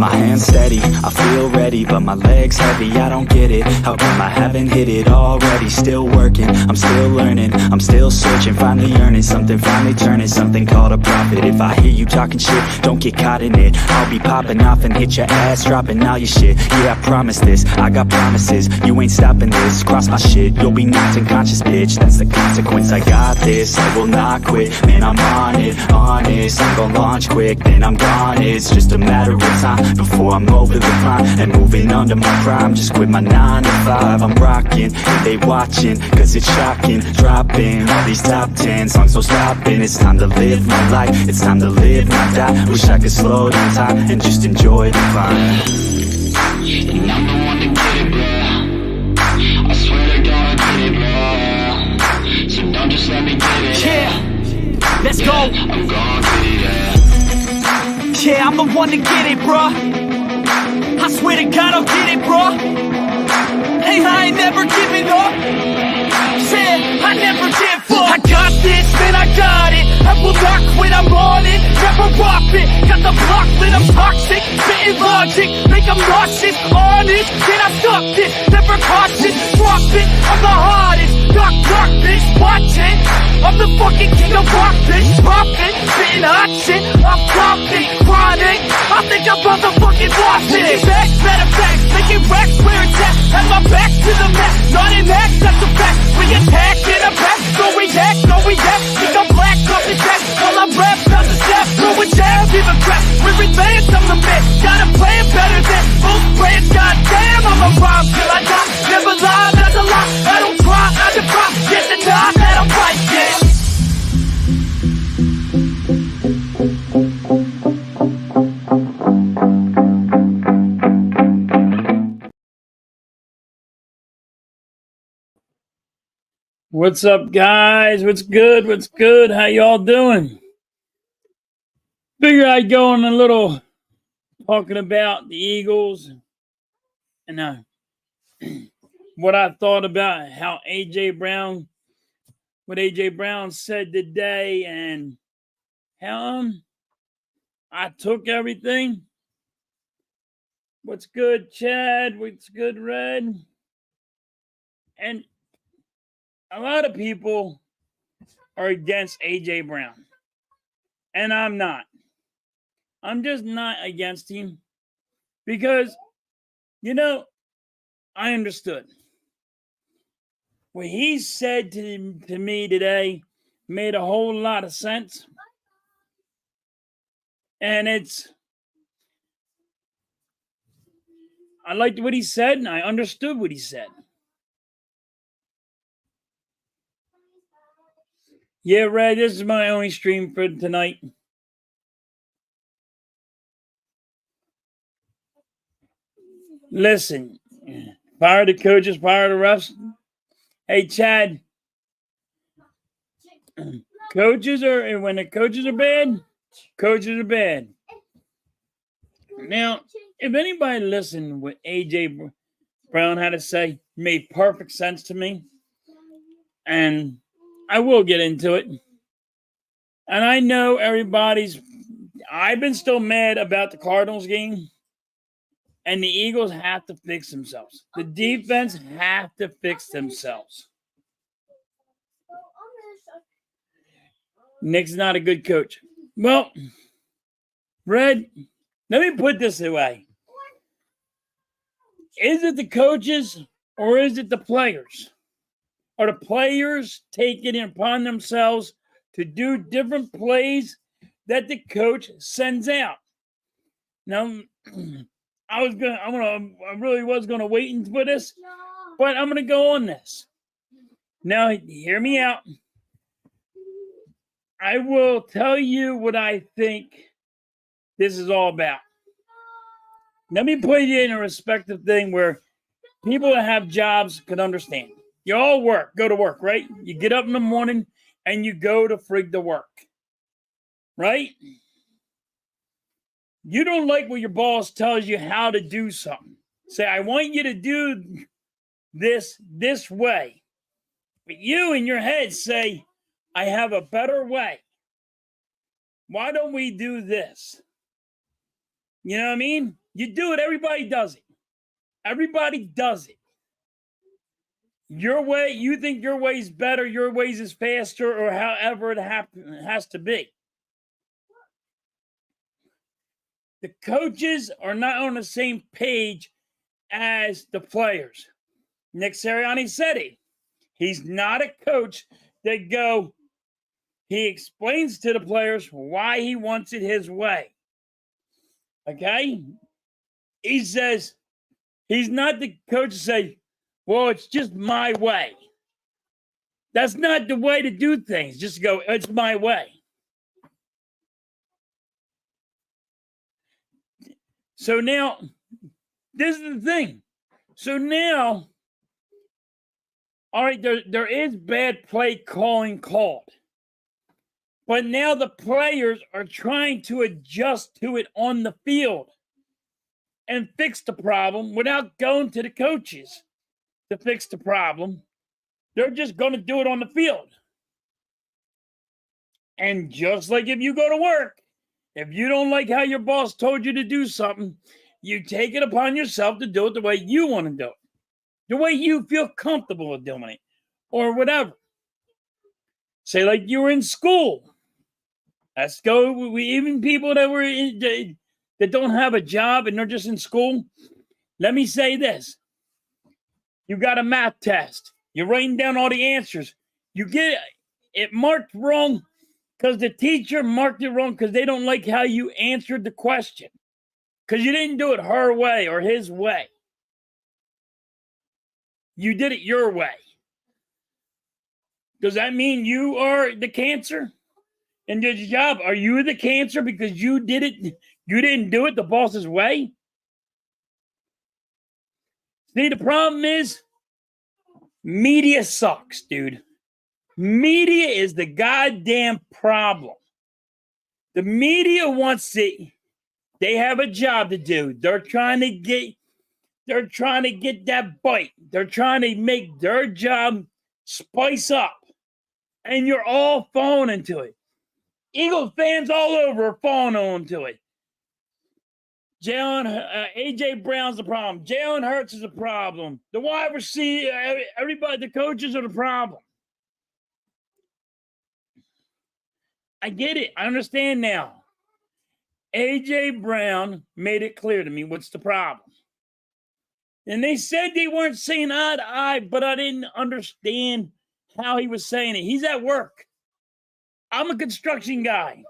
my hands steady, I feel ready, but my legs heavy, I don't get it. How come I haven't hit it already? Still working, I'm still learning, I'm still searching, finally earning something, finally turning something called a profit. If I hear you talking shit, don't get caught in it. I'll be popping off and hit your ass, dropping all your shit. Yeah, I promise this, I got promises, you ain't stopping this. Cross my shit, you'll be knocked unconscious, bitch. That's the consequence, I got this, I will not quit. Man, I'm on it, honest, I'm gon' launch quick, then I'm gone. It's just a matter of time before I'm over the climb and moving under my prime. Just quit my 9 to 5, I'm rocking, and they watching, cause it's shocking. Dropping all these top 10 songs, so stopping. It's time to live my life, it's time to live, not die. Wish I could slow down time and just enjoy the climb. And I'm the one to get it, bro. I swear to God I get it, bro. So don't just let me get it. Yeah, let's go. I'm gon' get it, yeah. Yeah, I'm the one to get it, bruh. I swear to God I'll get it, bruh. Hey, I ain't never giving up. Said I never give up. I got this, man, I got it. I will not quit, I'm on it. Never rock it. Got the block lit, I'm toxic. Spitting logic, make them nauseous. Honest, can I stop this? Never cautious, drop it. I'm the hardest. Knock, knock, bitch, watch it. I'm the fucking king of rock, bitch. Pop it, spitting hot shit. I'm popping, chronic. I think I'm motherfucking lost it. Making facts, matter of fact, making racks where it's at. Have my back to the mat, not an act, that's a fact. We attack in a pack, no react, no react. Think I'm black, up his back, while I rap, not the staff. Throwing jabs, give a crap. We're advanced, I'm the man. Gotta play it better than most players. Goddamn, I'm a rhyme till I die. Never lie, that's a lie. I don't try, I defy. Get the nod that I'm right, yeah. What's up, guys? What's good? What's good? How y'all doing? Figure I'd go on a little talking about the Eagles and what I thought about how what AJ Brown said today, and how I took everything. What's good, Chad? What's good, Red? And a lot of people are against AJ Brown, and I'm not. I'm just not against him because, I understood. What he said to me today made a whole lot of sense. And I liked what he said, and I understood what he said. Yeah, Red, this is my only stream for tonight. Listen, fire the coaches, fire the refs. Hey, Chad, when the coaches are bad, coaches are bad. Now, if anybody listened what AJ Brown had to say, it made perfect sense to me. And I will get into it. And I know I've been still mad about the Cardinals game. And the Eagles have to fix themselves. The defense have to fix themselves. Nick's not a good coach. Well, Red, let me put this away. Is it the coaches or is it the players? Are the players taking it upon themselves to do different plays that the coach sends out? Now, I really was gonna wait for this, but I'm gonna go on this. Now, hear me out. I will tell you what I think this is all about. Let me put you in a respective thing where people that have jobs can understand. You all go to work, right? You get up in the morning and you go to to work, right? You don't like what your boss tells you how to do something. Say, I want you to do this way. But you in your head say, I have a better way. Why don't we do this? You know what I mean? You do it. Everybody does it. Everybody does it. Your way, you think your way is better, your ways is faster, or however it has to be. The coaches are not on the same page as the players. Nick Sirianni said it. He's not a coach that he explains to the players why he wants it his way. Okay? He says, he's not the coach to say, well, it's just my way. That's not the way to do things. Just go, it's my way. So now, this is the thing. So now, all right, there is bad play calling called. But now the players are trying to adjust to it on the field and fix the problem without going to the coaches to fix the problem. They're just going to do it on the field. And just like if you go to work, if you don't like how your boss told you to do something, you take it upon yourself to do it the way you want to do it, the way you feel comfortable with doing it, or whatever. Say like you were in school. Let's go. Even people that that don't have a job and they're just in school. Let me say this. You got a math test. You're writing down all the answers. You get it marked wrong because the teacher marked it wrong because they don't like how you answered the question. Because you didn't do it her way or his way. You did it your way. Does that mean you are the cancer in your job? Are you the cancer because you did it? You didn't do it the boss's way? See, the problem is media sucks, dude. Media is the goddamn problem. The media wants it. They have a job to do. They're trying to get that bite. They're trying to make their job spice up. And you're all falling into it. Eagles fans all over are falling onto it. Jalen, A.J. Brown's the problem. Jalen Hurts is the problem. The wide receiver, everybody, the coaches are the problem. I get it. I understand now. A.J. Brown made it clear to me what's the problem. And they said they weren't saying eye to eye, but I didn't understand how he was saying it. He's at work. I'm a construction guy.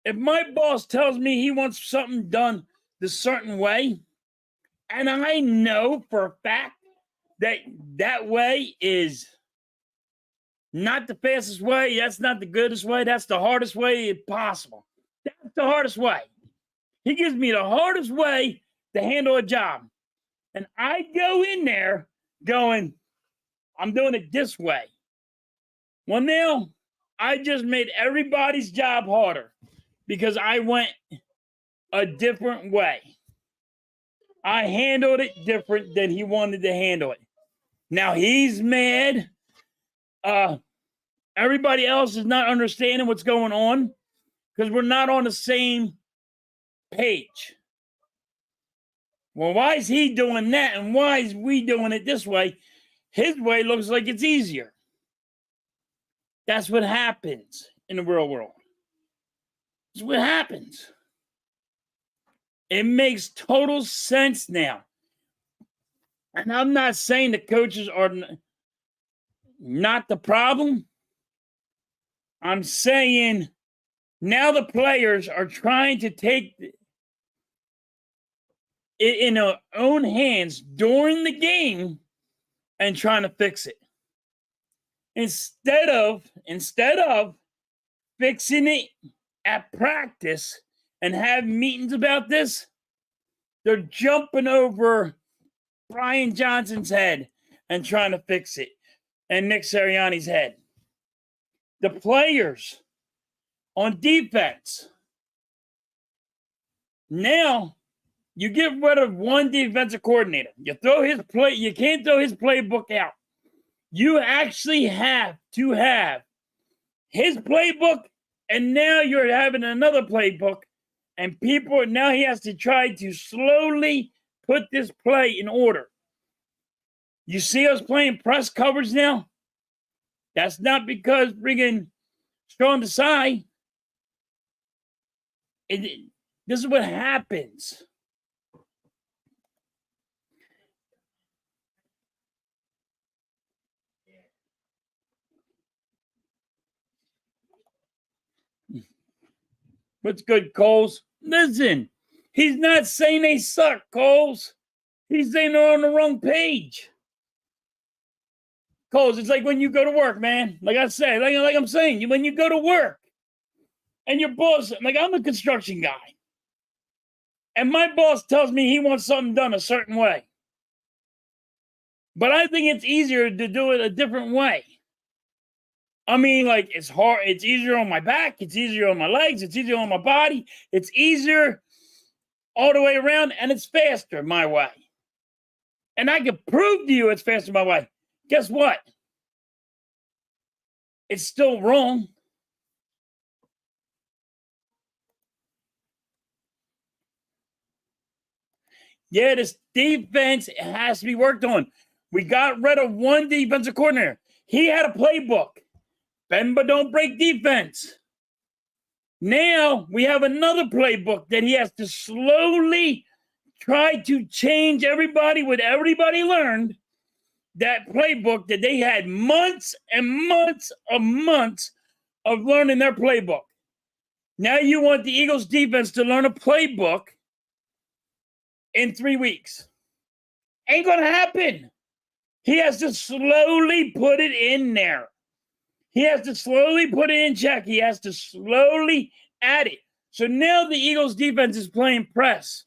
If my boss tells me he wants something done the certain way, and I know for a fact that that way is not the fastest way, that's not the goodest way, that's the hardest way possible. That's the hardest way. He gives me the hardest way to handle a job. And I go in there going, I'm doing it this way. Well, now I just made everybody's job harder because I went a different way. I handled it different than he wanted to handle it. Now he's mad. Everybody else is not understanding what's going on because we're not on the same page. Well, why is he doing that and why is we doing it this way? His way looks like it's easier. That's what happens in the real world. That's what happens. It makes total sense now. And I'm not saying the coaches are not the problem. I'm saying now the players are trying to take it in their own hands during the game and trying to fix it. Instead of fixing it at practice and have meetings about this, they're jumping over Brian Johnson's head and trying to fix it, and Nick Sirianni's head. The players on defense. Now, you get rid of one defensive coordinator. You can't throw his playbook out. You actually have to have his playbook, and now you're having another playbook, And people, now he has to try to slowly put this play in order. You see us playing press coverage now? That's not because friggin' Sean Desai. This is what happens. What's good, Coles? Listen, he's not saying they suck, Coles. He's saying they're on the wrong page. Coles, it's like when you go to work, man. Like I said, like I'm saying, when you go to work and your boss, like I'm a construction guy, and my boss tells me he wants something done a certain way. But I think it's easier to do it a different way. I mean, like, it's hard. It's easier on my back. It's easier on my legs. It's easier on my body. It's easier all the way around, and it's faster my way. And I can prove to you it's faster my way. Guess what? It's still wrong. Yeah, this defense has to be worked on. We got rid of one defensive coordinator. He had a playbook. Bend but don't break defense. Now we have another playbook that he has to slowly try to change everybody, what everybody learned, that playbook that they had months and months of learning their playbook. Now you want the Eagles defense to learn a playbook in 3 weeks. Ain't gonna happen. He has to slowly put it in there. He has to slowly put it in check. He has to slowly add it. So now the Eagles defense is playing press.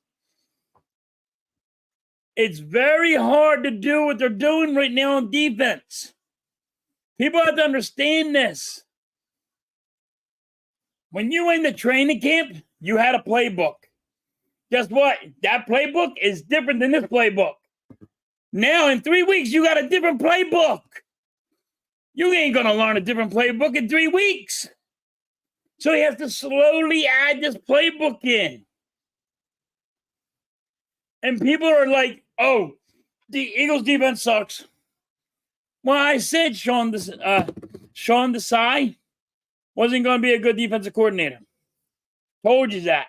It's very hard to do what they're doing right now on defense. People have to understand this. When you were in the training camp, you had a playbook. Guess what? That playbook is different than this playbook. Now, in 3 weeks, you got a different playbook. You ain't going to learn a different playbook in 3 weeks. So he has to slowly add this playbook in. And people are like, oh, the Eagles defense sucks. Well, I said Sean Desai wasn't going to be a good defensive coordinator. Told you that.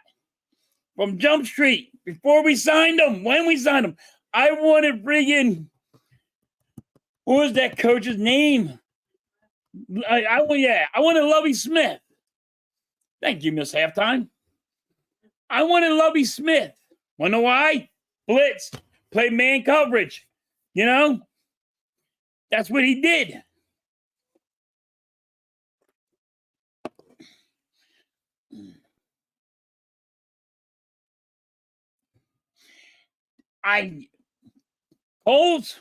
From Jump Street, before we signed him, when we signed him, I wanted friggin', what was that coach's name? I wanted Lovie Smith. Thank you, Miss Halftime. I wanted Lovie Smith. Wanna know why? Blitz, play man coverage. You know? That's what he did. Coles,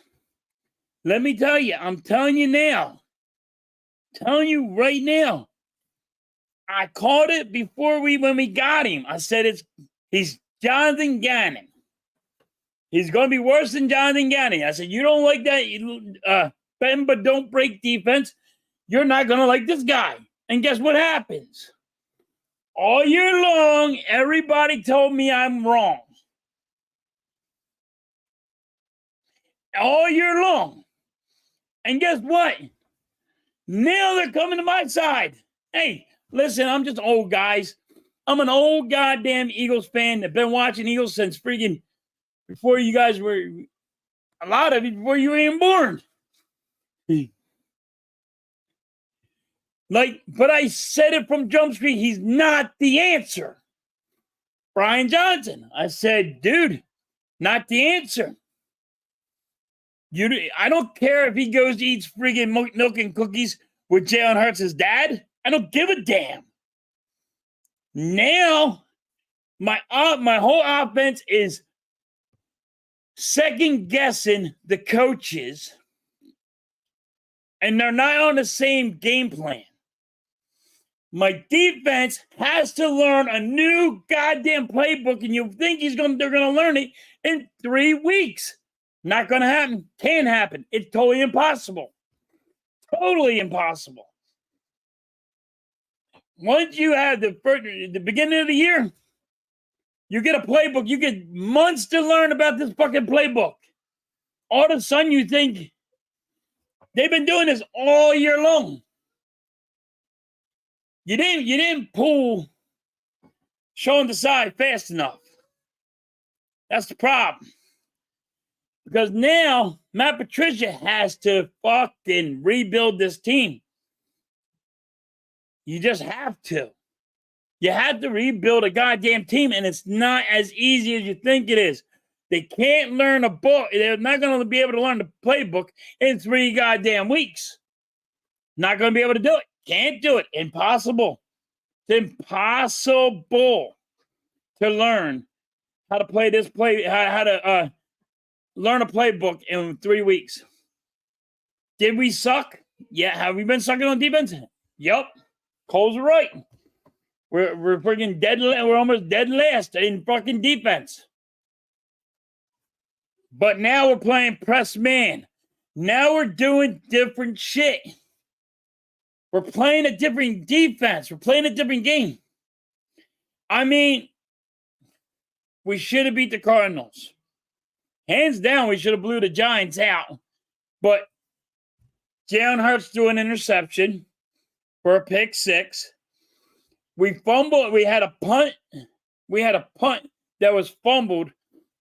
let me tell you, I'm telling you now. Telling you right now. I called it before when we got him. I said he's Jonathan Gannon. He's going to be worse than Jonathan Gannon. I said, you don't like that bend but don't break defense. You're not going to like this guy. And guess what happens? All year long, everybody told me I'm wrong. All year long. And guess what? Now they're coming to my side. Hey, listen, I'm just old, guys. I'm an old goddamn Eagles fan that's been watching Eagles since freaking before you guys were, a lot of it before you were even born. But I said it from Jump Street. He's not the answer. Brian Johnson. I said, dude, not the answer. I don't care if he goes to eat friggin' milk and cookies with Jalen Hurts' dad. I don't give a damn. Now, my whole offense is second guessing the coaches, and they're not on the same game plan. My defense has to learn a new goddamn playbook, and you think they're gonna learn it in 3 weeks. Not gonna happen. Can't happen. It's totally impossible. Totally impossible. Once you have the beginning of the year, You get a playbook. You get months to learn about this fucking playbook. All of a sudden, you think they've been doing this all year long. You didn't pull showing the side fast enough. That's the problem. Because now Matt Patricia has to fucking rebuild this team. You just have to. You have to rebuild a goddamn team, and it's not as easy as you think it is. They can't learn a book. They're not going to be able to learn the playbook in 3 goddamn weeks. Not going to be able to do it. Can't do it. Impossible. It's impossible to learn how to play this play, how to learn a playbook in 3 weeks. Did we suck? Yeah. Have we been sucking on defense? Yep. Cole's right. We're freaking dead. We're almost dead last in fucking defense. But now we're playing press man. Now we're doing different shit. We're playing a different defense. We're playing a different game. I mean, we should have beat the Cardinals. Hands down, we should have blew the Giants out. But Jalen Hurts threw an interception for a pick 6. We fumbled. We had a punt. We had a punt that was fumbled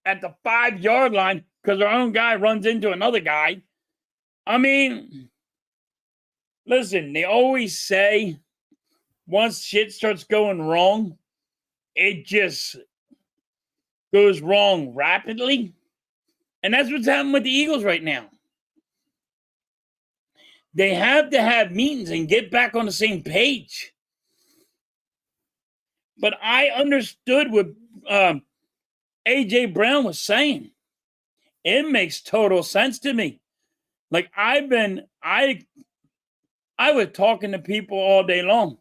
at the 5-yard line because our own guy runs into another guy. I mean, listen, they always say once shit starts going wrong, it just goes wrong rapidly. And that's what's happening with the Eagles right now. They have to have meetings and get back on the same page. But I understood what A.J. Brown was saying. It makes total sense to me. Like I was talking to people all day long.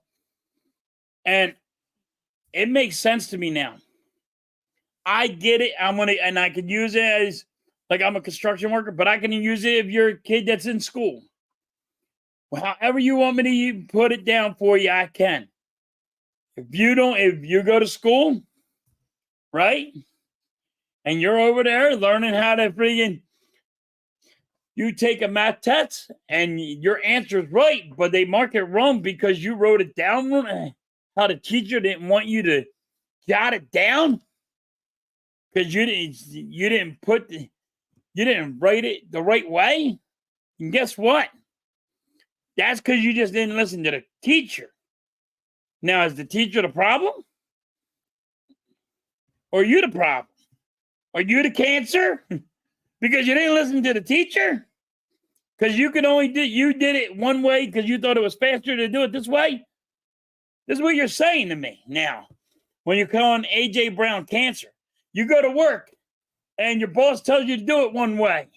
And it makes sense to me now. I get it. And I could use it as, like, I'm a construction worker, but I can use it if you're a kid that's in school. Well, however you want me to put it down for you, I can. If you go to school, right? And you're over there learning how to you take a math test and your answer is right, but they mark it wrong because you wrote it down wrong. How the teacher didn't want you to jot it down because you didn't write it the right way. And guess what? That's because you just didn't listen to the teacher. Now, is the teacher the problem? Or are you the problem? Are you the cancer? Because you didn't listen to the teacher? Because you did it one way because you thought it was faster to do it this way? This is what you're saying to me now. When you're calling A.J. Brown cancer. You go to work and your boss tells you to do it one way.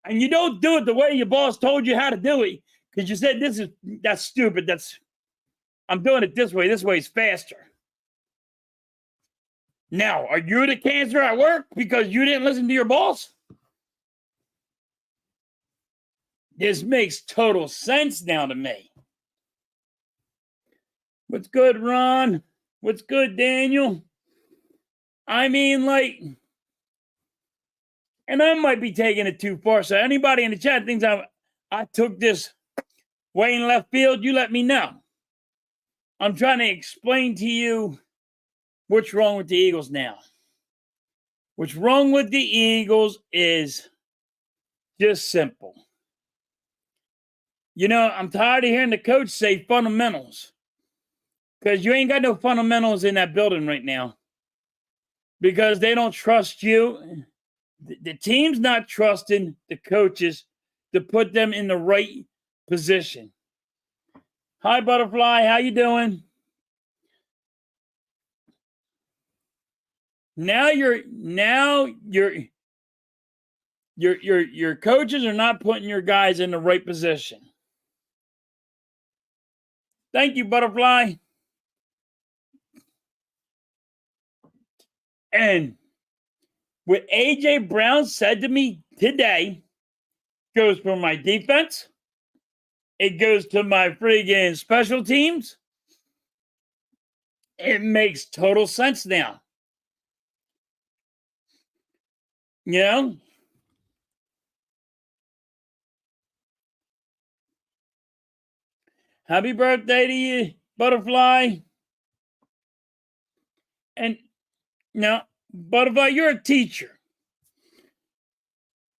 And you don't do it the way your boss told you how to do it. Because you said, that's stupid. I'm doing it this way. This way is faster. Now, are you the cancer at work because you didn't listen to your boss? This makes total sense now to me. What's good, Ron? What's good, Daniel? I mean, like, and I might be taking it too far. So anybody in the chat thinks I took this way in left field, you let me know. I'm trying to explain to you what's wrong with the Eagles now. What's wrong with the Eagles is just simple. You know, I'm tired of hearing the coach say fundamentals. Because you ain't got no fundamentals in that building right now. Because they don't trust you. The team's not trusting the coaches to put them in the right position. Hi, Butterfly. How you doing? Now your coaches are not putting your guys in the right position. Thank you, Butterfly. And what A.J. Brown said to me today goes for my defense. It goes to my friggin' special teams. It makes total sense now. You know? Happy birthday to you, Butterfly. And now, Butterfly, you're a teacher.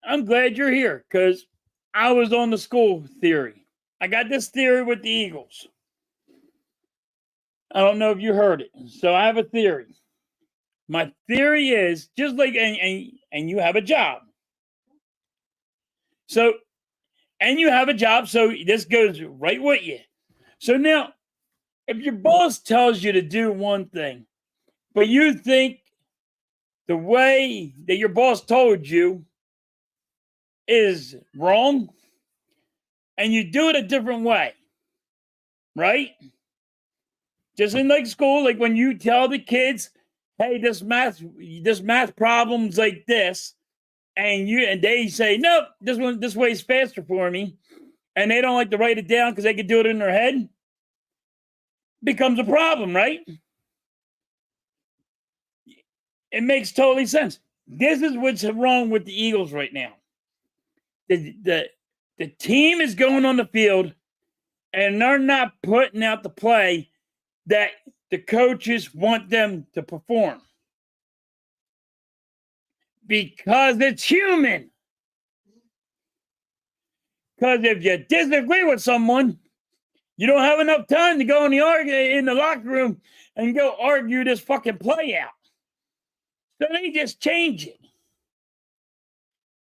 I'm glad you're here because I was on the school theory. I got this theory with the Eagles. I don't know if you heard it. So I have a theory. My theory is just like, and you have a job. So, and you have a job. So this goes right with you. So now, if your boss tells you to do one thing, but you think the way that your boss told you is wrong, and you do it a different way, right? Just in like school, like when you tell the kids, hey, this math problem's like this, and they say, nope, this way is faster for me, and they don't like to write it down because they can do it in their head, becomes a problem, right? It makes totally sense. This is what's wrong with the Eagles right now. The team is going on the field, and they're not putting out the play that the coaches want them to perform. Because it's human. Because if you disagree with someone, you don't have enough time to go in the locker room and go argue this fucking play out. So they just change it.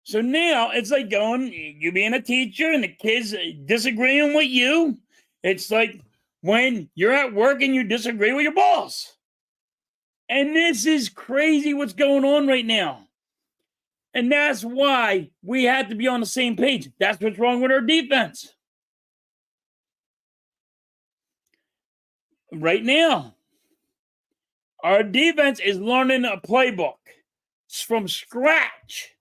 So now it's like you being a teacher and the kids disagreeing with you. It's like when you're at work and you disagree with your boss. And this is crazy what's going on right now. And that's why we have to be on the same page. That's what's wrong with our defense. Right now, our defense is learning a playbook from scratch.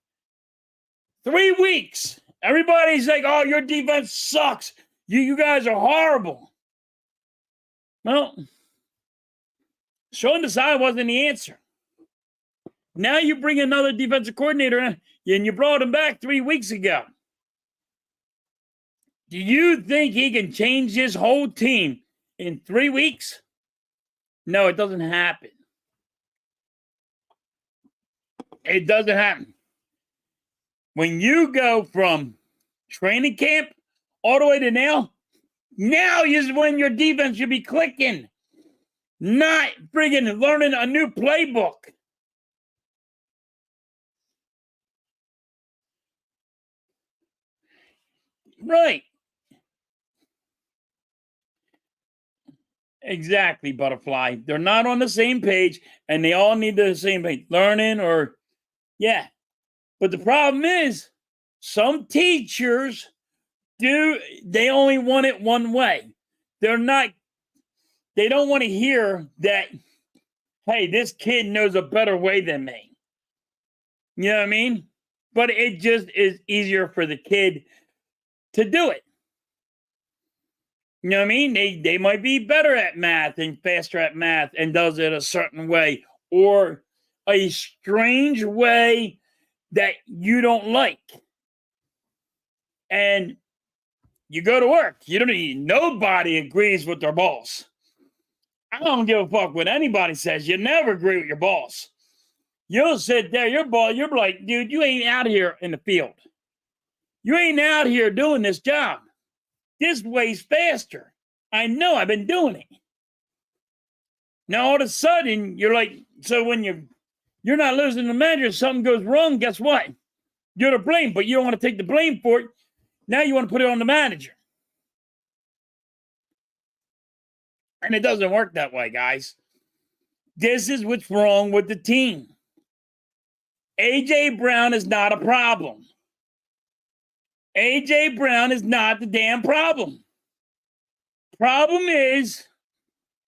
3 weeks. Everybody's like, oh, your defense sucks. You guys are horrible. Well, showing the side wasn't the answer. Now you bring another defensive coordinator in, and you brought him back 3 weeks ago. Do you think he can change his whole team in 3 weeks? No, it doesn't happen. It doesn't happen. When you go from training camp all the way to now is when your defense should be clicking, not friggin' learning a new playbook. Right. Exactly, Butterfly. They're not on the same page, and they all need the same page. Learning yeah. But the problem is, some teachers they only want it one way. They don't want to hear that, hey, this kid knows a better way than me. You know what I mean? But it just is easier for the kid to do it. You know what I mean? They might be better at math and faster at math and does it a certain way, or a strange way that you don't like. And you go to work. Nobody agrees with their boss. I don't give a fuck what anybody says. You never agree with your boss. You'll sit there, you're like, dude, you ain't out here in the field. You ain't out here doing this job. This way's faster. I know, I've been doing it. Now all of a sudden, you're like, so when you're not losing the manager, something goes wrong, guess what? You're to blame, but you don't want to take the blame for it. Now you want to put it on the manager. And it doesn't work that way, guys. This is what's wrong with the team. A.J. Brown is not a problem. A.J. Brown is not the damn problem. Problem is,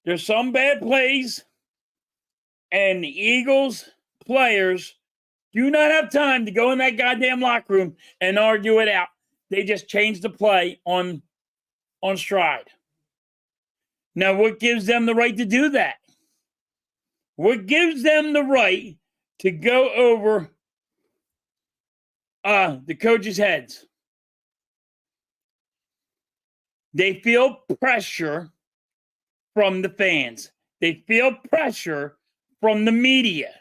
there's some bad plays, and the Eagles players do not have time to go in that goddamn locker room and argue it out. They just change the play on stride. Now, what gives them the right to do that? What gives them the right to go over the coaches' heads. They feel pressure from the fans. They feel pressure from the media.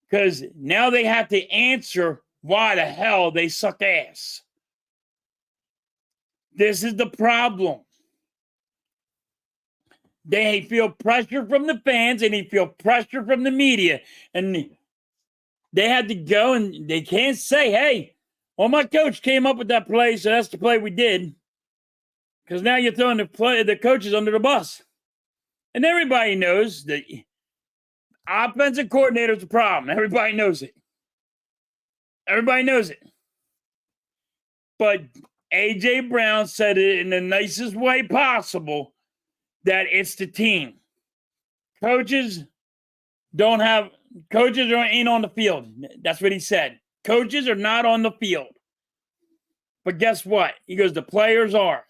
Because now they have to answer why the hell they suck ass. This is the problem. They feel pressure from the fans and they feel pressure from the media. And they had to go and they can't say, hey, well, my coach came up with that play, so that's the play we did. Because now you're throwing the coaches under the bus. And everybody knows that offensive coordinator's a problem. Everybody knows it. Everybody knows it. But A.J. Brown said it in the nicest way possible that it's the team. Coaches ain't on the field. That's what he said. Coaches are not on the field. But guess what? He goes, the players are.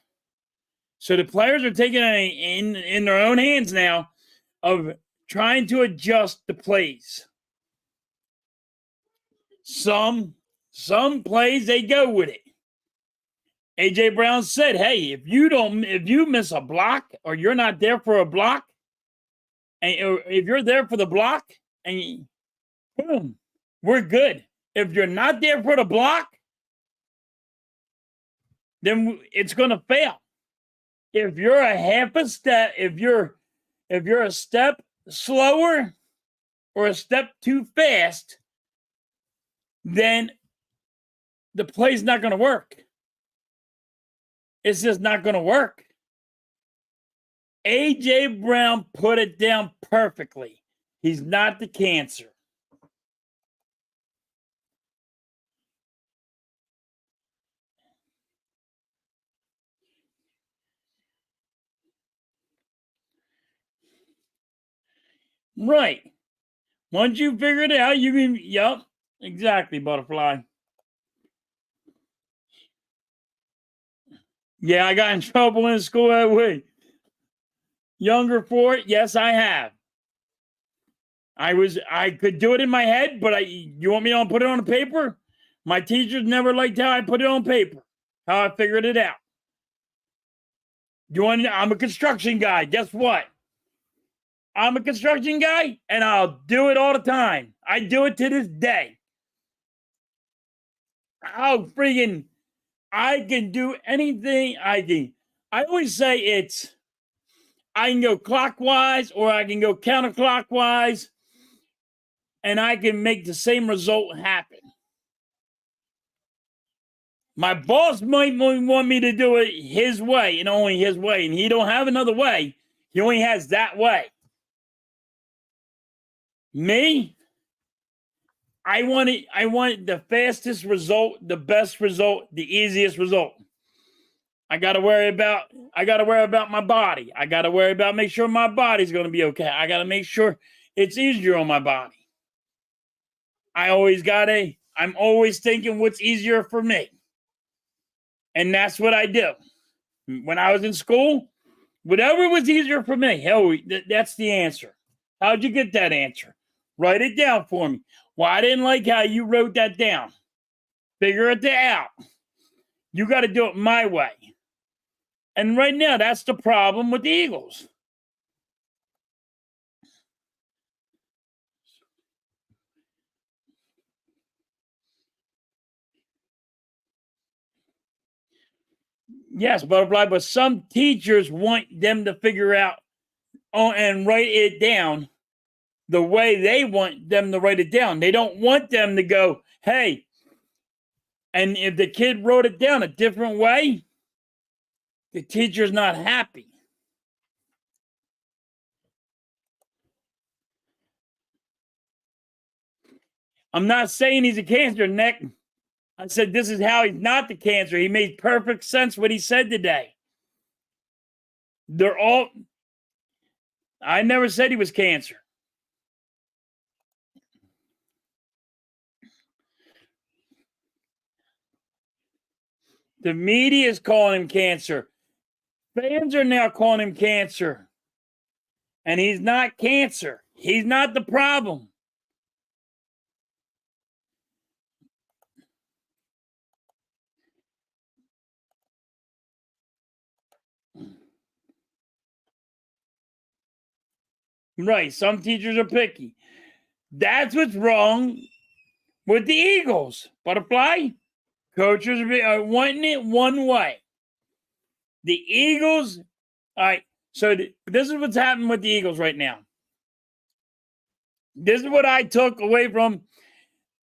So the players are taking it in their own hands now of trying to adjust the plays. Some plays, they go with it. A.J. Brown said, hey, if you miss a block or you're not there for a block, and if you're there for the block, and boom, we're good. If you're not there for the block, then it's going to fail. If you're a half a step, if you're a step slower or a step too fast, then the play's not going to work. It's just not going to work. A.J. Brown put it down perfectly. He's not the cancer. Right. Once you figure it out, you can, yep, exactly, butterfly. Yeah, I got in trouble in school that way. Younger for it? Yes, I have. I could do it in my head, but you want me to put it on a paper? My teachers never liked how I put it on paper, how I figured it out. I'm a construction guy. Guess what? I'm a construction guy, and I'll do it all the time. I do it to this day. I can do anything I can. I always say I can go clockwise or I can go counterclockwise, and I can make the same result happen. My boss might want me to do it his way and only his way, and he don't have another way. He only has that way. Me, I want the fastest result, the best result, the easiest result. I gotta worry about my body. I gotta worry about make sure my body's gonna be okay. I gotta make sure it's easier on my body. I'm always thinking what's easier for me. And that's what I do. When I was in school, whatever was easier for me, hell, that's the answer. How'd you get that answer? Write it down for me. Well, I didn't like how you wrote that down. Figure it out. You got to do it my way. And right now, that's the problem with the Eagles. Yes, butterfly, but some teachers want them to figure out and write it down the way they want them to write it down. They don't want them to go, hey, and if the kid wrote it down a different way, the teacher's not happy. I'm not saying he's a cancer, Nick. I said this is how he's not the cancer. He made perfect sense what he said today. I never said he was cancer. The media is calling him cancer. Fans are now calling him cancer. And he's not cancer. He's not the problem. Right. Some teachers are picky. That's what's wrong with the Eagles. Butterfly, coaches are wanting it one way. The Eagles, all right. So this is what's happening with the Eagles right now. This is what I took away from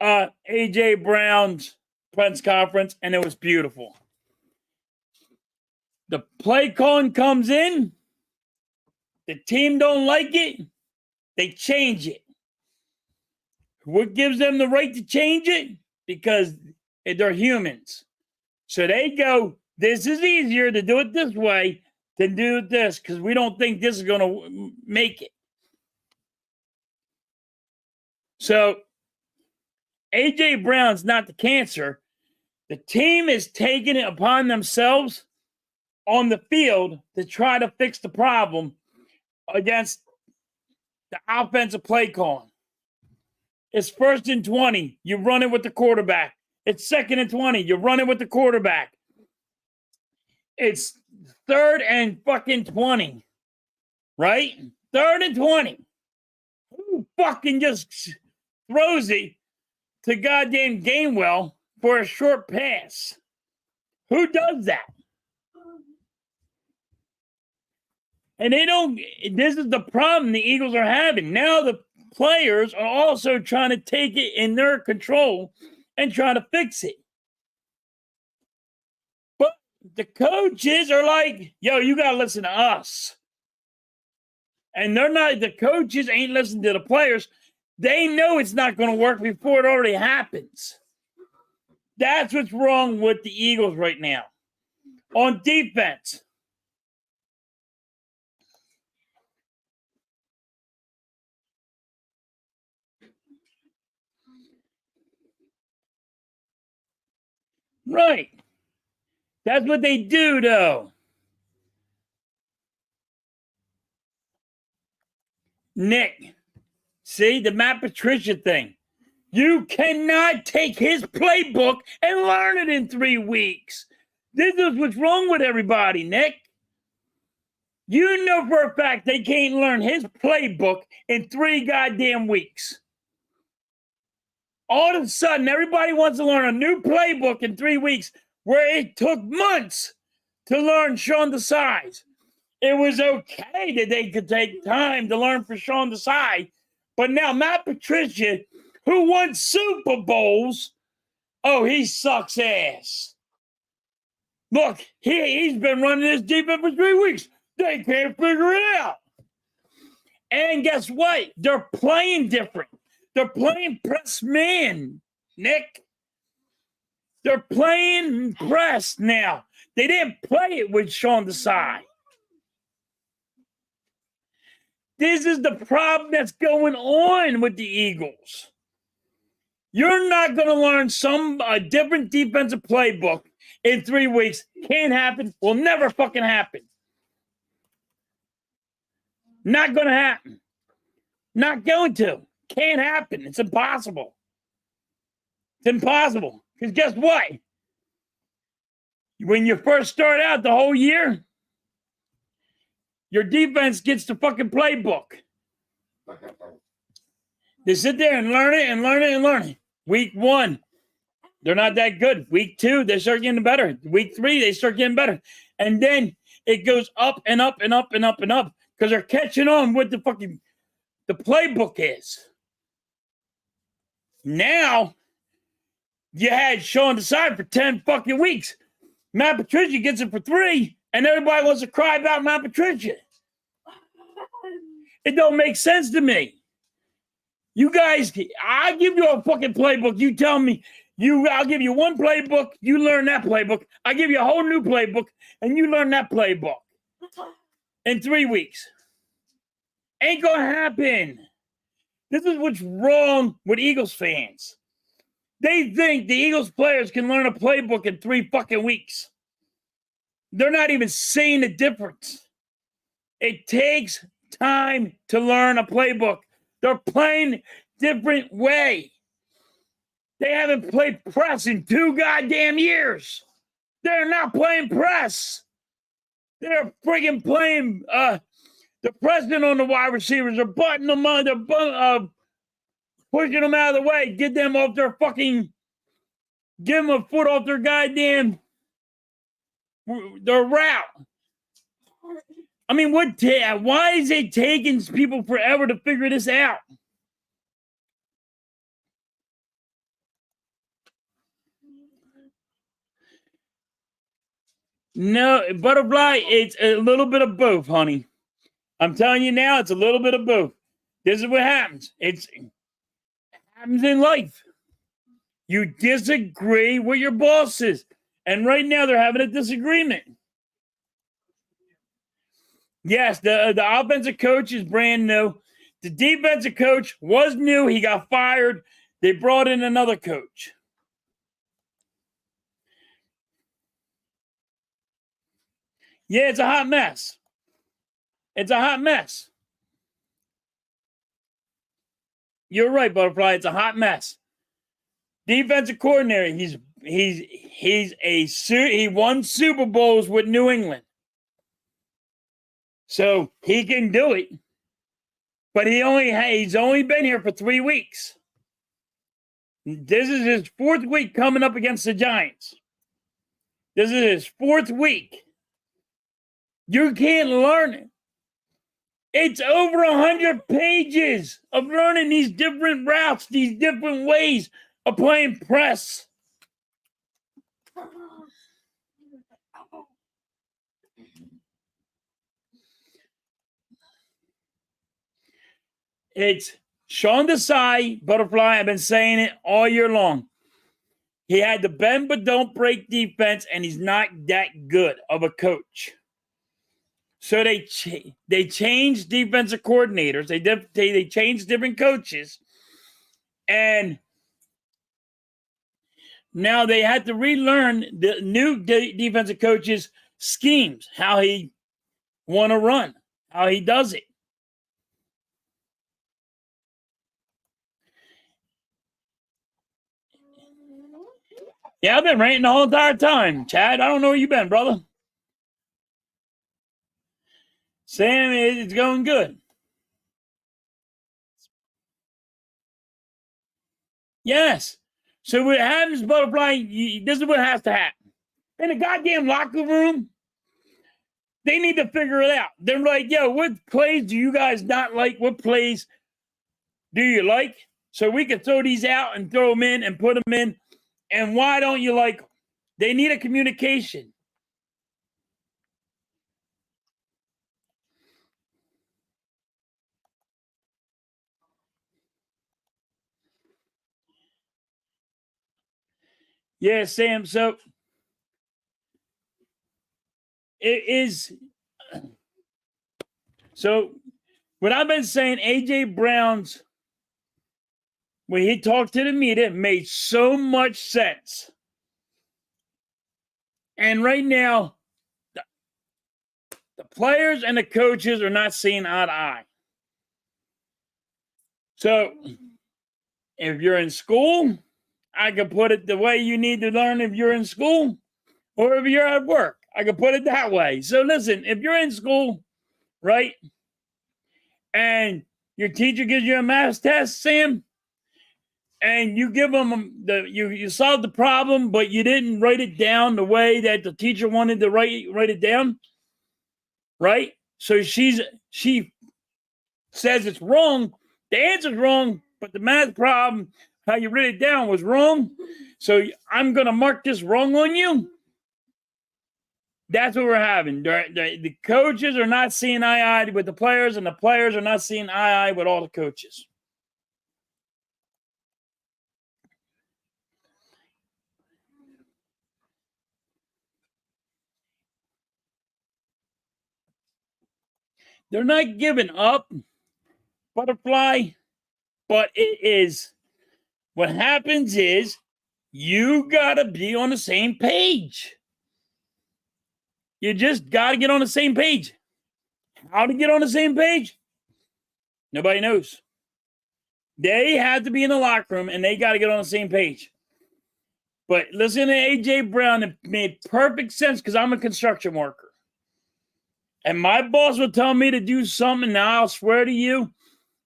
A.J. Brown's press conference, and it was beautiful. The play calling comes in. The team don't like it. They change it. What gives them the right to change it? Because they're humans. So they go, this is easier to do it this way than do it this because we don't think this is going to make it. So A.J. Brown's not the cancer. The team is taking it upon themselves on the field to try to fix the problem against the offensive play calling. It's 1st and 20. You run it with the quarterback. It's 2nd and 20. You run it with the quarterback. It's 3rd and fucking 20. Right? 3rd and 20. Who fucking just throws it to goddamn Gamewell for a short pass? Who does that? And they don't, this is the problem the Eagles are having. Now the players are also trying to take it in their control and try to fix it. But the coaches are like, yo, you got to listen to us. And they're not, the coaches ain't listening to the players. They know it's not going to work before it already happens. That's what's wrong with the Eagles right now. On defense. Right. That's what they do, though. Nick, see the Matt Patricia thing. You cannot take his playbook and learn it in 3 weeks. This is what's wrong with everybody, Nick. You know for a fact they can't learn his playbook in 3 goddamn weeks. All of a sudden, everybody wants to learn a new playbook in 3 weeks where it took months to learn Sean Desai's. It was okay that they could take time to learn for Sean Desai, but now Matt Patricia, who won Super Bowls, oh, he sucks ass. Look, he's been running this defense for 3 weeks. They can't figure it out. And guess what? They're playing different. They're playing press man, Nick. They're playing press now. They didn't play it with Sean Desai. This is the problem that's going on with the Eagles. You're not going to learn a different defensive playbook in 3 weeks. Can't happen. Will never fucking happen. Not going to happen. Not going to. Can't happen. It's impossible. It's impossible. Because guess what? When you first start out the whole year, your defense gets the fucking playbook. They sit there and learn it and learn it and learn it. Week 1, they're not that good. Week 2, they start getting better. Week 3, they start getting better. And then it goes up and up and up and up and up because they're catching on what the playbook is. Now, you had Sean Desai for 10 fucking weeks. Matt Patricia gets it for 3, and everybody wants to cry about Matt Patricia. It don't make sense to me. You guys, I give you a fucking playbook. You tell me, I'll give you one playbook. You learn that playbook. I give you a whole new playbook, and you learn that playbook in 3 weeks. Ain't gonna happen. This is what's wrong with Eagles fans. They think the Eagles players can learn a playbook in 3 fucking weeks. They're not even seeing the difference. It takes time to learn a playbook. They're playing different way. They haven't played press in 2 goddamn years. They're not playing press. They're friggin' playing The pressing on the wide receivers. They're butting them on. They're pushing them out of the way. Get them off their fucking. Give them a foot off their goddamn. Their route. I mean, why is it taking people forever to figure this out? No, Butterfly, it's a little bit of both, honey. I'm telling you now, it's a little bit of both. This is what happens. It happens in life. You disagree with your bosses. And right now, they're having a disagreement. Yes, the offensive coach is brand new. The defensive coach was new. He got fired. They brought in another coach. Yeah, it's a hot mess. It's a hot mess. You're right, Butterfly. It's a hot mess. Defensive coordinator. He won Super Bowls with New England, so he can do it. But he's only been here for 3 weeks. This is his 4th week coming up against the Giants. This is his 4th week. You can't learn it. It's over 100 pages of learning these different routes, these different ways of playing press. It's Sean Desai, Butterfly. I've been saying it all year long. He had the bend but don't break defense, and he's not that good of a coach. So they changed defensive coordinators. They changed different coaches. And now they had to relearn the new defensive coach's schemes, how he want to run, how he does it. Yeah, I've been ranting the whole entire time, Chad. I don't know where you've been, brother. Sam, it's going good. Yes. So what happens, Butterfly, this is what has to happen. In the goddamn locker room, they need to figure it out. They're like, yo, what plays do you guys not like? What plays do you like? So we can throw these out and throw them in and put them in. And why don't you like them? They need a communication. Yeah, Sam. So it is. So what I've been saying, AJ Brown's, when he talked to the media, made so much sense. And right now, the players and the coaches are not seeing eye to eye. So if you're in school, I can put it the way you need to learn if you're in school, or if you're at work, I can put it that way. So listen, if you're in school, right, and your teacher gives you a math test, Sam, and you give them you solve the problem, but you didn't write it down the way that the teacher wanted to write it down, right? So she says it's wrong. The answer's wrong, but the math problem, how you wrote it down, was wrong. So I'm going to mark this wrong on you. That's what we're having. The coaches are not seeing eye to eye with the players, and the players are not seeing eye to eye with all the coaches. They're not giving up, Butterfly, but it is. What happens is you got to be on the same page. You just got to get on the same page. How to get on the same page? Nobody knows. They have to be in the locker room, and they got to get on the same page. But listen to A.J. Brown. It made perfect sense because I'm a construction worker. and my boss would tell me to do something, now I'll swear to you,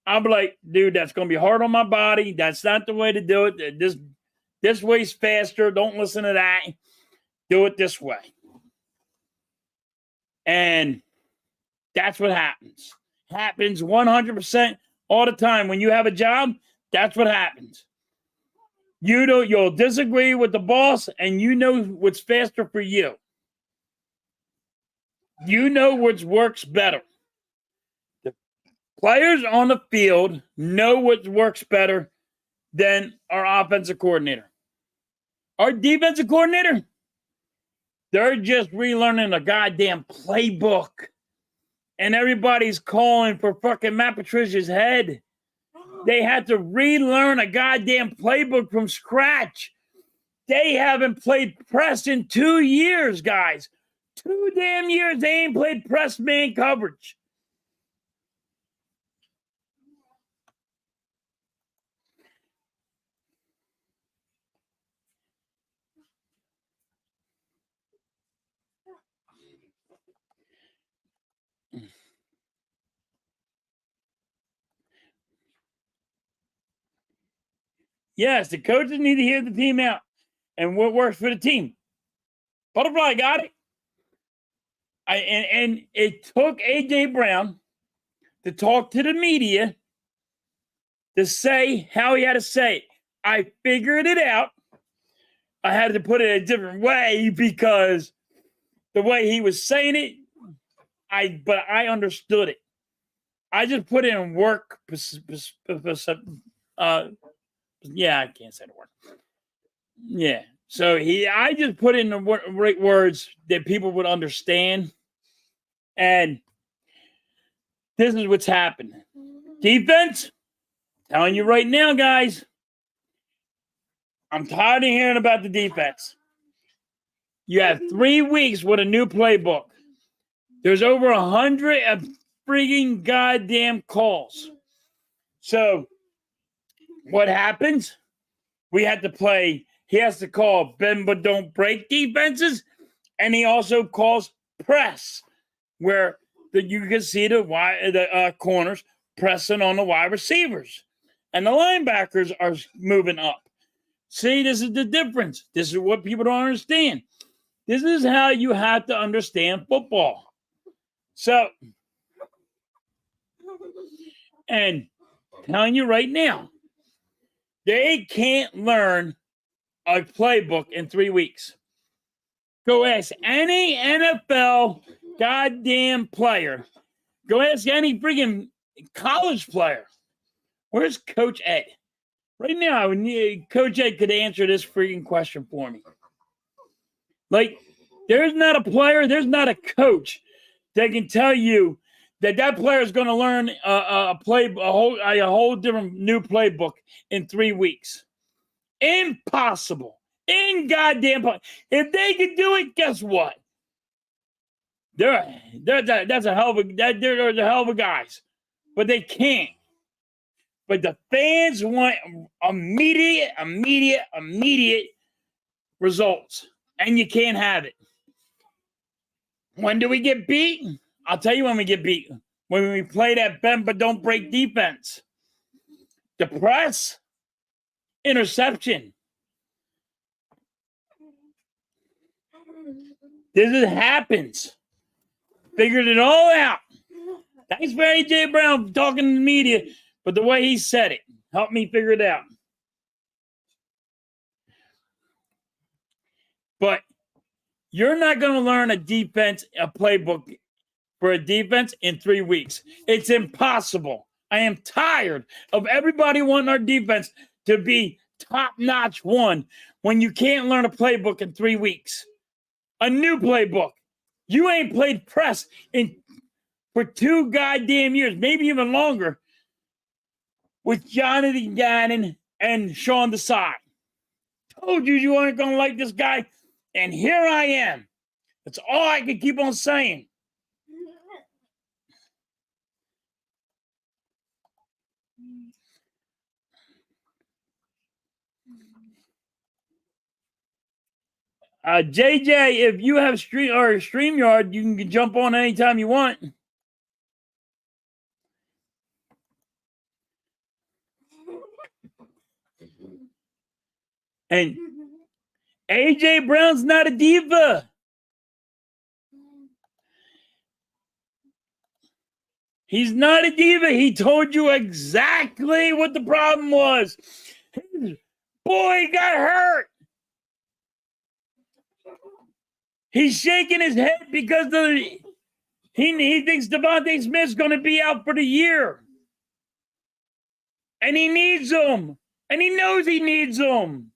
I'll be like, dude, that's going to be hard on my body. That's not the way to do it. This way's faster. Don't listen to that. Do it this way. And that's what happens. Happens 100% all the time. When you have a job, that's what happens. You'll disagree with the boss, and you know what's faster for you. You know what works better. The players on the field know what works better than our offensive coordinator. Our defensive coordinator, they're just relearning a goddamn playbook. And everybody's calling for fucking Matt Patricia's head. They had to relearn a goddamn playbook from scratch. They haven't played press in 2 years, guys. 2 damn years they ain't played press man coverage. Yes, the coaches need to hear the team out and what works for the team. Butterfly got it. And it took A.J. Brown to talk to the media to say how he had to say it. I figured it out. I had to put it a different way because the way he was saying it, but I understood it. I just put it in work. Yeah, I can't say the word. Yeah. So I just put in the right words that people would understand. And this is what's happening. Defense, telling you right now, guys, I'm tired of hearing about the defense. You have 3 weeks with a new playbook. There's over 100 of freaking goddamn calls. So what happens? We had to play. He has to call bend but don't break defenses, and he also calls press, where you can see the corners pressing on the wide receivers, and the linebackers are moving up. See, this is the difference. This is what people don't understand. This is how you have to understand football. So, and telling you right now, they can't learn a playbook in 3 weeks. Go ask any NFL goddamn player. Go ask any freaking college player. Where's Coach Ed? Right now, Coach Ed could answer this freaking question for me. Like, there's not a player, there's not a coach that can tell you that player is going to learn a whole different new playbook in 3 weeks. Impossible. In goddamn. If they could do it, guess what? They're a hell of a guys, but they can't. But the fans want immediate results, and you can't have it. When do we get beat? I'll tell you when we get beat. When we play that bend but don't break defense. The press, interception. This happens. Figured it all out. Thanks for A.J. Brown talking to the media, but the way he said it helped me figure it out. But you're not going to learn a playbook for a defense in 3 weeks. It's impossible. I am tired of everybody wanting our defense to be top-notch one when you can't learn a playbook in 3 weeks. A new playbook. You ain't played press for 2 goddamn years, maybe even longer, with Jonathan Gannon and Sean Desai. Told you weren't going to like this guy, and here I am. That's all I can keep on saying. JJ, if you have StreamYard, you can jump on anytime you want. And AJ Brown's not a diva. He's not a diva. He told you exactly what the problem was. His boy got hurt. He's shaking his head because he thinks Devontae Smith's going to be out for the year. And he needs him. And he knows he needs him.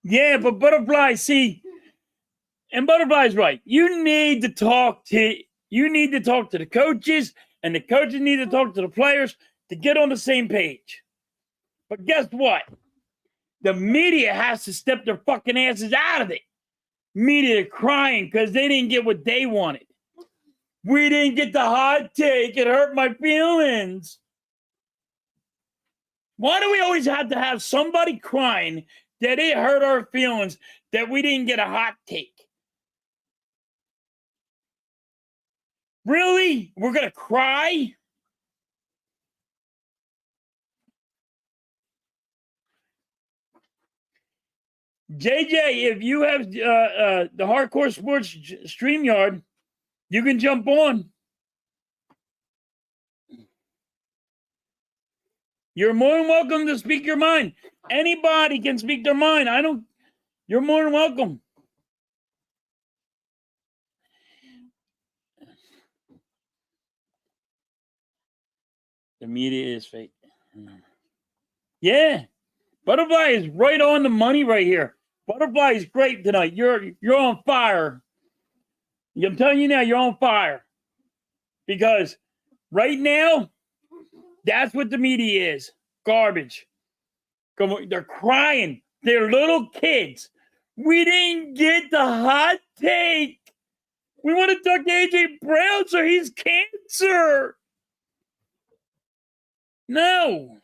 Yeah, but Butterfly, see, and Butterfly's right. You need to talk to the coaches, and the coaches need to talk to the players to get on the same page. But guess what? The media has to step their fucking asses out of it. Media are crying because they didn't get what they wanted. We didn't get the hot take. It hurt my feelings. Why do we always have to have somebody crying that it hurt our feelings that we didn't get a hot take? Really? We're going to cry? JJ, if you have the Hardcore Sports StreamYard, you can jump on. You're more than welcome to speak your mind. Anybody can speak their mind. You're more than welcome. The media is fake. Yeah. Butterfly is right on the money right here. Butterfly is great tonight. You're on fire. I'm telling you now, you're on fire. Because right now, that's what the media is. Garbage. Come on, they're crying. They're little kids. We didn't get the hot take. We want to talk to AJ Brown, so he's cancer. No.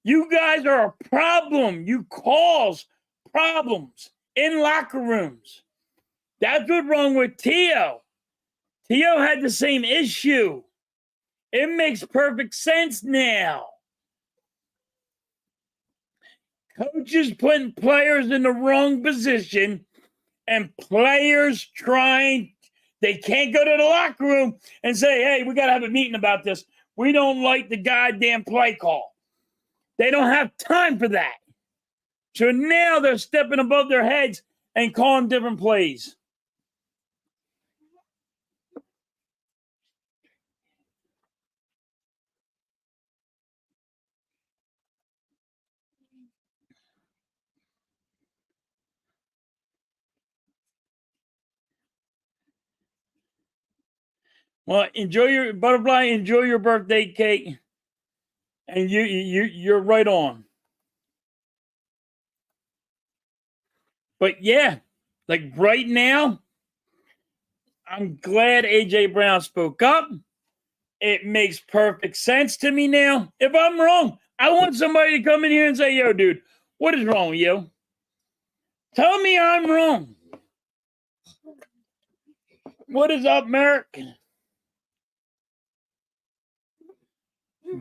You guys are a problem. You cause problems in locker rooms. That's what's wrong with Tio. Tio had the same issue. It makes perfect sense now. Coaches putting players in the wrong position and players they can't go to the locker room and say, hey, we got to have a meeting about this. We don't like the goddamn play call. They don't have time for that. So now they're stepping above their heads and calling different plays. Well, enjoy your Butterfly, enjoy your birthday cake. And you're right on. But yeah, like right now, I'm glad AJ Brown spoke up. It makes perfect sense to me now. If I'm wrong, I want somebody to come in here and say, yo, dude, what is wrong with you? Tell me I'm wrong. What is up, Merrick?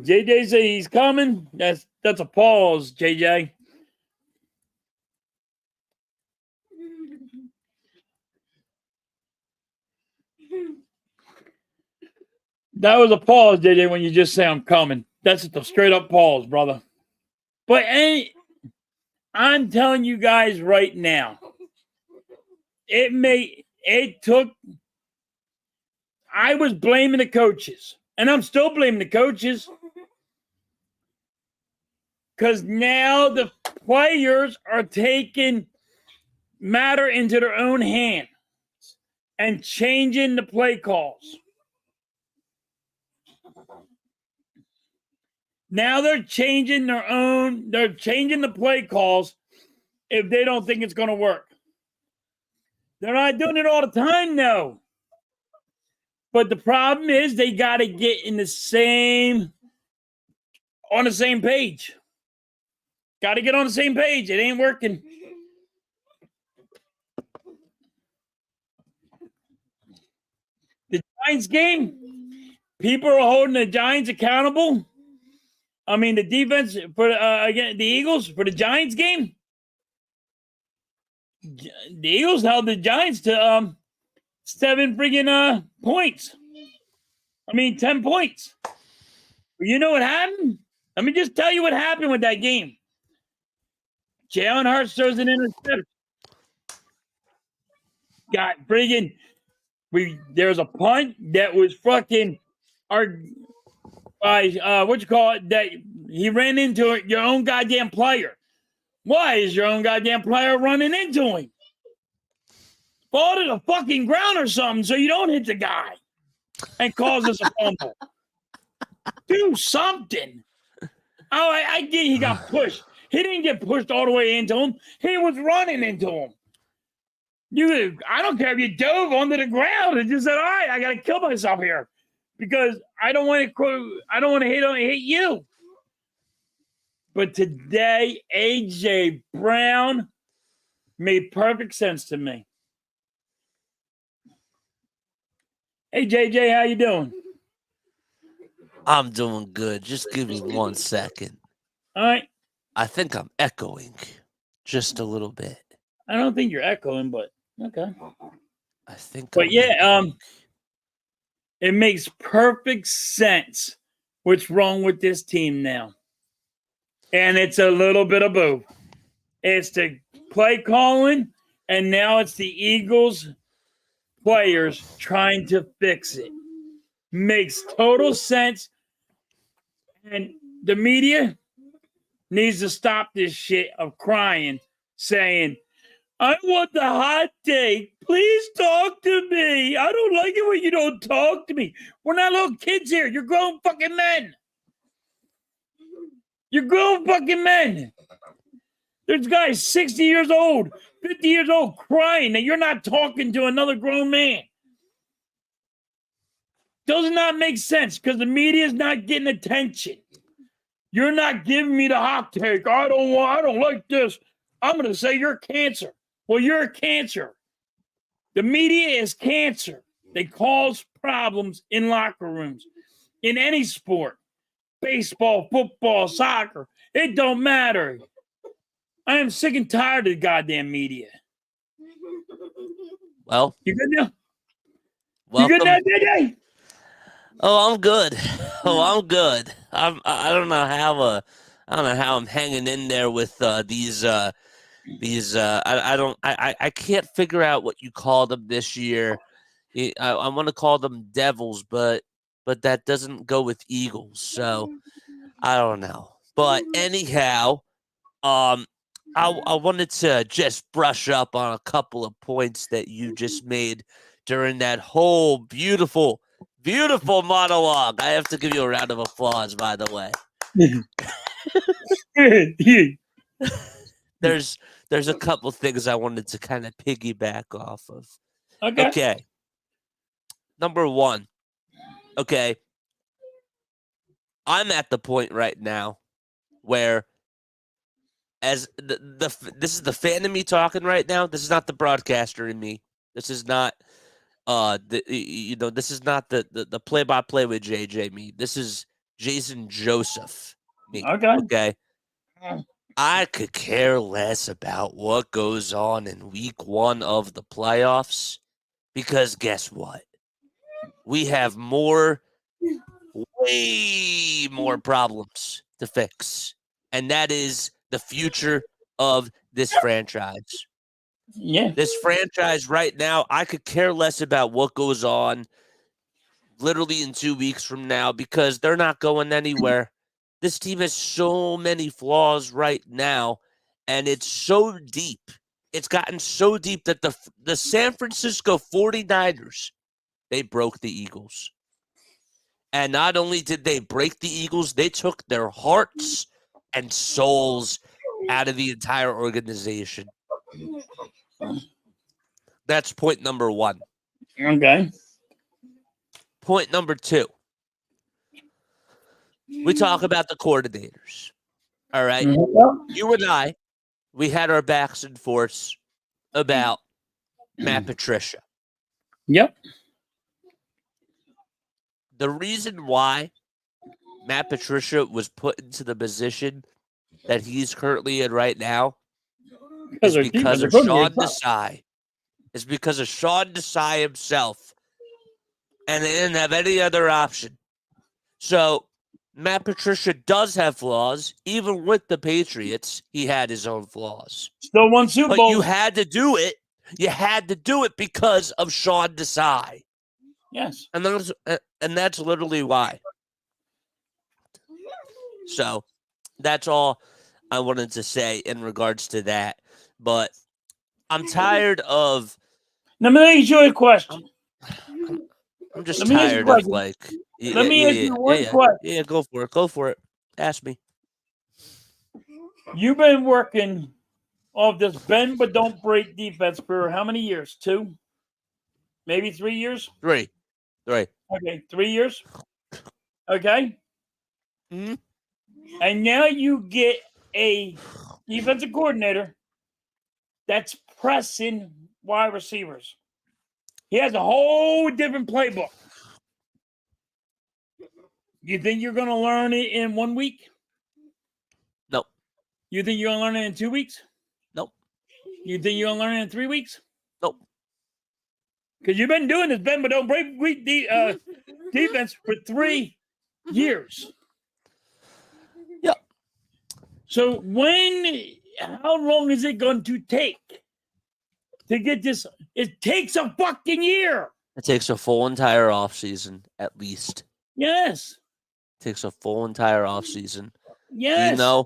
JJ said he's coming. That's a pause, JJ. That was a pause, JJ, when you just say I'm coming. That's just a straight up pause, brother. But I'm telling you guys right now, I was blaming the coaches, and I'm still blaming the coaches because now the players are taking matter into their own hands and changing the play calls. Now they're changing the play calls if they don't think it's going to work. They're not doing it all the time, though. But the problem is they got to get in the same on the same page. Got to get on the same page. It ain't working. The Giants game, people are holding the Giants accountable. I mean, the defense for again the Eagles for the Giants game. The Eagles held the Giants to 7 freaking points. 10 points. You know what happened? Let me just tell you what happened with that game. Jalen Hurts throws an interception. Got friggin' there's a punt that was fucking that he ran into your own goddamn player. Why is your own goddamn player running into him? Fall to the fucking ground or something so you don't hit the guy and cause us a fumble. Do something. Oh, I get he got pushed. He didn't get pushed all the way into him. He was running into him. I don't care if you dove onto the ground and just said, "All right, I got to kill myself here because I don't want to hit you." But today, AJ Brown made perfect sense to me. Hey, JJ, how you doing? I'm doing good. Just give me 1 second. All right. I think I'm echoing just a little bit. I don't think you're echoing, but okay. I think. But yeah, it makes perfect sense what's wrong with this team now. And it's a little bit of both. It's the play calling, and now it's the Eagles players trying to fix it. Makes total sense. And the media needs to stop this shit of crying, saying, "I want the hot take. Please talk to me. I don't like it when you don't talk to me." We're not little kids here. You're grown fucking men. You're grown fucking men. There's guys 60 years old, 50 years old crying that you're not talking to another grown man. Does not make sense because the media is not getting attention. You're not giving me the hot take. I don't like this. I'm going to say you're cancer. Well, you're a cancer. The media is cancer. They cause problems in locker rooms, in any sport. Baseball, football, soccer. It don't matter. I am sick and tired of the goddamn media. Well, You good now? welcome. You good now, JJ? Oh, I'm good. I'm good. I don't know how I'm hanging in there with these. I can't figure out what you call them this year. I want to call them Devils, but that doesn't go with Eagles. So I don't know. But anyhow, I wanted to just brush up on a couple of points that you just made during that whole beautiful monologue. I have to give you a round of applause, by the way. There's a couple things I wanted to kind of piggyback off of. Okay. Number one. Okay. I'm at the point right now where as this is the fan in me talking right now. This is not the broadcaster in me. This is not this is not the play-by-play with JJ me. This is Jason Joseph me. Okay. I could care less about what goes on in week 1 of the playoffs because guess what? We have way more problems to fix. And that is the future of this franchise. Yeah. This franchise right now, I could care less about what goes on literally in 2 weeks from now because they're not going anywhere. This team has so many flaws right now, and it's so deep. It's gotten so deep that the San Francisco 49ers, they broke the Eagles. And not only did they break the Eagles, they took their hearts and souls out of the entire organization. That's point number 1. Okay. Point number 2. we talk about the coordinators. All right. Mhm. You and I, we had our backs and forths about Matt Patricia. Yep. The reason why Matt Patricia was put into the position that he's currently in right now is our because defensive of coordinator Sean sucks. Desai. It's because of Sean Desai himself. And they didn't have any other option. So Matt Patricia does have flaws. Even with the Patriots, he had his own flaws. Still won Super But you Bowls. had to do it. You had to do it because of Sean Desai. Yes. And that's literally why. So that's all I wanted to say in regards to that. But I'm tired of. Let me ask you a question. I'm just Let me ask you a tired of question. like. Let me ask you one question. Yeah, go for it. Go for it. Ask me. You've been working off this bend but don't break defense for how many years? 2? Maybe 3 years? 3. Okay, 3 years. Okay. Mm-hmm. And now you get a defensive coordinator that's pressing wide receivers. He has a whole different playbook. You think you're going to learn it in 1 week? Nope. You think you're going to learn it in 2 weeks? Nope. You think you're going to learn it in 3 weeks? Nope. Because you've been doing this bend but don't break defense for 3 years. Yep. So how long is it going to take to get this? It takes a fucking year. It takes a full entire offseason at least. Yes. It takes a full entire offseason. Yes. You know,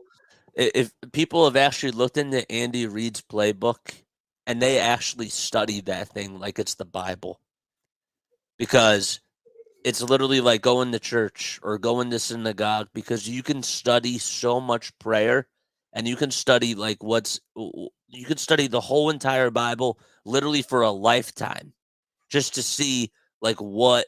if people have actually looked into Andy Reid's playbook and they actually study that thing like it's the Bible. Because it's literally like going to church or going to synagogue, because you can study so much prayer and you can study you can study the whole entire Bible literally for a lifetime just to see like what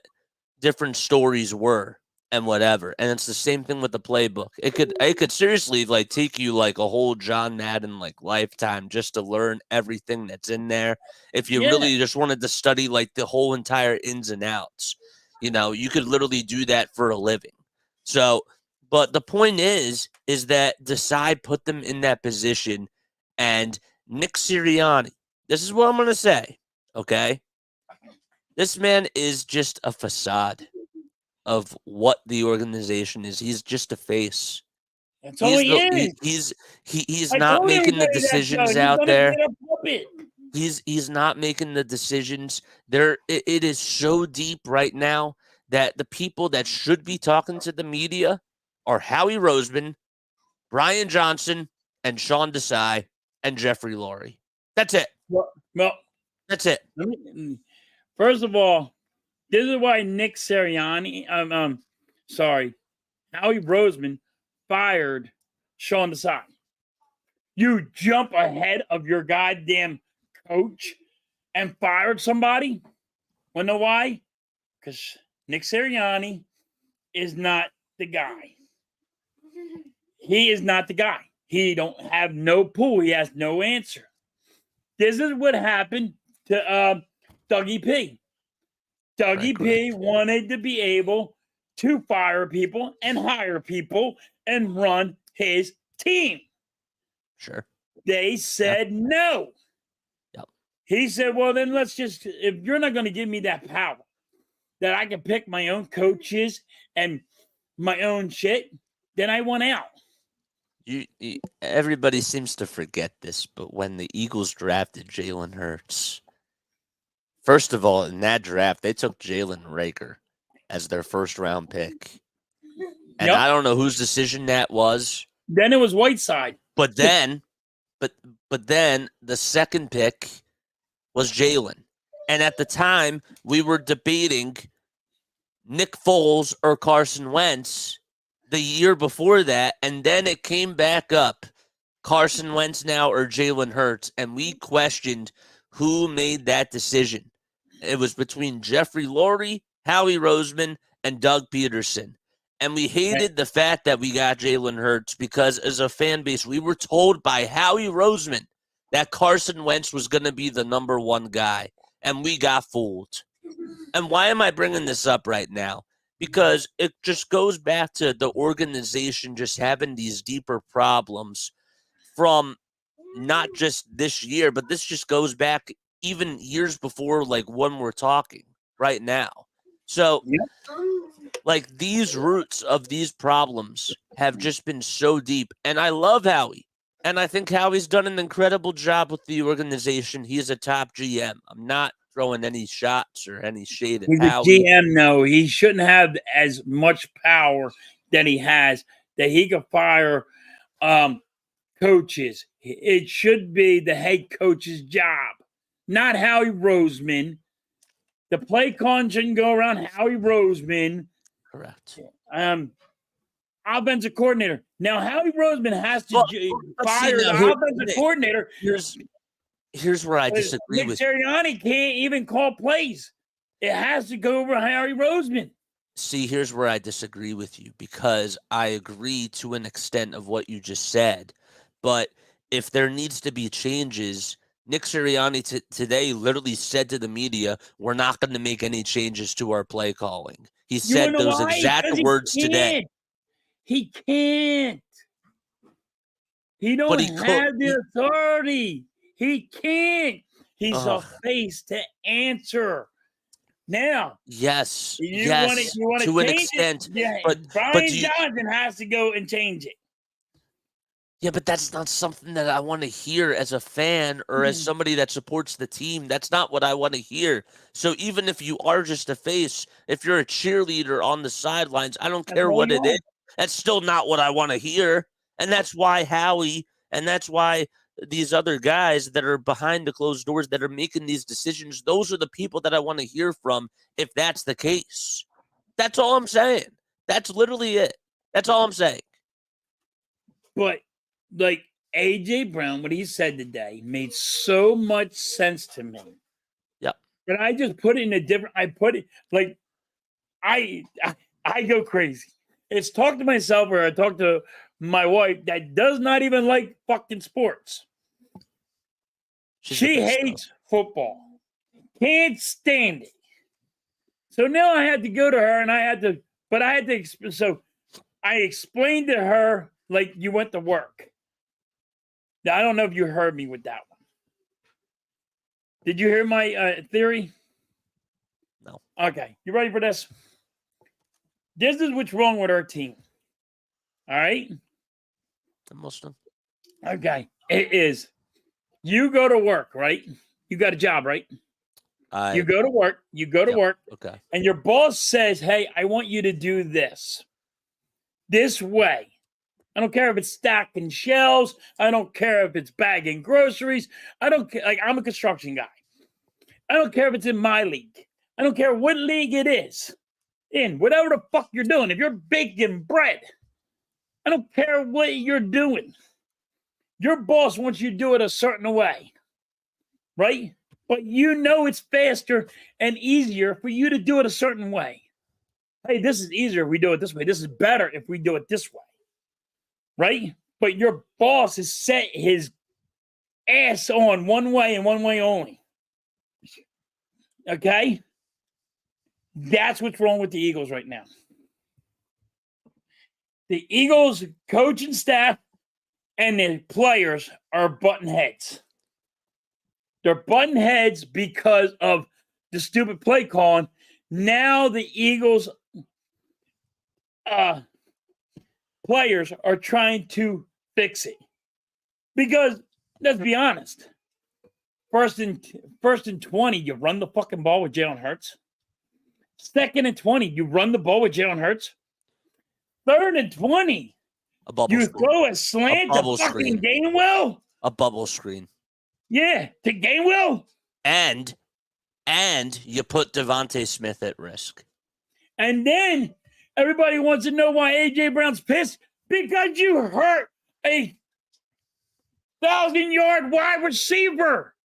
different stories were and whatever. And it's the same thing with the playbook. It could seriously like take you like a whole John Madden like lifetime just to learn everything that's in there. If you really just wanted to study like the whole entire ins and outs, you know, you could literally do that for a living. So, but the point is that Desai put them in that position, and Nick Sirianni, this is what I'm going to say, okay? This man is just a facade of what the organization is. He's just a face. That's all he is. He's not making the decisions out there. He's not making the decisions. It is so deep right now that the people that should be talking to the media are Howie Roseman, Brian Johnson, and Sean Desai, and Jeffrey Lurie. That's it. Well, that's it. First of all, this is why Nick Sirianni, Howie Roseman fired Sean Desai. You jump ahead of your goddamn coach and fired somebody. Wanna know why? Because Nick Sirianni is not the guy. He is not the guy. He don't have no pull. He has no answer. This is what happened to Dougie P. Dougie P wanted to be able to fire people and hire people and run his team. Sure. They said no. Yep. He said, well, then if you're not going to give me that power that I can pick my own coaches and my own shit, then I want out. Everybody seems to forget this, but when the Eagles drafted Jalen Hurts, first of all, in that draft, they took Jalen Reagor as their first-round pick. And I don't know whose decision that was. Then it was Whiteside. But then the second pick was Jalen. And at the time, we were debating Nick Foles or Carson Wentz the year before that. And then it came back up, Carson Wentz now or Jalen Hurts. And we questioned who made that decision. It was between Jeffrey Lurie, Howie Roseman, and Doug Peterson. And we hated the fact that we got Jalen Hurts because as a fan base, we were told by Howie Roseman that Carson Wentz was going to be the number one guy, and we got fooled. And why am I bringing this up right now? Because it just goes back to the organization just having these deeper problems from not just this year, but this just goes back even years before, like when we're talking right now. So, like, these roots of these problems have just been so deep. And I love Howie. And I think Howie's done an incredible job with the organization. He's a top GM. I'm not throwing any shots or any shade at He's a Howie. GM, no. He shouldn't have as much power that he has, that he could fire coaches. It should be the head coach's job, not Howie Roseman. The play con shouldn't go around Howie Roseman. Correct. Offensive coordinator. Now, Howie Roseman has to fire the offensive coordinator. Here's where I disagree Nick with Sirianni can't even call plays. It has to go over Howie Roseman. See, here's where I disagree with you, because I agree to an extent of what you just said. But if there needs to be changes, Nick Sirianni today literally said to the media, we're not going to make any changes to our play calling. He said those exact words today. He can't. He don't have the authority. He can't. He's a face to answer. Now, yes, you want to an extent. Yeah, but Brian Johnson has to go and change it. Yeah, but that's not something that I want to hear as a fan or as somebody that supports the team. That's not what I want to hear. So even if you are just a face, if you're a cheerleader on the sidelines, I don't care what it is. That's still not what I want to hear. And that's why Howie and that's why these other guys that are behind the closed doors that are making these decisions, those are the people that I want to hear from if that's the case. That's all I'm saying. That's literally it. That's all I'm saying. But like AJ Brown, what he said today made so much sense to me. Yep. But I just put it in a different. I put it like I go crazy. It's talk to myself or I talk to my wife that does not even like fucking sports. She hates football. Can't stand it. So now I had to go to her and I had to. So I explained to her like you went to work. Now, I don't know if you heard me with that one. Did you hear my theory? No. Okay. You ready for this? This is what's wrong with our team. All right? I'm listening. Okay. It is. You go to work, right? You got a job, right? You go to work. You go to work. Okay. And your boss says, hey, I want you to do this way. I don't care if it's stacking shelves. I don't care if it's bagging groceries. I don't care. Like, I'm a construction guy. I don't care if it's in my league. I don't care what league it is. In whatever the fuck you're doing. If you're baking bread, I don't care what you're doing. Your boss wants you to do it a certain way. Right? But you know it's faster and easier for you to do it a certain way. Hey, this is easier if we do it this way. This is better if we do it this way. Right? But your boss has set his ass on one way and one way only. Okay? That's what's wrong with the Eagles right now. The Eagles coaching staff and the players are button heads. They're button heads because of the stupid play calling. Now the Eagles players are trying to fix it. Because, let's be honest, first and 20, you run the fucking ball with Jalen Hurts. Second and 20, you run the ball with Jalen Hurts. Third and 20, you throw a slant to fucking Gainwell. A bubble screen. Yeah, to Gainwell. And you put Devontae Smith at risk. And then everybody wants to know why A.J. Brown's pissed. Because you hurt a 1,000-yard wide receiver.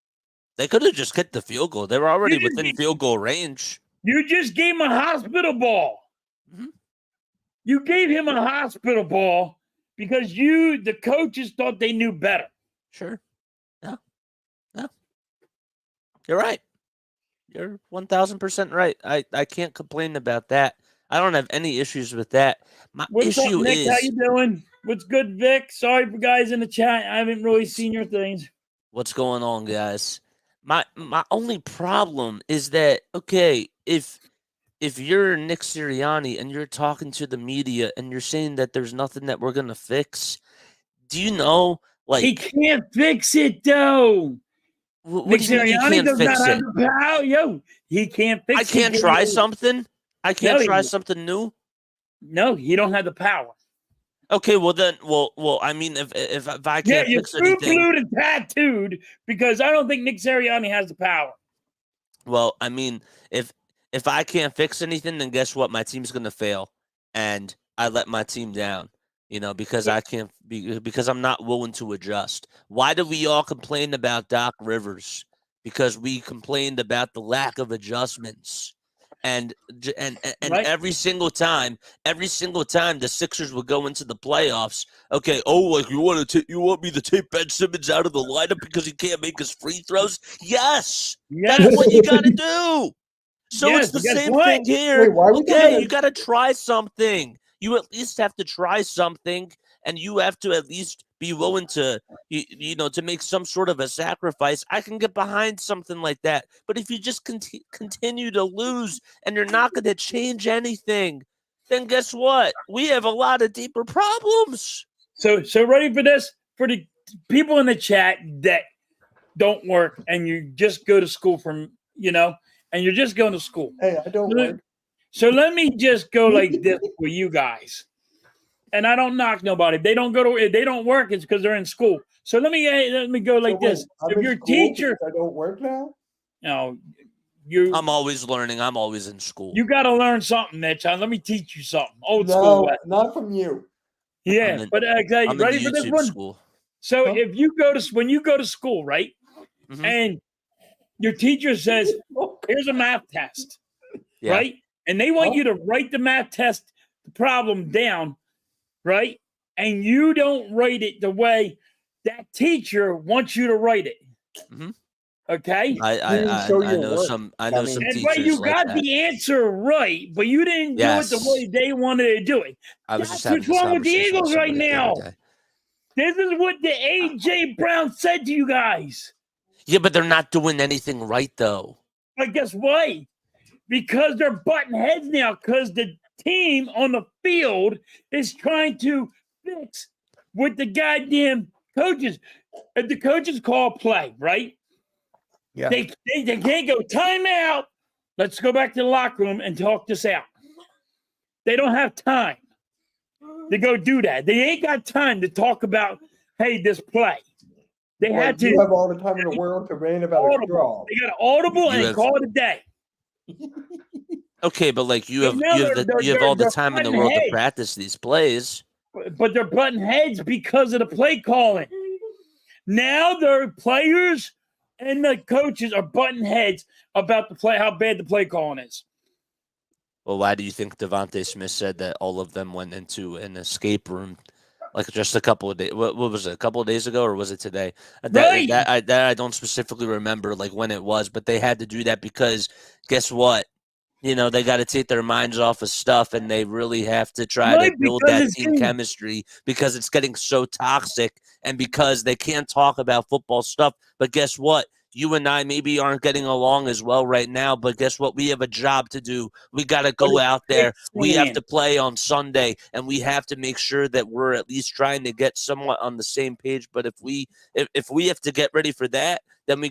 They could have just kicked the field goal. They were already within field goal range. You just gave him a hospital ball. Mm-hmm. You gave him a hospital ball because the coaches thought they knew better. Sure. No. You're right. You're 1,000% right. I can't complain about that. I don't have any issues with that. My What's up, issue Nick? How is you doing? What's good, Vic? Sorry for guys in the chat. I haven't really seen your things. what's going on, guys. My only problem is that okay, if you're Nick Sirianni and you're talking to the media and you're saying that there's nothing that we're gonna fix, do you know He like can't fix it though. what Nick do you mean he Sirianni can't does fix not have it? the power. Yo, he can't fix I it. can't try something. I can't No, try something new. No, he don't have the power. Okay, well then, well, I mean, if I Yeah, can't you're fix anything, blue and tattooed because I don't think Nick Sirianni has the power. well, I mean, if I can't fix anything, then guess what? My team's gonna fail, and I let my team down. Because I can't because I'm not willing to adjust. Why do we all complain about Doc Rivers? Because we complained about the lack of adjustments. And Right. every single time the Sixers would go into the playoffs. Okay, like you want me to take Ben Simmons out of the lineup because he can't make his free throws? Yes, that's what you got to do. So Yes, it's the guess same what? thing here. Wait, why are we Okay, talking you got to try something. You at least have to try something, and you have to at least be willing to, to make some sort of a sacrifice. I can get behind something like that. But if you just continue to lose and you're not going to change anything, then guess what? We have a lot of deeper problems. So ready for this? For the people in the chat that don't work and you just go to school and you're just going to school. Hey, I don't work. So let me just go like this for you guys. And I don't knock nobody. If they don't work, it's because they're in school. So let me go like this. I'm If in your school teacher, because I don't work now. I'm always learning. I'm always in school. You got to learn something, Mitch. Let me teach you something. Old No, school. not from you. Yeah, but I'm ready in for this YouTube one? school. So when you go to school, right, and your teacher says, "Here's a math test," right, and they want you to write the math test problem down, right, and you don't write it the way that teacher wants you to write it. Okay, I know some and teachers right, you like got that. the answer right, but you didn't do it the way they wanted to do it. I was just That's having what's this wrong with the conversation Eagles right somebody the now. other day. This is what the A.J. Brown said to you guys. Yeah, but they're not doing anything right, though. But guess what? Because they're butting heads now because the team on the field is trying to fix what the goddamn coaches. If the coaches call play, right? Yeah. They can't go timeout. Let's go back to the locker room and talk this out. They don't have time to go do that. They ain't got time to talk about, hey, this play. They had to. You have all the time in the world to rant about a straw. They got an audible and call it a day. Okay, but like you have all the time in the world to practice these plays. But they're butting heads because of the play calling. Now their players and the coaches are butting heads about the play, how bad the play calling is. Well, why do you think Devontae Smith said that all of them went into an escape room, like just a couple of days? What was it? A couple of days ago, or was it today? That I don't specifically remember, like when it was, but they had to do that because guess what? They got to take their minds off of stuff, and they really have to try to build that team chemistry because it's getting so toxic, and because they can't talk about football stuff. But guess what? You and I maybe aren't getting along as well right now, but guess what? We have a job to do. We got to go out there. We have to play on Sunday, and we have to make sure that we're at least trying to get somewhat on the same page. But if we have to get ready for that, then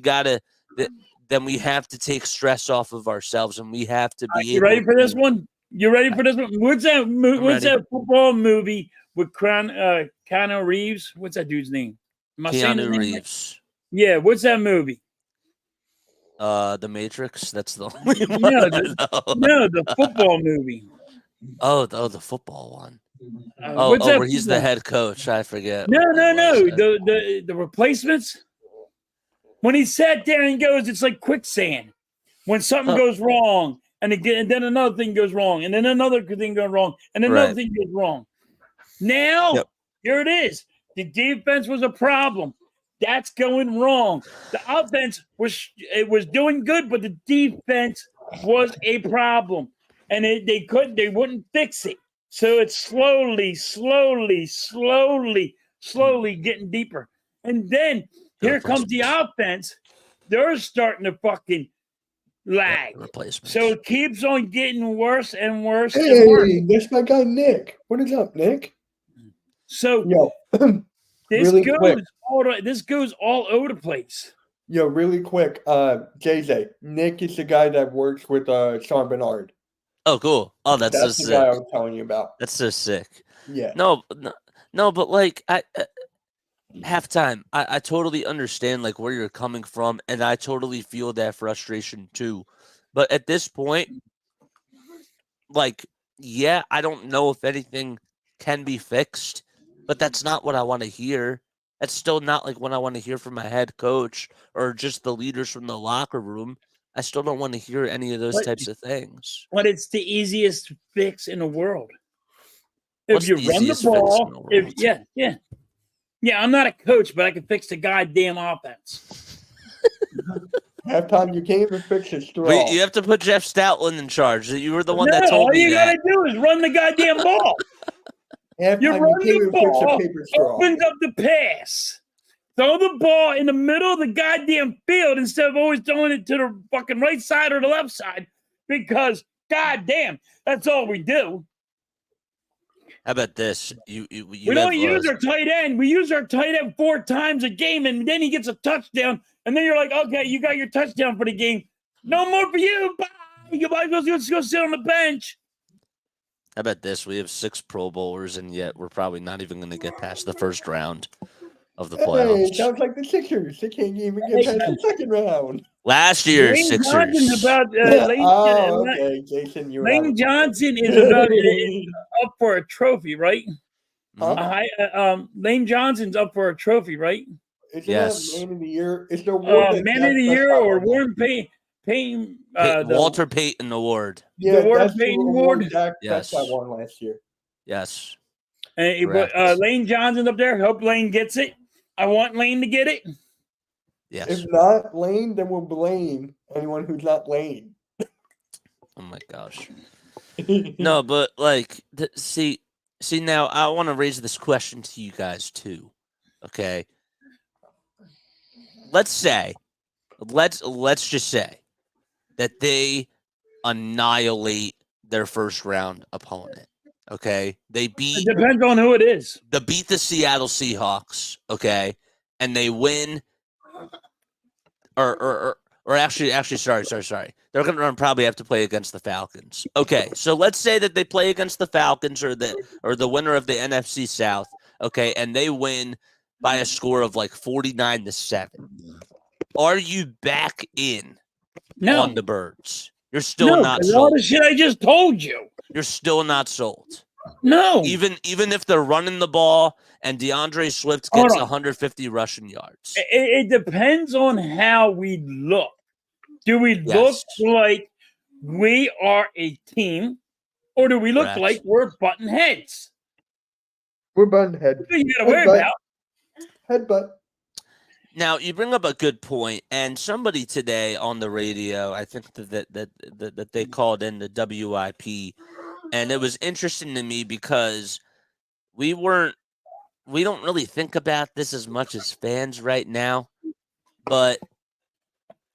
we have to take stress off of ourselves, and we have to be. You ready for this one? You ready for this one? What's that football movie with Keanu Reeves? What's that dude's name? Am I saying his name? Reeves. Yeah, what's that movie? The Matrix. That's the only one. No, the football movie. Oh, the football one. Where he's the head coach. I forget. No. The Replacements. When he sat there and goes, it's like quicksand. When something goes wrong, And again, and then another thing goes wrong, and then another thing goes wrong, and another Right. thing goes wrong. Now, Yep. here it is. The defense was a problem. That's going wrong. The offense was doing good, but the defense was a problem, and they wouldn't fix it. So it's slowly getting deeper. And then here comes the offense. They're starting to fucking lag. Replacements. So it keeps on getting worse and worse and worse. Hey, that's my guy Nick. What is up, Nick? So Yo, this really quick. this goes all over the place. Yo, really quick. JJ, Nick is the guy that works with Sean Bernard. Oh, cool. Oh, that's That's so the guy I sick. was telling you about. That's so sick. Yeah. No, but like halftime, I totally understand like where you're coming from, and I totally feel that frustration too. But at this point, like, yeah, I don't know if anything can be fixed, but that's not what I want to hear. That's still not like what I want to hear from my head coach or just the leaders from the locker room. I still don't want to hear any of those types of things. But it's the easiest fix in the world. If What's you the run the easiest fix in ball, the world? yeah, I'm not a coach, but I can fix the goddamn offense. Halftime, you can't even fix his straw. Wait, you have to put Jeff Stoutland in charge. You were the one that told all me you that. gotta do is run the goddamn ball. Halftime, You you run can't the even fix a ball, paper straw. opens up the pass. Throw the ball in the middle of the goddamn field instead of always throwing it to the fucking right side or the left side, because goddamn, that's all we do. How about this? You We don't use our tight end. We use our tight end 4 times a game, and then he gets a touchdown, and then you're like, okay, you got your touchdown for the game. No more for you. Bye. You might as well just go sit on the bench. How about this? We have 6 Pro Bowlers, and yet we're probably not even going to get past the first round of the Hey, playoffs. sounds like the Sixers. They can't even get past the second round. Last year's Lane Sixers. Johnson's about Okay, Jason, you're Lane out. Johnson is about up for a trophy, right? Huh? Lane Johnson's up for a trophy, right? Isn't Yes. that Man of the Year? It's the award that Man of the Dak Year Prescott or won. Warren Payton. Walter Payton Award. Yeah, the Walter that's the Payton award Award? Dak Yes. Prescott won last year. Yes. But Correct. Lane Johnson's up there. Hope Lane gets it. I want Lane to get it. Yes. If not Lane, then we'll blame anyone who's not Lane. Oh my gosh. No, but like, see. Now I want to raise this question to you guys too. Okay. Let's just say that they annihilate their first round opponent. Okay, they beat. It depends on who it is. They beat the Seattle Seahawks. Okay, and they win. Or actually, sorry. They're going to probably have to play against the Falcons. Okay, so let's say that they play against the Falcons or the winner of the NFC South. Okay, and they win by a score of like 49-7. Are you back in on the Birds? You're still not sold. All the shit I just told you. You're still not sold. No. Even if they're running the ball and DeAndre Swift gets 150 rushing yards. It depends on how we look. Do we look like we are a team, or do we look like we're button heads? We're button head. You got to worry about. Headbutt. Now, you bring up a good point, and somebody today on the radio, I think that they called in the WIP, and it was interesting to me because we don't really think about this as much as fans right now, but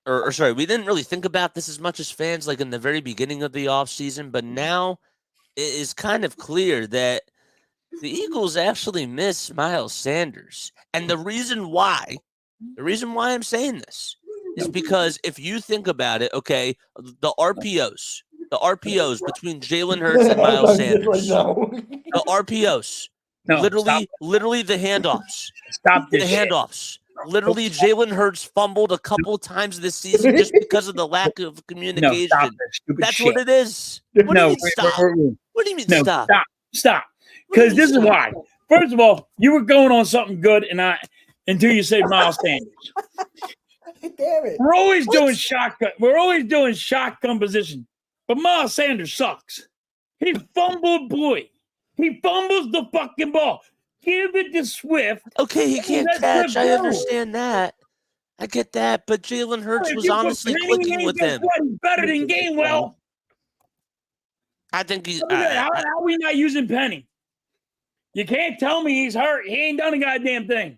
we didn't really think about this as much as fans like in the very beginning of the offseason, but now it is kind of clear that the Eagles actually miss Miles Sanders. And the reason why I'm saying this is because if you think about it, okay, the RPOs between Jalen Hurts and Miles Sanders, the RPOs, literally the handoffs. Stop this. The handoffs. Literally, Jalen Hurts fumbled a couple times this season just because of the lack of communication. No, stop this That's shit. what it is. What do you mean stop? What do you mean stop? Stop. Because this is why. First of all, you were going on something good, until you said Miles Sanders. Damn it. We're always doing shotgun. We're always doing shotgun position. But Miles Sanders sucks. He fumbled, boy. He fumbles the fucking ball. Give it to Swift. Okay, he can't Let catch. Swift I go. understand that. I get that. But Jalen Hurts If was you put honestly Penny clicking in, with guess him. what? He's better than Gainwell. I think he's. Look at that. How are we not using Penny? You can't tell me he's hurt. He ain't done a goddamn thing.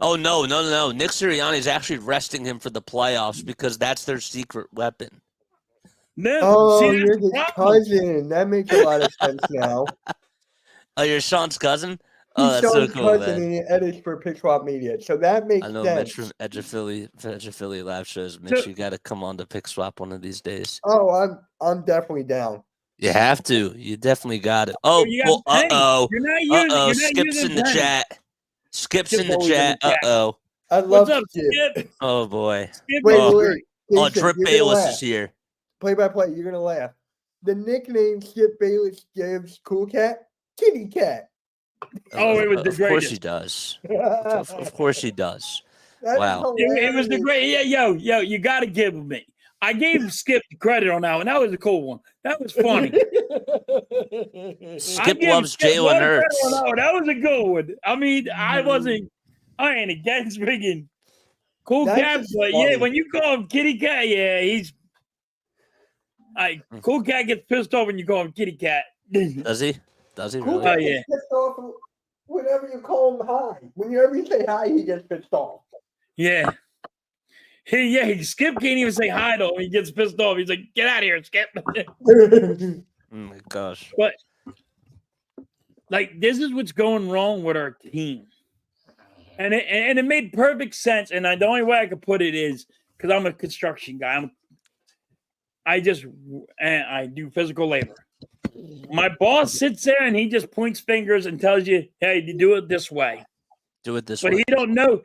Oh, no. Nick Sirianni is actually resting him for the playoffs because that's their secret weapon. No, Oh, see, that's you're the his problem. cousin. That makes a lot of sense now. Oh, you're Sean's cousin? Oh, He's that's so Sean's cool, cousin man. and he edits for Pick Swap Media. So that makes I know sense. Mitch from Edge of Philly live shows. Mitch, you got to come on to Pick Swap one of these days. Oh, I'm definitely down. You have to. You definitely got it. Oh, you got well, Penny. uh-oh. You're not using. Uh-oh. You're not Skips using in the Penny. chat. Skips Skip's in the always in the chat. chat. Uh-oh. I love What's up, Skip. Skip? Oh, boy. Skip Wait, Oh. wait. Oh, Jason, Drip you're gonna Bayless laugh. is here. Play by play, you're gonna laugh. The nickname Skip Bayless gives Cool Cat, Kitty Cat. Oh, it was the Of course greatest. he does. That's Of course he does. Wow. It was the great. Yeah, yo, you got to give him me. I gave Skip the credit on that one. That was a cool one. That was funny. Skip loves Jalen Hurts. That was a good one. I mean, I ain't against friggin' Cool That's Cat, just but funny. yeah, when you call him Kitty Cat, yeah, he's. Cool Cat gets pissed off when you call him Kitty Cat. Does he? Does he Cool really? Cat Oh, yeah. gets pissed off whenever you call him hi. Whenever you say hi, he gets pissed off. Yeah. Skip can't even say hi to him. He gets pissed off. He's like, get out of here, Skip. Oh my gosh. But like, this is what's going wrong with our team. And it made perfect sense. And the only way I could put it is because I'm a construction guy. I do physical labor. My boss sits there and he just points fingers and tells you, hey, you do it this way. Do it this But way. he don't know.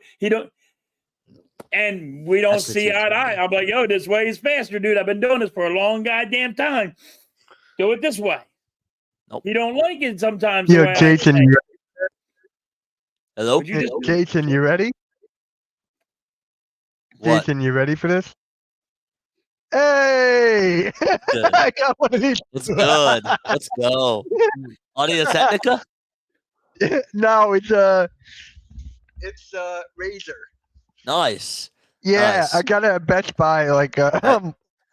And we don't That's what see you eye to do. eye. I'm like, yo, this way is faster, dude. I've been doing this for a long goddamn time. Do it this way. Nope. You don't like it sometimes. the Yo, way I Jason, say it. Hello? Would you just- Jason, you ready? What? Jason, you ready for this? Hey! Good. I got one of these. It's good. Let's go. Audio Technica? No, it's Razor. Nice. Yeah, Nice. I got it at Best Buy like I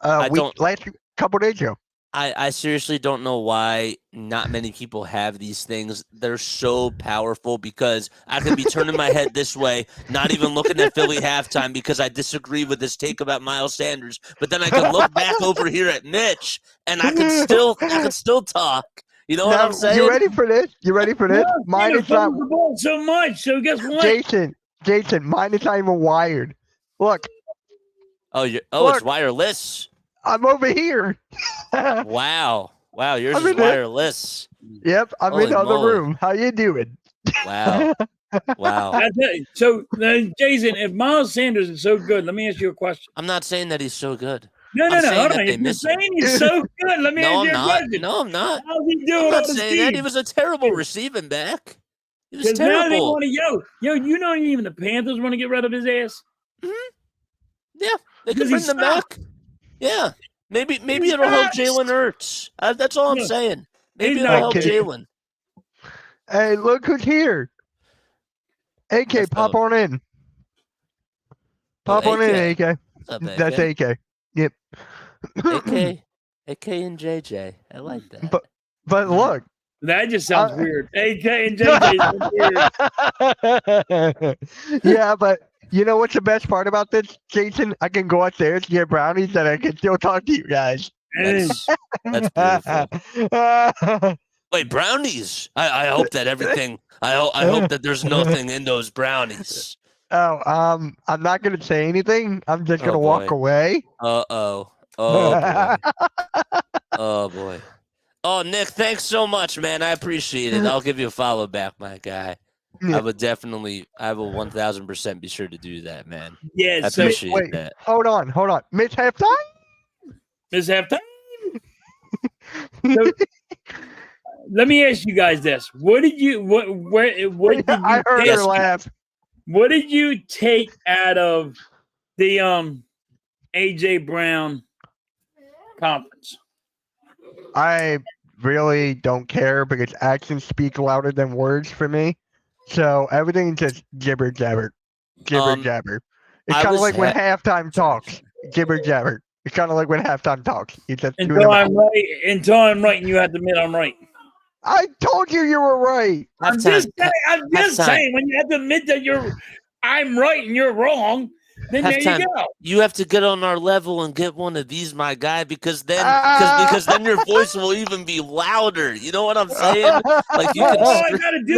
don't- last couple days ago. I seriously don't know why not many people have these things. They're so powerful because I can be turning my head this way, not even looking at Philly halftime because I disagree with this take about Miles Sanders. But then I can look back over here at Mitch and I can still talk. You know what I'm saying? You ready for this? You ready for this? No, Mine you is not. fumbled the ball so much. So guess what? Jason, mine is not even wired. Look, It's Look. wireless. I'm over here. Wow, yours I'm is in it. wireless. Yep, I'm Holy in the other moly. room. How you doing? Wow. That's it. So, Jason, if Miles Sanders is so good, let me ask you a question. I'm not saying that he's so good. No, I'm saying hold that on. they If you're miss him. saying he's so good, let me No, ask I'm you a not. question. No, I'm not. How's he I'm doing not on the saying that. He team? was a terrible receiving back. He was Because now they terrible. want to, you know, even the Panthers want to get rid of his ass. Yeah, they Because could bring he them back. Yeah, maybe it'll help sucks. Jalen Hurts. That's all I'm No, saying. Maybe he's it'll not help kidding. Jalen. Hey, look who's here. AK, Let's pop go. on in. Pop on in, AK. What's up, That's AK? AK. Yep. AK and JJ. I like that. But look. That just sounds weird. AK and JJ. Weird. Yeah, but you know what's the best part about this, Jason? I can go upstairs, get brownies, and I can still talk to you guys. That's beautiful. Wait, brownies. I hope that everything. I hope that there's nothing in those brownies. Oh, I'm not gonna say anything. I'm just gonna Oh, walk boy. away. Oh boy. Oh boy. Oh, Nick, thanks so much, man. I appreciate it. I'll give you a follow back, my guy. Yeah. I will 1000% be sure to do that, man. Yeah, I so appreciate Wait, that. hold on. Miss halftime? Miss Halftime. So, let me ask you guys this: what did you I heard take, her laugh. what did you take out of the AJ Brown conference? I really don't care because actions speak louder than words for me. So everything's just jibber jabber, jibber Um, jabber. It's I kind of was like when ha- halftime sorry. talks, jibber jabber. It's kind of like when halftime talks. You just do Until them. I'm right, and you have to admit I'm right. I told you were right. I'm just Halftime. saying. I'm just Halftime. saying. When you have to admit that I'm right and you're wrong, then there you Halftime. go. You have to get on our level and get one of these, my guy, because then your voice will even be louder. You know what I'm saying? Like you can. All I gotta do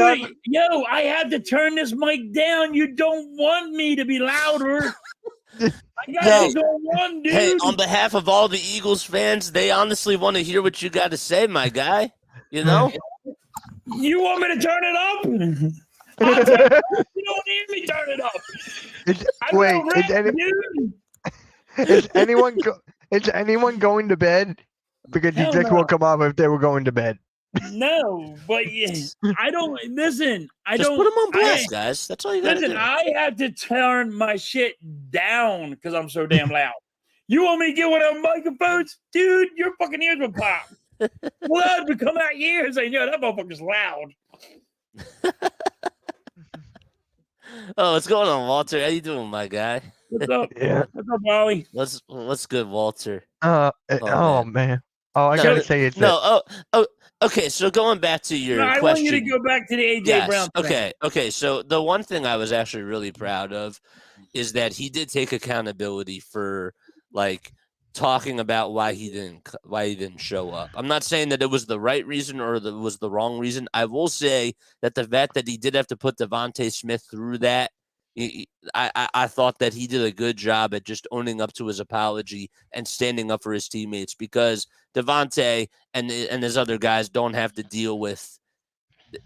No, is, I have to turn this mic down. You don't want me to be louder. I gotta be going one, dude. Hey, on behalf of all the Eagles fans, they honestly want to hear what you got to say, my guy. You know? You want me to turn it up? I'll turn it up. You don't hear me turn it up. I'm Wait, no rap, dude. is anyone going to bed? Because you Hell just no. woke them up if they were going to bed. No, but I don't listen. I Just don't put them on I- blast, guys. That's all you got to Listen, do. I have to turn my shit down because I'm so damn loud. You want me to get one of them microphones? Dude, your fucking ears will pop. Blood would come out your ears and that motherfucker's loud. Oh, what's going on, Walter? How you doing, my guy? What's up? Yeah. What's up, Ollie? What's good, Walter? Oh man. Oh, I No, gotta say it's No, okay. So going back to your No, I question. want you to go back to the AJ Yes. Brown thing. Okay. So the one thing I was actually really proud of is that he did take accountability for like talking about why he didn't show up. I'm not saying that it was the right reason or that it was the wrong reason. I will say that the fact that he did have to put Devontae Smith through that, I thought that he did a good job at just owning up to his apology and standing up for his teammates because Devontae and his other guys don't have to deal with.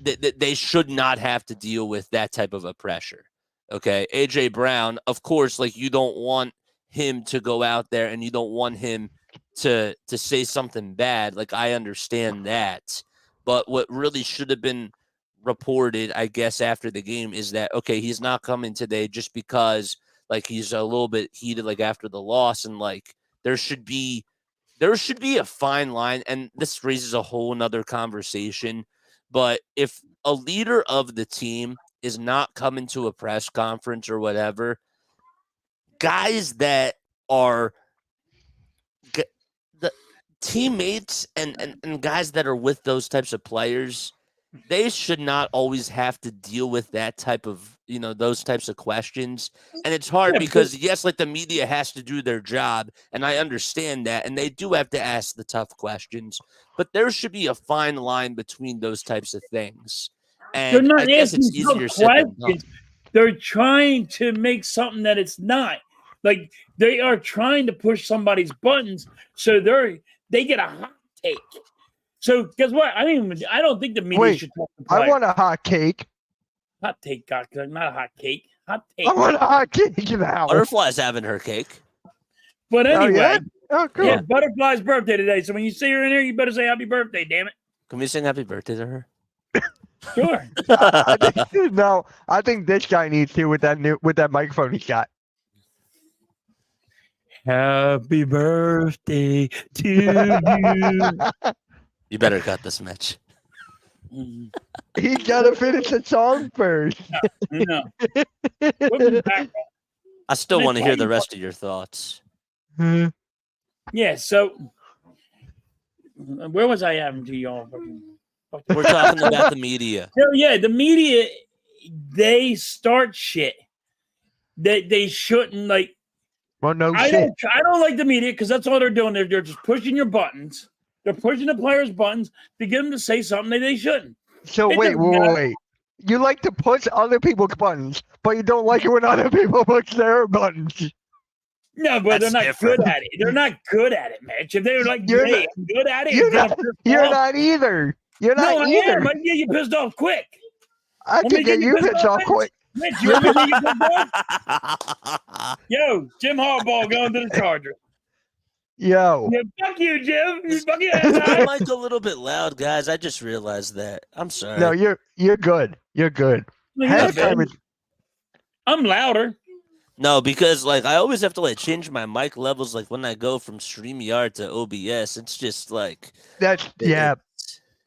They should not have to deal with that type of a pressure. Okay, AJ Brown, of course, like you don't want him to go out there and you don't want him to say something bad. Like I understand that, but what really should have been reported, I guess, after the game is that okay, he's not coming today just because like he's a little bit heated, like after the loss, and like there should be a fine line, and this raises a whole nother conversation. But if a leader of the team is not coming to a press conference or whatever, guys that are the teammates and guys that are with those types of players, they should not always have to deal with that type of, those types of questions. And it's hard because, yes, like the media has to do their job, and I understand that, and they do have to ask the tough questions, but there should be a fine line between those types of things. They're And not I guess it's asking easier tough said than done. questions. They're trying to make something that it's not. Like they are trying to push somebody's buttons, so they get a hot take. So guess what? I don't think the media should talk to players. I want a hot cake. Hot take, not a hot cake. Hot take. I want a hot cake now. Butterfly's having her cake. But anyway, yeah? Oh, cool. yeah, Butterfly's birthday today. So when you see her in here, you better say happy birthday, damn it. Can we sing happy birthday to her? Sure. I think this guy needs to with that microphone he's got. Happy birthday to you. You better cut this, Mitch. He's gotta finish the song first. No. Put me back. I still want to hear the rest of your thoughts. Yeah, so where was I at to y'all? We're talking about the media. So, yeah, the media, they start shit that they shouldn't like. Well, no I shit. don't like the media because that's all they're doing. They're just pushing your buttons. They're pushing the players' buttons to get them to say something that they shouldn't. So It wait. doesn't matter. You like to push other people's buttons, but you don't like it when other people push their buttons. No, but That's they're not different. good at it. They're not good at it, Mitch. If they were like, You're hey, I'm good at it. You're it's gonna not. piss You're them off. not either. You're No, not I either. am. I can get you pissed off quick. I Want me can to get you pissed off Mitch? quick. Mitch, you want me to get you pissed off? Yo, Jim Harbaugh going to the Chargers. Yo. Yeah, fuck you, Jim. You fuck your Is ass my out. mic a little bit loud, guys? I just realized that. I'm sorry. No, you're good. You're good. Look at that, Halftime man. is I'm louder. No, because like I always have to like change my mic levels like when I go from StreamYard to OBS. It's just like That's it- yeah.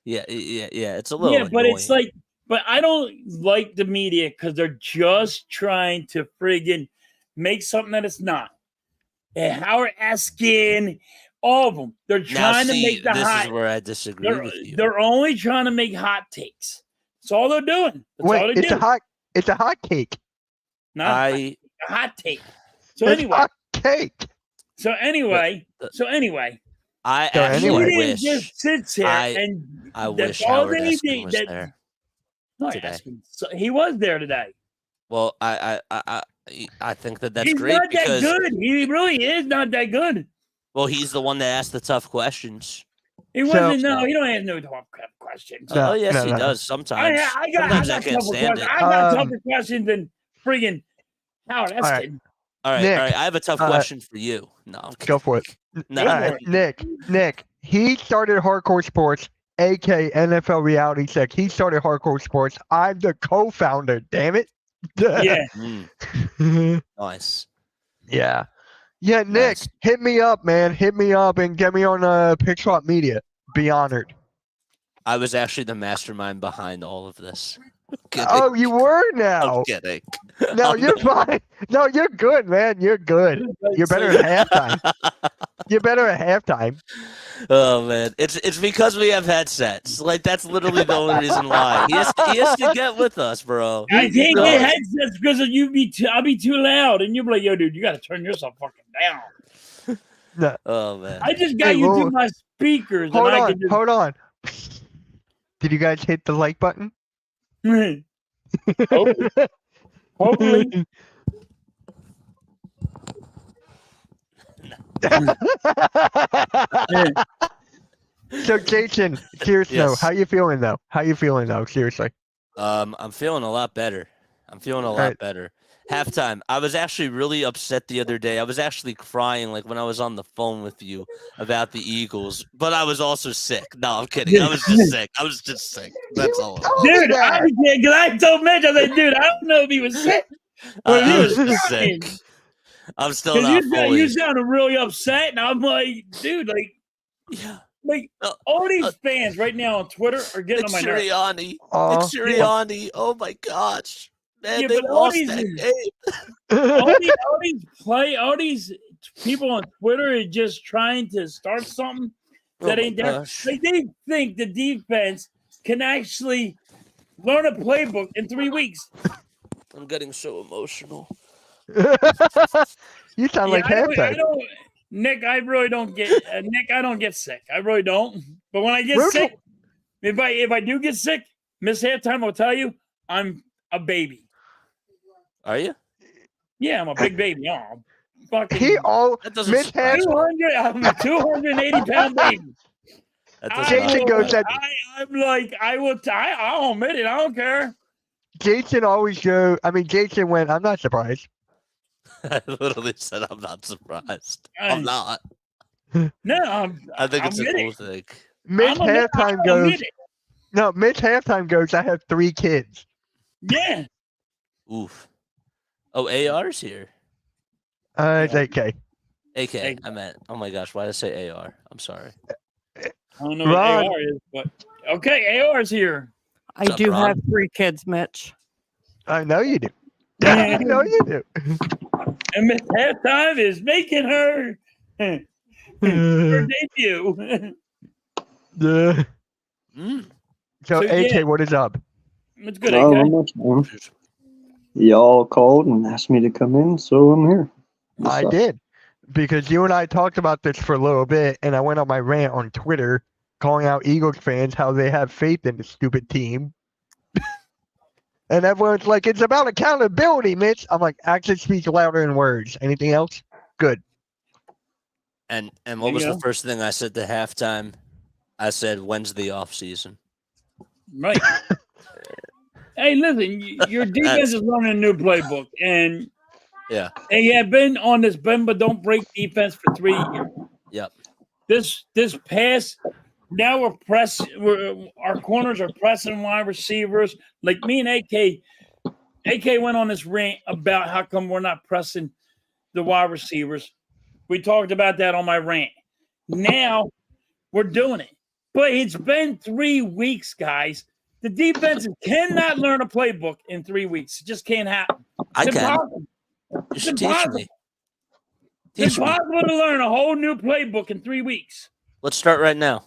It's a Yeah, little but it's annoying. like, but I don't like the media because they're just trying to friggin' make something that it's not. And Howard Eskin, all of them, they're Now, trying to see, make the this is hot. where I disagree They're with you. they're only trying to make hot takes. That's all they're doing. That's all Wait, they it's do. a hot cake. Not I a hot take. So It's anyway, hot cake. so anyway, the- so anyway, I So actually anyway. he wish just sits here I and I that's wish all Howard they Eskin did. was That there no, today. Eskin, so he was there today. Well, I think that that's He's great not because that good. He really is not that good. well, he's the one that asked the tough questions. He So- wasn't. No, he don't ask no tough questions. No, Oh yes, no, he no. does sometimes. I got Sometimes I can't tougher stand questions. it. I got Um, tougher questions than friggin' Howard All right. Eskin. All right, Nick, I have a tough question for you. No, I'm Go for it. No, Go All for right, it. Nick, he started Hardcore Sports, aka NFL Reality Check. He started Hardcore Sports. I'm the co-founder. Damn it. Yeah. Nice. Yeah. Yeah, Nick, Nice. hit me up, man. Hit me up and get me on Pick Swap Media. Be honored. I was actually the mastermind behind all of this. Kidding. Oh, you were now. I'm kidding. No, I'm you're fine. No, you're good, man. You're good. You're better at halftime. You're better at halftime. Oh man, it's because we have headsets. Like that's literally the only reason why he has to get with us, bro. I He can't does. get headsets because of you. I'll be too loud, and you'll be like, "Yo, dude, you got to turn yourself fucking down." No. Oh man. I just got Hey, you well, through my speakers, Hold and I on. can just. Hold on. Did you guys hit the like button? Hopefully. So, Jason, seriously, though, Yes. how you feeling, though? How you feeling, though? Seriously. I'm feeling a lot better. I'm feeling a lot Alright. better. Halftime. I was actually really upset the other day. I was actually crying like when I was on the phone with you about the Eagles, but I was also sick. No, I'm kidding. I was just sick. I was just sick. That's all. Told me Dude, that. I told Mitch, I said, dude, I don't know if he was sick. Or if he I was was just crying. sick. I'm still Because not you fully. sounded really upset, and I'm like, dude, Yeah. like Uh, all these fans right now on Twitter are getting Nick on my nerves. Sirianni. Aw. Nick Sirianni. Oh my gosh. Man, Yeah, they but all lost these- that game. all these people on Twitter are just trying to start something that Oh my ain't there. gosh. Like they think the defense can actually learn a playbook in 3 weeks. I'm getting so emotional. You sound like I halftime. don't, Nick, I really don't get Nick. I don't get sick. I really don't. But when I get Russell- sick, if I do get sick, miss halftime, I'll tell you, I'm a baby. Are you? Yeah, I'm a big baby. Oh, fucking He all That doesn't Mitch surprise has me. 200. I'm a 280-pound baby. That I doesn't Jason will- goes that- I'm like, I'll admit it. I don't care. Jason always go. I mean, Jason went. I'm not surprised. I literally said I'm not surprised. I'm not. No, I think it's a admit cool it. thing. Mitch halftime I'll goes. admit it. No, Mitch halftime goes. I have 3 kids. Yeah. Oof. Oh, AR's here. It's AK. AK, I meant. Oh my gosh, why did I say AR? I'm sorry. I don't know Ron. what AR is, but okay, AR's here. I What's up, do Ron? have 3 kids, Mitch. I know you do. I know you do. And Miss Halftime is making her her debut. Yeah. Mm. So, So, AK, yeah. what is up? It's good, Oh, AK. not much, man. Y'all called and asked me to come in, so I'm here. What's I up? did. Because you and I talked about this for a little bit, and I went on my rant on Twitter calling out Eagles fans how they have faith in the stupid team. And everyone's like, it's about accountability, Mitch. I'm like, actions speak louder than words. Anything else? Good. And There what you was the go. first thing I said to halftime? I said, "When's the off season?" Right. Hey, listen, your defense is running a new playbook, and Yeah. they have been on this bend but don't break defense for 3 years. Yep. This pass, now our corners are pressing wide receivers. Like me and AK AK went on this rant about how come we're not pressing the wide receivers. We talked about that on my rant. Now we're doing it. But it's been 3 weeks, guys. The defenses cannot learn a playbook in 3 weeks. It just can't happen. I It's can. impossible. You It's should teach impossible. me. It's Teach me. impossible to learn a whole new playbook in 3 weeks. Let's start right now.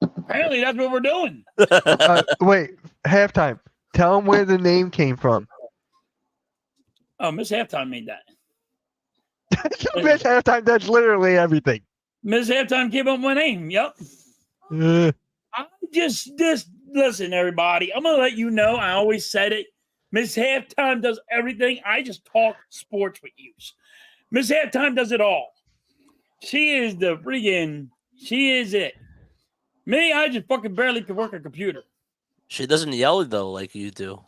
Apparently, that's what we're doing. Wait, halftime. Tell them where the name came from. Oh, Miss Halftime made that. Miss halftime. That's literally everything. Miss Halftime came up with my name. Yep. Uh, I just listen, everybody. I'm gonna let you know. I always said it. Miss Halftime does everything. I just talk sports with you. Miss Halftime does it all. She is the friggin'. She is it. Me, I just fucking barely can work a computer. She doesn't yell though like you do.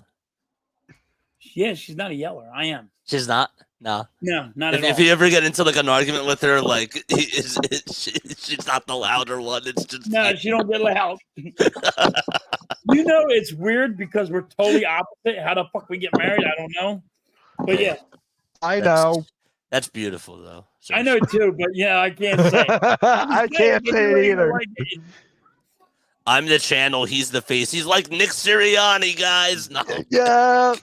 Yeah, she's not a yeller. I am. She's not. No. No, not If, at all. if you ever get into like an argument with her, like she's not the louder one. It's just No, she don't get loud. You know, it's weird because we're totally opposite. How the fuck we get married, I don't know. But yeah, I know. That's beautiful though. I know too. But yeah, I can't say it. I can't say it either. Like it. I'm the channel. He's the face. He's like Nick Sirianni, guys. No. Yeah.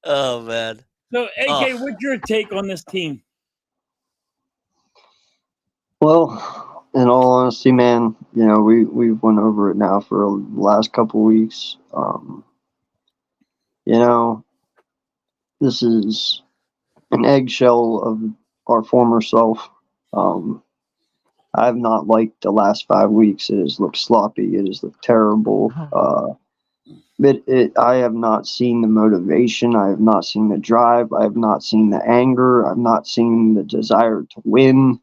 Oh man. So, AK, what's your take on this team? Well, in all honesty, man, we've went over it now for the last couple weeks. This is an eggshell of our former self. I have not liked the last 5 weeks. It has looked sloppy. It has looked terrible. I have not seen the motivation. I have not seen the drive. I have not seen the anger. I've not seen the desire to win.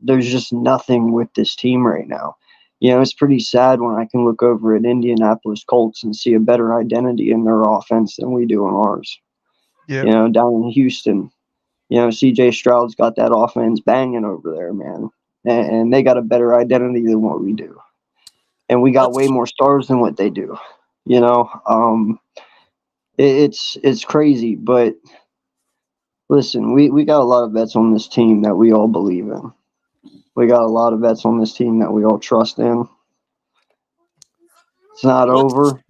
There's just nothing with this team right now. It's pretty sad when I can look over at Indianapolis Colts and see a better identity in their offense than we do in ours. Yeah. Down in Houston, CJ Stroud's got that offense banging over there, man. And they got a better identity than what we do. And we got way more stars than what they do. It's crazy, but listen, we got a lot of vets on this team that we all believe in. We got a lot of vets on this team that we all trust in. It's not over,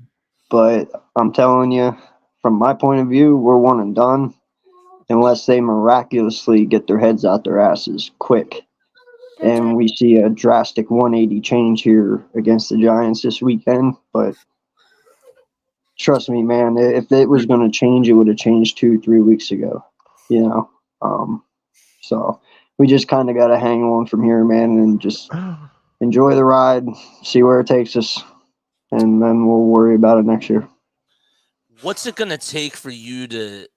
but I'm telling you, from my point of view, we're one and done unless they miraculously get their heads out their asses quick. And we see a drastic 180 change here against the Giants this weekend. But trust me, man, if it was going to change, it would have changed 2-3 weeks ago. So we just kind of got to hang on from here, man, and just enjoy the ride, see where it takes us, and then we'll worry about it next year. What's it gonna take for you to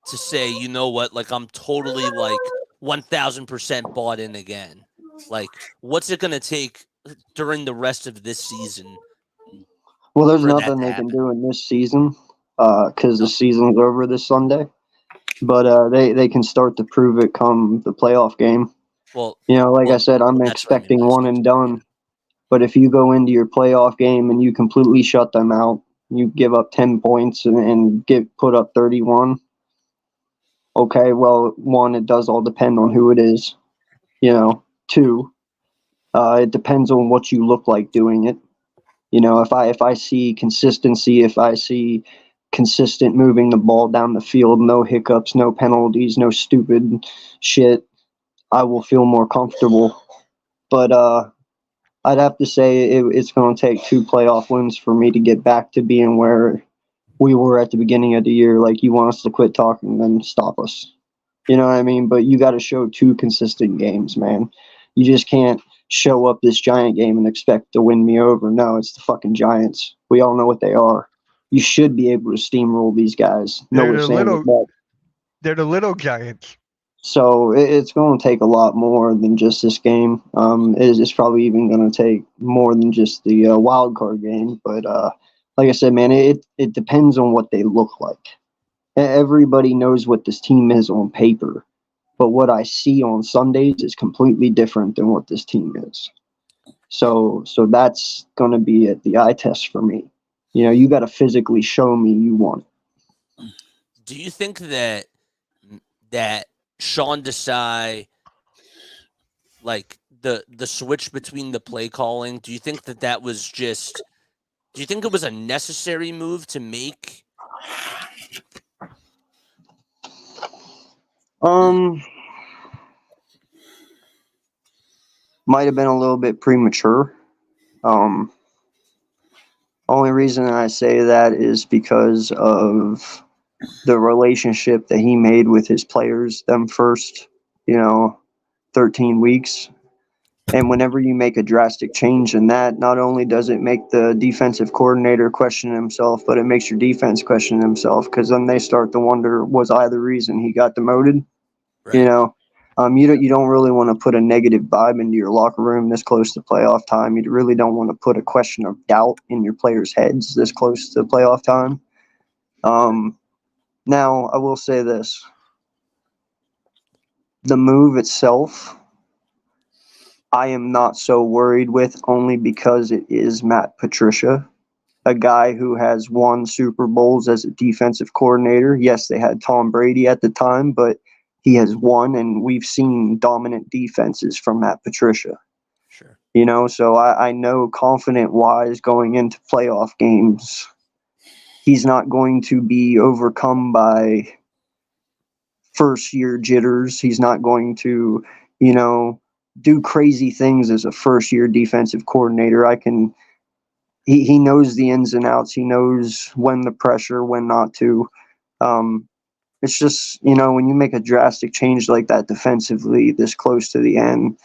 say, you know what, like I'm totally like 1,000% bought in again? Like, what's it gonna take during the rest of this season? Well, there's nothing they can do in this season because the season's over this Sunday. But they can start to prove it come the playoff game. Well, I said, I'm expecting one and done. But if you go into your playoff game and you completely shut them out, you give up 10 points and get put up 31. Okay, well, one, it does all depend on who it is. Two, it depends on what you look like doing it. If I see consistency, if I see consistent moving the ball down the field, no hiccups, no penalties, no stupid shit, I will feel more comfortable. But I'd have to say it's going to take 2 playoff wins for me to get back to being where we were at the beginning of the year. Like, you want us to quit talking, then stop us. You know what I mean? But you got to show 2 consistent games, man. You just can't show up this Giant game and expect to win me over. No, it's the fucking Giants. We all know what they are. You should be able to steamroll these guys. They're the little Giants. So it's going to take a lot more than just this game. It's probably even going to take more than just the wild card game. But like I said, man, it depends on what they look like. Everybody knows what this team is on paper. But what I see on Sundays is completely different than what this team is. So that's going to be at the eye test for me. You got to physically show me you want it. Do you think that Sean Desai, like the switch between the play calling, do you think that was just? Do you think it was a necessary move to make? Might have been a little bit premature. Only reason I say that is because of the relationship that he made with his players them first, 13 weeks. And whenever you make a drastic change in that, not only does it make the defensive coordinator question himself, but it makes your defense question himself, because then they start to wonder, was I the reason he got demoted? Right. You don't really want to put a negative vibe into your locker room this close to playoff time. You really don't want to put a question of doubt in your players' heads this close to playoff time. Now, I will say this. The move itself, I am not so worried with, only because it is Matt Patricia, a guy who has won Super Bowls as a defensive coordinator. Yes, they had Tom Brady at the time, but he has won, and we've seen dominant defenses from Matt Patricia. Sure. So I know confident-wise going into playoff games, he's not going to be overcome by first-year jitters. He's not going to, do crazy things as a first-year defensive coordinator. He knows the ins and outs. He knows when the pressure, when not to. It's just, when you make a drastic change like that defensively this close to the end,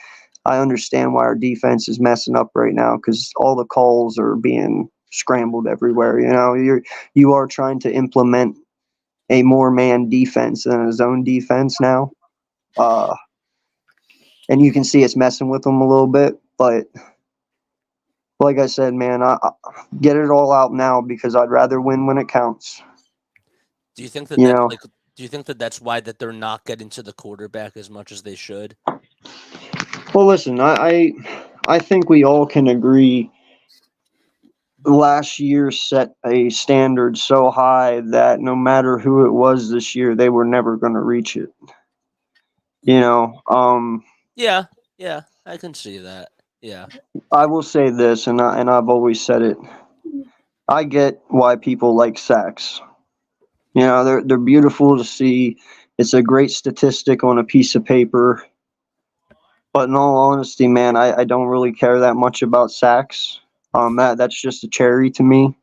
I understand why our defense is messing up right now, because all the calls are being scrambled everywhere. You are trying to implement a more man defense than a zone defense now. And you can see it's messing with them a little bit. But like I said, man, I get it all out now, because I'd rather win when it counts. Do you think that do you think that that's why that they're not getting to the quarterback as much as they should? Well, listen, I think we all can agree last year set a standard so high that no matter who it was this year, they were never going to reach it. Yeah, I can see that. Yeah. I will say this, and I've always said it. I get why people like sacks. They're beautiful to see. It's a great statistic on a piece of paper. But in all honesty, man, I don't really care that much about sacks. That's just a cherry to me.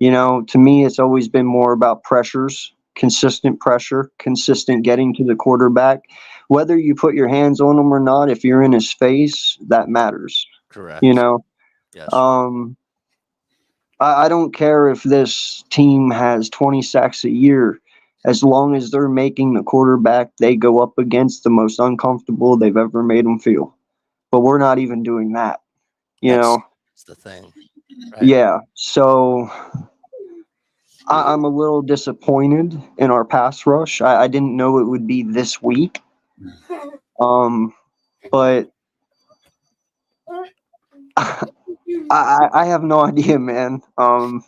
To me, it's always been more about pressures, consistent pressure, consistent getting to the quarterback. Whether you put your hands on him or not, if you're in his face, that matters. Correct. Yes. I don't care if this team has 20 sacks a year. As long as they're making the quarterback they go up against the most uncomfortable they've ever made them feel. But we're not even doing that. That's the thing. Right? Yeah. So I'm a little disappointed in our pass rush. I didn't know it would be this weak. But I have no idea, man. I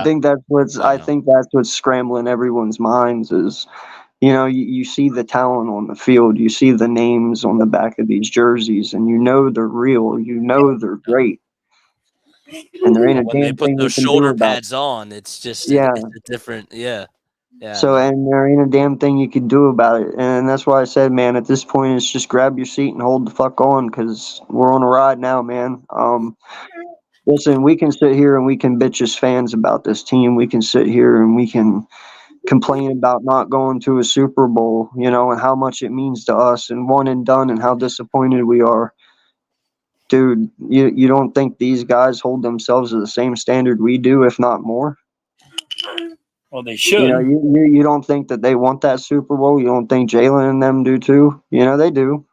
think that's what's scrambling everyone's minds is, you see the talent on the field, you see the names on the back of these jerseys, and they're real, they're great. And there ain't a when they damn put thing we those can do shoulder about it. pads on, it's just Yeah. it's a different. Yeah. So, and there ain't a damn thing you can do about it. And that's why I said, man, at this point, it's just grab your seat and hold the fuck on, because we're on a ride now, man. Listen, we can sit here and we can bitch as fans about this team. We can sit here and we can complain about not going to a Super Bowl, and how much it means to us, and one and done, and how disappointed we are. Dude, you don't think these guys hold themselves to the same standard we do, if not more? Well, they should. You don't think that they want that Super Bowl? You don't think Jalen and them do too? They do.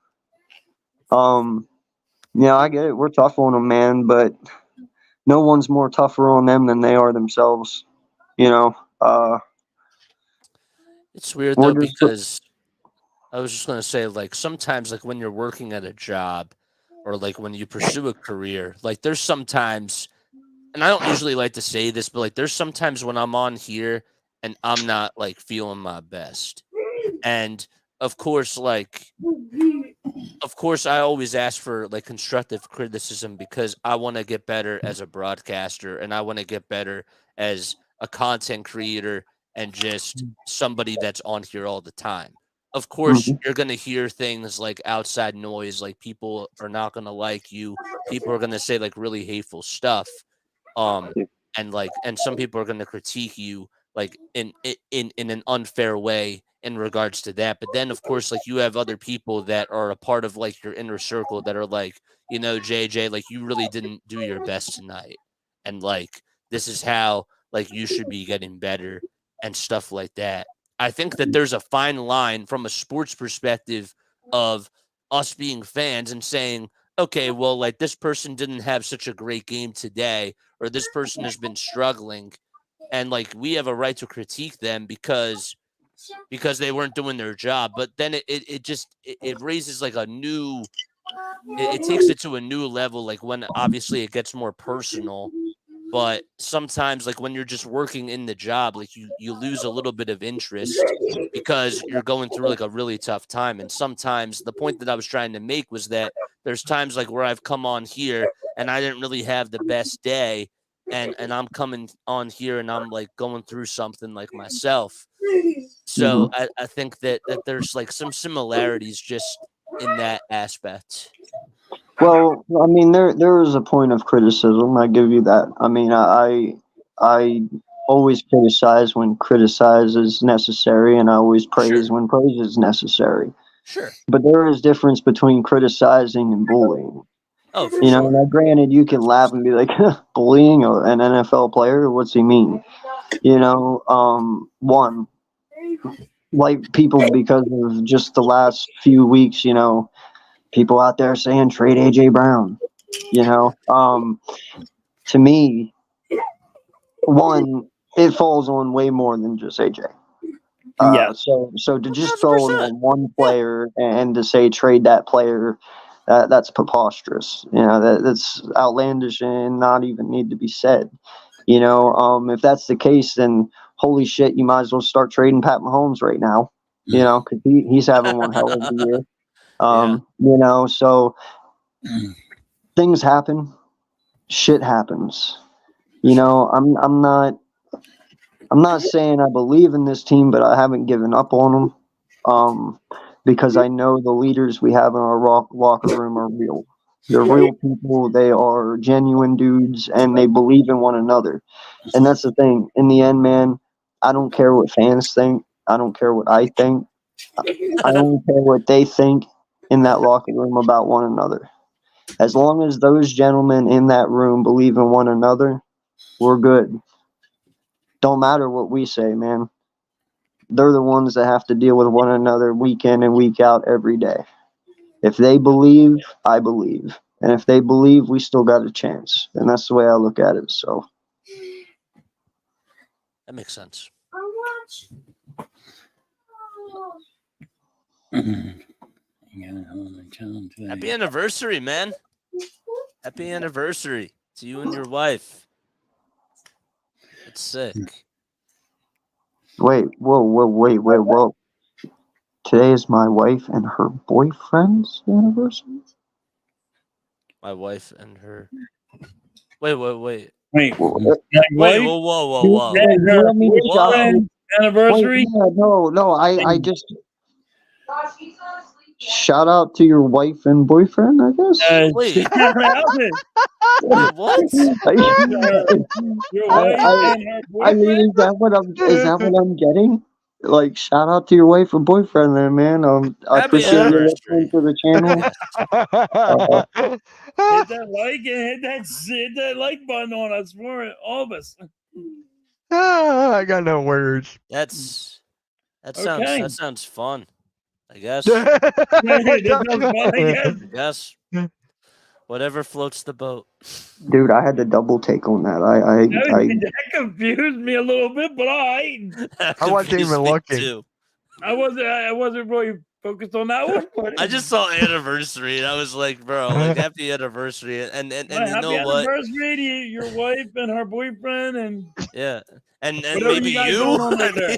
I get it. We're tough on them, man, but no one's more tougher on them than they are themselves. It's weird though, because I was just gonna say, like, sometimes, like, when you're working at a job, or like when you pursue a career, like, there's sometimes and I don't usually like to say this, but like there's sometimes when I'm on here and I'm not like feeling my best. And of course, I always ask for like constructive criticism because I want to get better as a broadcaster and I want to get better as a content creator and just somebody that's on here all the time. Of course, you're going to hear things like outside noise, like people are not going to like you. People are going to say like really hateful stuff. And some people are going to critique you like in an unfair way in regards to that. But then of course, like you have other people that are a part of like your inner circle that are like, JJ, like you really didn't do your best tonight. And like this is how like you should be getting better and stuff like that. I think that there's a fine line from a sports perspective of us being fans and saying, okay, well, like this person didn't have such a great game today, or this person has been struggling. And like we have a right to critique them because they weren't doing their job. But then it raises like a new, it takes it to a new level. Like when obviously it gets more personal, but sometimes like when you're just working in the job, like you lose a little bit of interest because you're going through like a really tough time. And sometimes the point that I was trying to make was that there's times like where I've come on here and I didn't really have the best day. And I'm coming on here and I'm like going through something like myself. So I think that there's like some similarities just in that aspect. Well, I mean, there is a point of criticism. I give you that. I mean, I always criticize when criticize is necessary, and I always praise when praise is necessary. Sure. But there is difference between criticizing and bullying. Oh, for You know, sure. now granted, you can laugh and be like, bullying an NFL player? What's he mean? You know, one, like people because of just the last few weeks, people out there saying trade AJ Brown. To me, one, it falls on way more than just AJ. Yeah. So to just 100%. throw it on one player and to say trade that player, that's preposterous. That's outlandish and not even need to be said. If that's the case, then holy shit, you might as well start trading Pat Mahomes right now. Because he's having one hell of a year. So things happen, shit happens. I'm not saying I believe in this team, but I haven't given up on them. Because I know the leaders we have in our locker room are real. They're real people. They are genuine dudes, and they believe in one another. And that's the thing. In the end, man, I don't care what fans think. I don't care what I think. I only care what they think in that locker room about one another. As long as those gentlemen in that room believe in one another, we're good. Don't matter what we say, man. They're the ones that have to deal with one another week in and week out every day. If they believe, I believe. And if they believe, we still got a chance. And that's the way I look at it. So that makes sense. Happy anniversary, man. Happy anniversary to you and your wife. That's sick. Wait. Today is my wife and her boyfriend's anniversary? My wife and her. Wait. Wait. Wait, whoa. You want me to shout out? Anniversary? Wait, no. I just shout out to your wife and boyfriend, I guess. Wait. What? Your wife and her boyfriend? I mean, is that what I'm getting? Like, shout out to your wife and boyfriend, there, man. I appreciate you listening to the channel. Hit that like and hit that like button on us for all of us. I got no words. That sounds fun. I guess. I guess. Whatever floats the boat. Dude, I had to double take on that. That confused me a little bit, but I wasn't even looking. I wasn't really focused on that one. I just saw anniversary and I was like, bro, like happy anniversary. And you happy know what? anniversary to your wife and her boyfriend and Yeah. And whatever maybe you got you. going on I over there.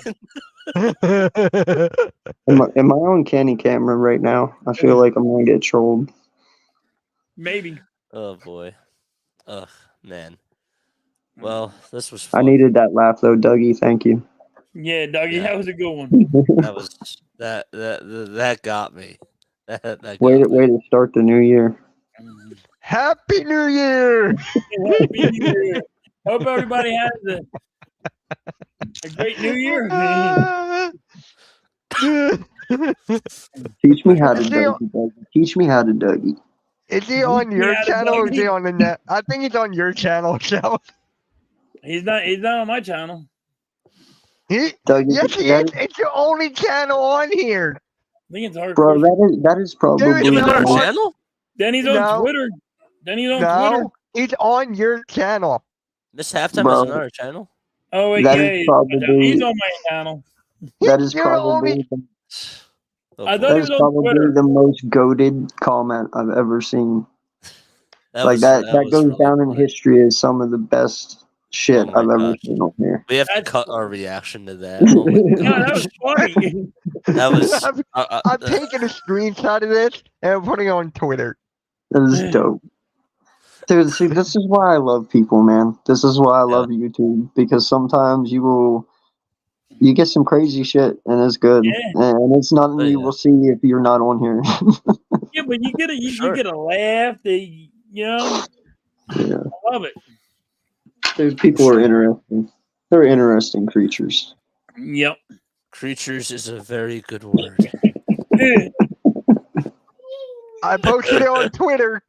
mean, Am I on candy camera right now? I feel like I'm gonna get trolled. Maybe. oh boy. Ugh, man. Well, this was I fun. needed that laugh though, Dougie. Thank you. Yeah, Dougie, Yeah. that was a good one. That was that got me. That got Way me. to start the new year. Happy New Year! Happy New Year. Hope everybody has a great New Year. Teach me how to Is he Dougie. Teach me how to Dougie. Is he on your Yeah, channel or is he Dougie. on the net? I think he's on your channel, so. He's not on my channel. Dougie, Yes, he is. It's your only channel on here. I think it's hard. bro, that is probably Dude, You have no, another on- channel? Then he's on No. Twitter. Then he's on Twitter. No, he's on your channel. Miss Halftime Bro. has another channel? Oh wait, That yeah, is he's probably- on my channel. that is You're the probably only- Oh, I boy. thought that he is was on probably Twitter. the most goated comment I've ever seen. That Like was- that was goes really down in funny. history as some of the best shit Oh my I've ever gosh. seen on here. We have to That's- cut our reaction to that. Oh my No, god. that was funny. That was I'm taking a screenshot of this and I'm putting it on Twitter. That is dope. Dude, see, this is why I love people, man. This is why I love YouTube, because sometimes you get some crazy shit and it's good. Yeah. And it's nothing Oh, you yeah. will see if you're not on here. Yeah, but you get Sure. you get a laugh. You know, Yeah. I love it. Dude, people are interesting. They're interesting creatures. Yep. creatures is a very good word. I posted it on Twitter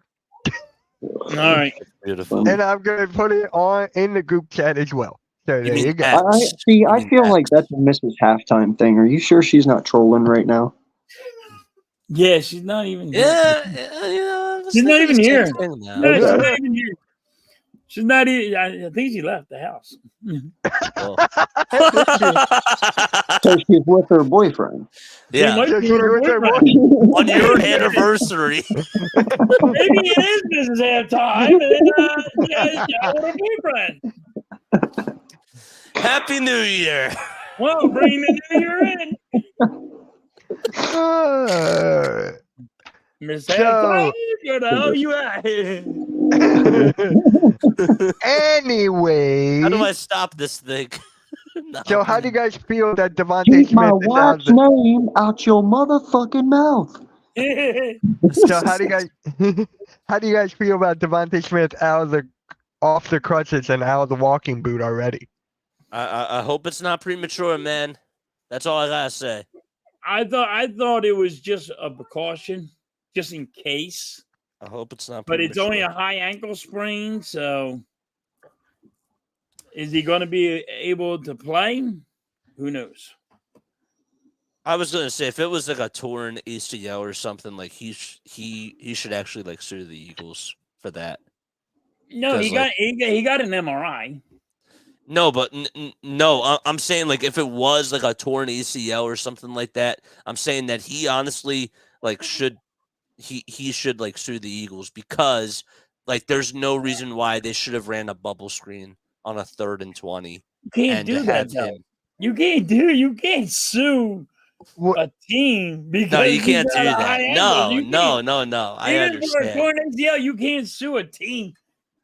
All right. Beautiful. and I'm gonna put it on in the group chat as well. So there mean you go. X? I mean feel like X. that's a Mrs. Halftime thing. Are you sure she's not trolling right now? Yeah, she's not even here. Yeah, you know, I was She's not thinking even the same here. thing now. No, she's Okay. not even here. She's not even. I think she left the house. Oh. So she's with her boyfriend. yeah, might So be she's her with her boyfriend. on your anniversary. Maybe it is Mrs. Halftime, and yeah, with her boyfriend. Happy New Year. Well, bring the new year in. Miss So- Halftime, where the hell you at? Anyway, How do I stop this thing? No. so how do you guys feel that Devontae Keep my Smith is out? wife's name out your motherfucking mouth. So how do you guys feel about Devontae Smith off the crutches and out of the walking boot already? I hope it's not premature, man. That's all I gotta say. I thought it was just a precaution, just in case. I hope it's not But premature. it's only a high ankle sprain, so is he going to be able to play? Who knows? I was gonna say if it was like a torn ACL or something, like he should actually like sue the Eagles for that. No, he 'Cause, got like- he got an MRI. No, but no, I'm saying like if it was like a torn ACL or something like that, I'm saying that he honestly like should like sue the Eagles because like there's no reason why they should have ran a bubble screen on a 3rd and 20. You can't and do to that. have Though. him. You can't sue What? a team because No, you can't got do a high that. ankle. You can't- No. I Even for a understand. torn ACL, you can't sue a team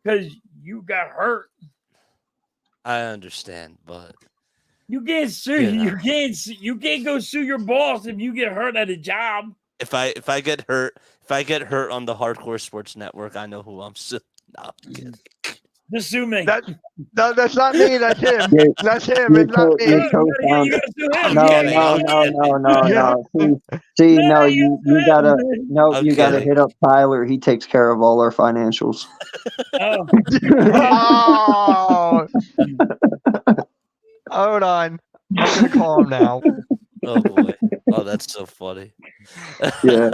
because you got hurt. I understand, but You can't sue. You know. You can't go sue your boss if you get hurt at a job. if I get hurt on the Hardcore Sports Network, I know who I'm suing. No, I'm kidding. Just sue me. No, that's not me. That's him. You're- That's him. you're It's not co- me. you're You co-founder. gotta sue him. No, Okay. no. See, No, you you gotta gotta you gotta Okay. hit up Tyler. He takes care of all our financials. Oh, Oh. Hold on. I'm gonna call him now. Oh boy. Oh, that's so funny. Yeah,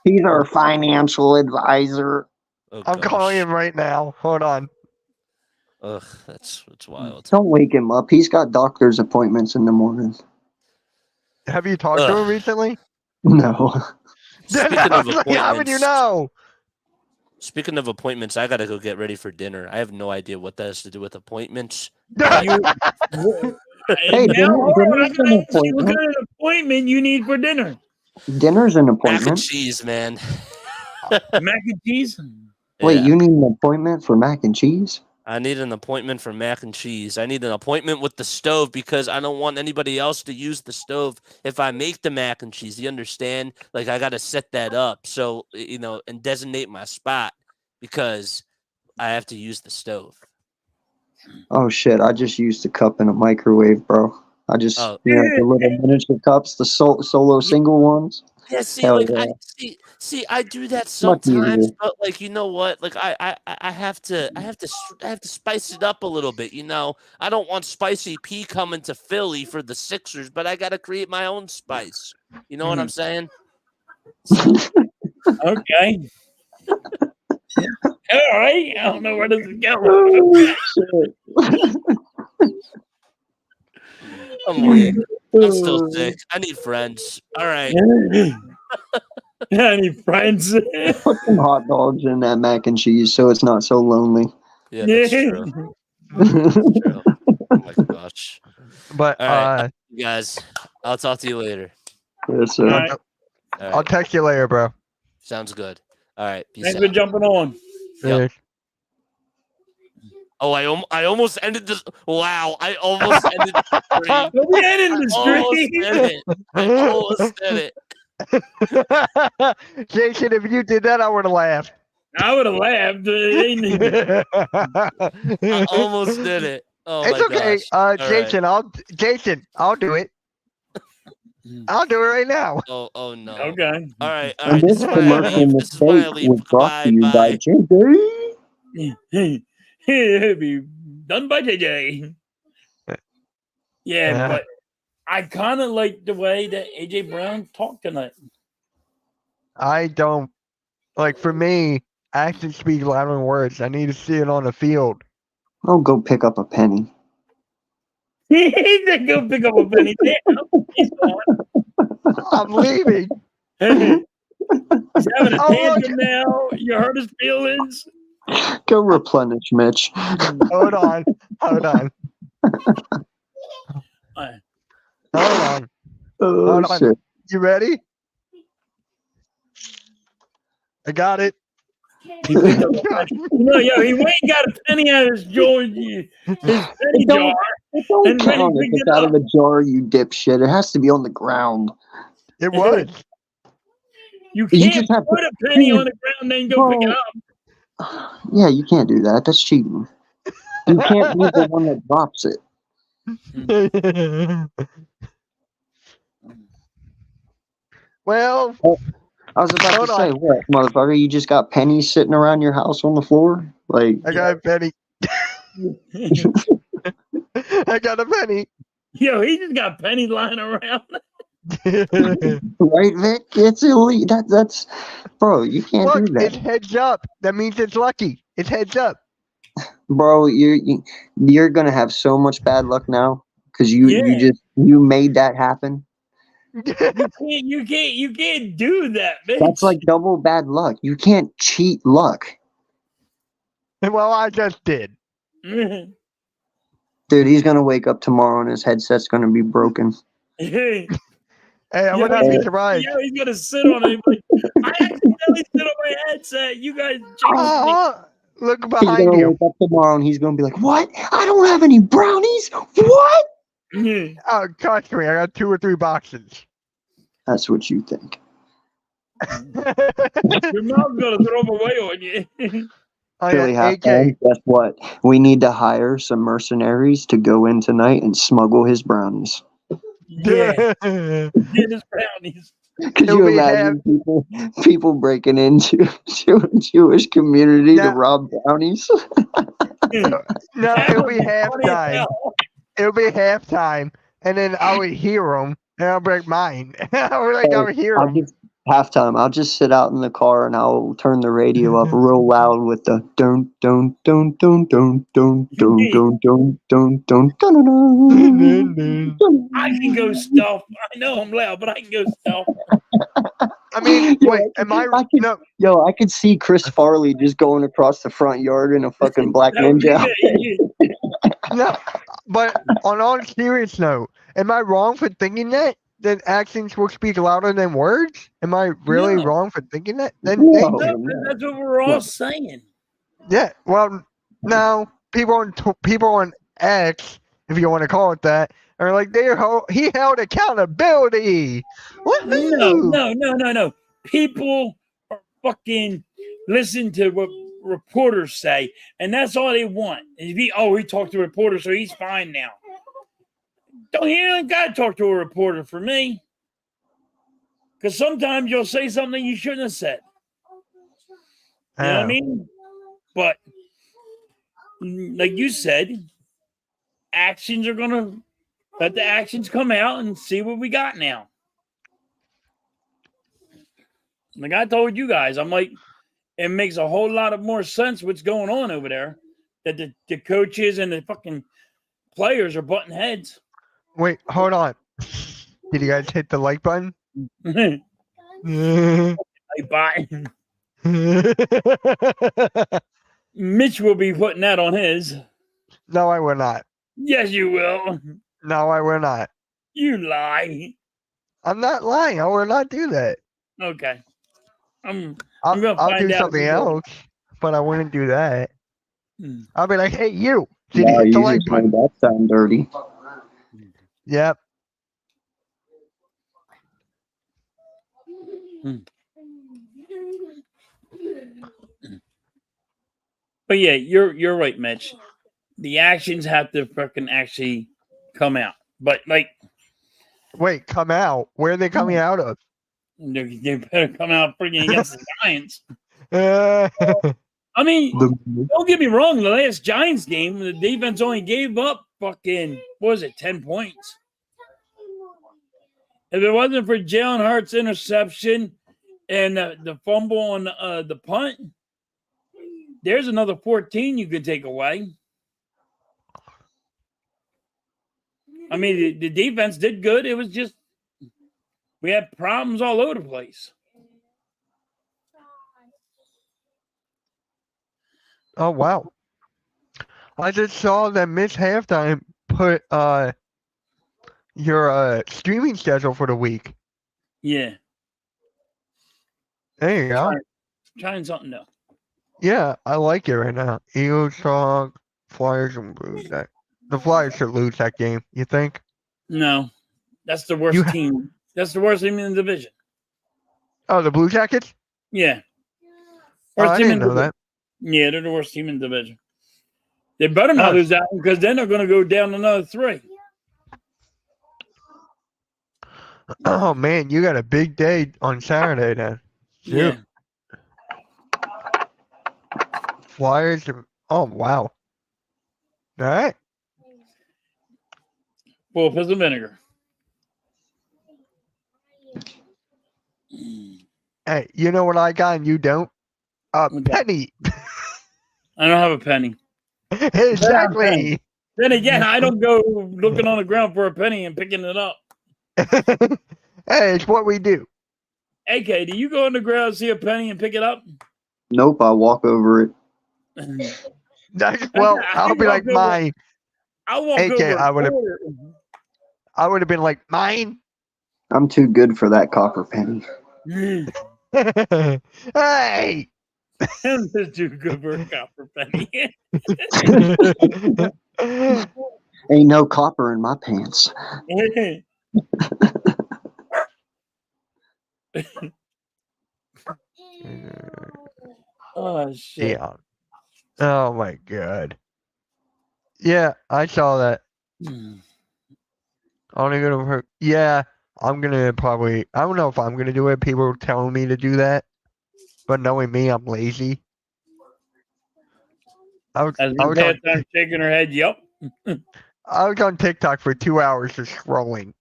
he's our financial advisor. Oh, I'm gosh. calling him right now. Hold on. Ugh, that's wild. Don't wake him up. He's got doctor's appointments in the morning. Have you talked to him Ugh. recently? No. Speaking I of was like, how would you appointments, know? speaking of appointments, I gotta go get ready for dinner. I have no idea what that has to do with appointments. You, Hey, now, hold on. I dinner's an gotta ask you what appointment. kind of appointment you need for dinner. Dinner's an Mac and appointment. cheese, man. Mac and cheese. Wait, Yeah. you need an appointment for mac and cheese? I need an appointment for mac and cheese. I need an appointment with the stove because I don't want anybody else to use the stove if I make the mac and cheese. You understand? Like I got to set that up so and designate my spot because I have to use the stove. Oh shit! I just used a cup in a microwave, bro. I just Oh. the little miniature cups, the solo single ones. Yeah, see, Hell like yeah. I do that Much sometimes, easier. but like you know what, like I have to spice it up a little bit. I don't want Spicy P coming to Philly for the Sixers, but I got to create my own spice. You know what I'm saying? So, Okay. All right. I don't know where this is going. Oh, shit. I'm weak. I'm still sick. I need friends. All right. Any friends? Put some hot dogs in that mac and cheese so it's not so lonely. Yeah, that's true. Yes, That's true. Oh my gosh. But All right, you guys. I'll talk to you later. sir. All right. All I'll right. text you later, bro. Sounds good. All right. Peace Thanks out. for jumping on. Yep. Oh, I almost ended this. Wow, I almost ended the stream. We ended the Almost stream. did it. I almost did it. Jason, if you did that, I would have laughed. I would have laughed. I almost did it. Oh It's my okay, gosh. Jason. I'll do it. I'll do it right now. Oh no. Okay. All right. And this commercial This is why I mistake leave. was brought Bye. to you by Bye. Gameday. Be done by JJ. Yeah, but I kind of like the way that AJ Brown talked tonight. I don't like. For me, actions speak louder than words. I need to see it on the field. I'll go pick up a penny. He said, "Go pick up a penny." Damn, he's gone. I'm leaving. He's having a Oh, tantrum now. You hurt his feelings. Go replenish, Mitch. Hold on. Hold on. Oh, Hold on. shit. You ready? I got it. He picked up a penny. Yo, he went and got a penny out of his penny jar. It don't And when he count if picked it's it out up, of a jar, you dipshit. It has to be on the ground. It was. you You can't just have put to- a penny on the ground and then go pick it up. Yeah, you can't do that. That's cheating. You can't be the one that drops it. Well, I was about Hold to say, on. what, motherfucker? You just got pennies sitting around your house on the floor? Like, I got a penny. I got a penny. Yo, he just got pennies lying around. right, Vic? It's illegal. That's, bro, you can't Look, do that. it's heads up. That means it's lucky. It's heads up. Bro, you're gonna have so much bad luck now because you made that happen. You can't do that, bitch. That's like double bad luck. You can't cheat luck. Well, I just did. Dude, he's gonna wake up tomorrow and his headset's gonna be broken. Hey, Hey, I would not be surprised. yeah, he's gonna sit on it. Like, I accidentally sit on my headset. You guys changed me. Oh, look He's behind gonna you. wake up tomorrow and he's gonna be like, "What? I don't have any brownies. What?" Oh, trust me, I got 2 or 3 boxes. That's what you think. Your mom's gonna throw them away on you. Oh, Philly yeah, halftime. AK. Guess what? We need to hire some mercenaries to go in tonight and smuggle his brownies. Yeah, get his brownies. Could It'll you be imagine people breaking into a Jewish community to Yeah. rob brownies? No, That it'll would be funny as halftime. hell. It'll be halftime, and then I would hear them, and I'll break mine. I would hear them. halftime. I'll just sit out in the car and I'll turn the radio up real loud with the don't I can go stealth. I know I'm loud, but I can go stealth. I mean, wait, am I no? Yo, I could see Chris Farley just going across the front yard in a fucking black That would be ninja. good. No, but on all serious note, am I wrong for thinking that actions will speak louder than words? Am I really No. wrong for thinking that? Then No. thank you. No, that's what we're all saying. Yeah. Well, now people on X, if you want to call it that, are like he held accountability. Woohoo! No. People are fucking listen to what reporters say, and that's all they want. He talked to a reporter, so he's fine now. Don't you ain't gotta talk to a reporter for me. Because sometimes you'll say something you shouldn't have said. You know what I mean? But like you said, actions are gonna let the actions come out and see what we got now. Like I told you guys, I'm like, it makes a whole lot of more sense what's going on over there. That the coaches and the fucking players are butting heads. Wait, hold on. Did you guys hit the like button? Like bye. Mitch will be putting that on his. No, I will not. Yes, you will. No, I will not. You lie. I'm not lying. I will not do that. Okay. I'm I'll gonna find do out something if you will. else, but I wouldn't do that. Hmm. I'll be like, hey, you. Did you Wow, hit the you like just button? made that sound dirty. Yep. But yeah, you're right, Mitch. The actions have to fucking actually come out. But like Wait, come out. Where are they coming out of? they better come out freaking against the Giants. Uh, I mean, don't get me wrong. The last Giants game, the defense only gave up fucking, what was it, 10 points? If it wasn't for Jalen Hurts' interception and the fumble on the punt, there's another 14 you could take away. I mean, the defense did good. It was just we had problems all over the place. oh, wow. I just saw that Mitch Halftime put your streaming schedule for the week. Yeah. There you go. Trying something new. Yeah, I like it right now. Eagles talk, Flyers and lose that. The Flyers should lose that game. You think? No, that's the worst team. That's the worst team in the division. Oh, the Blue Jackets? Yeah. Oh, I didn't know that. Yeah, they're the worst team in the division. They better not lose that one because then they're going to go down another 3. Oh man, you got a big day on Saturday then. Yeah. Flyers. Oh wow. All right. Full piss of vinegar. Hey, you know what I got and you don't? A penny. I don't have a penny. Exactly. Then again, I don't go looking on the ground for a penny and picking it up. Hey, it's what we do. AK, do you go on the ground, see a penny, and pick it up? Nope, I walk over it. Well, I'll be like mine. I'll walk AK, over. I would have been like mine. I'm too good for that copper penny. Hey. I'm just too good for a copper penny. Ain't no copper in my pants. Oh shit! Yeah. Oh my god. Yeah, I saw that. Only gonna hurt. Yeah, I'm gonna probably. I don't know if I'm gonna do it. People are telling me to do that, but knowing me, I'm lazy. I was shaking her head. Yep. I was on TikTok for 2 hours just scrolling.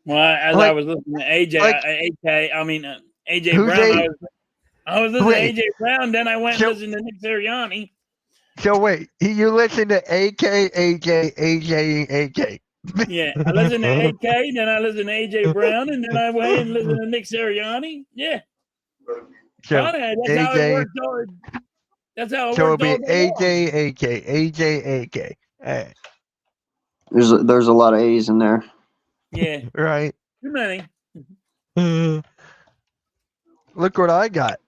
Well, as I Like- was listening to AJ, like- AJ Who's Brown, A- I was listening Wait. to AJ Brown, then I went and So- listened to Nick Sirianni. So wait, you listen to AK, AJ, AJ, AK. Yeah, I listened to AK, then I listened to AJ Brown, and then I went and listened to Nick Sirianni. Yeah, So funny, that's how it AJ, worked. That's how it so it'll worked all be day long. AJ, AK, AJ, AK. There's a lot of A's in there. Yeah, Right. too many. Look what I got.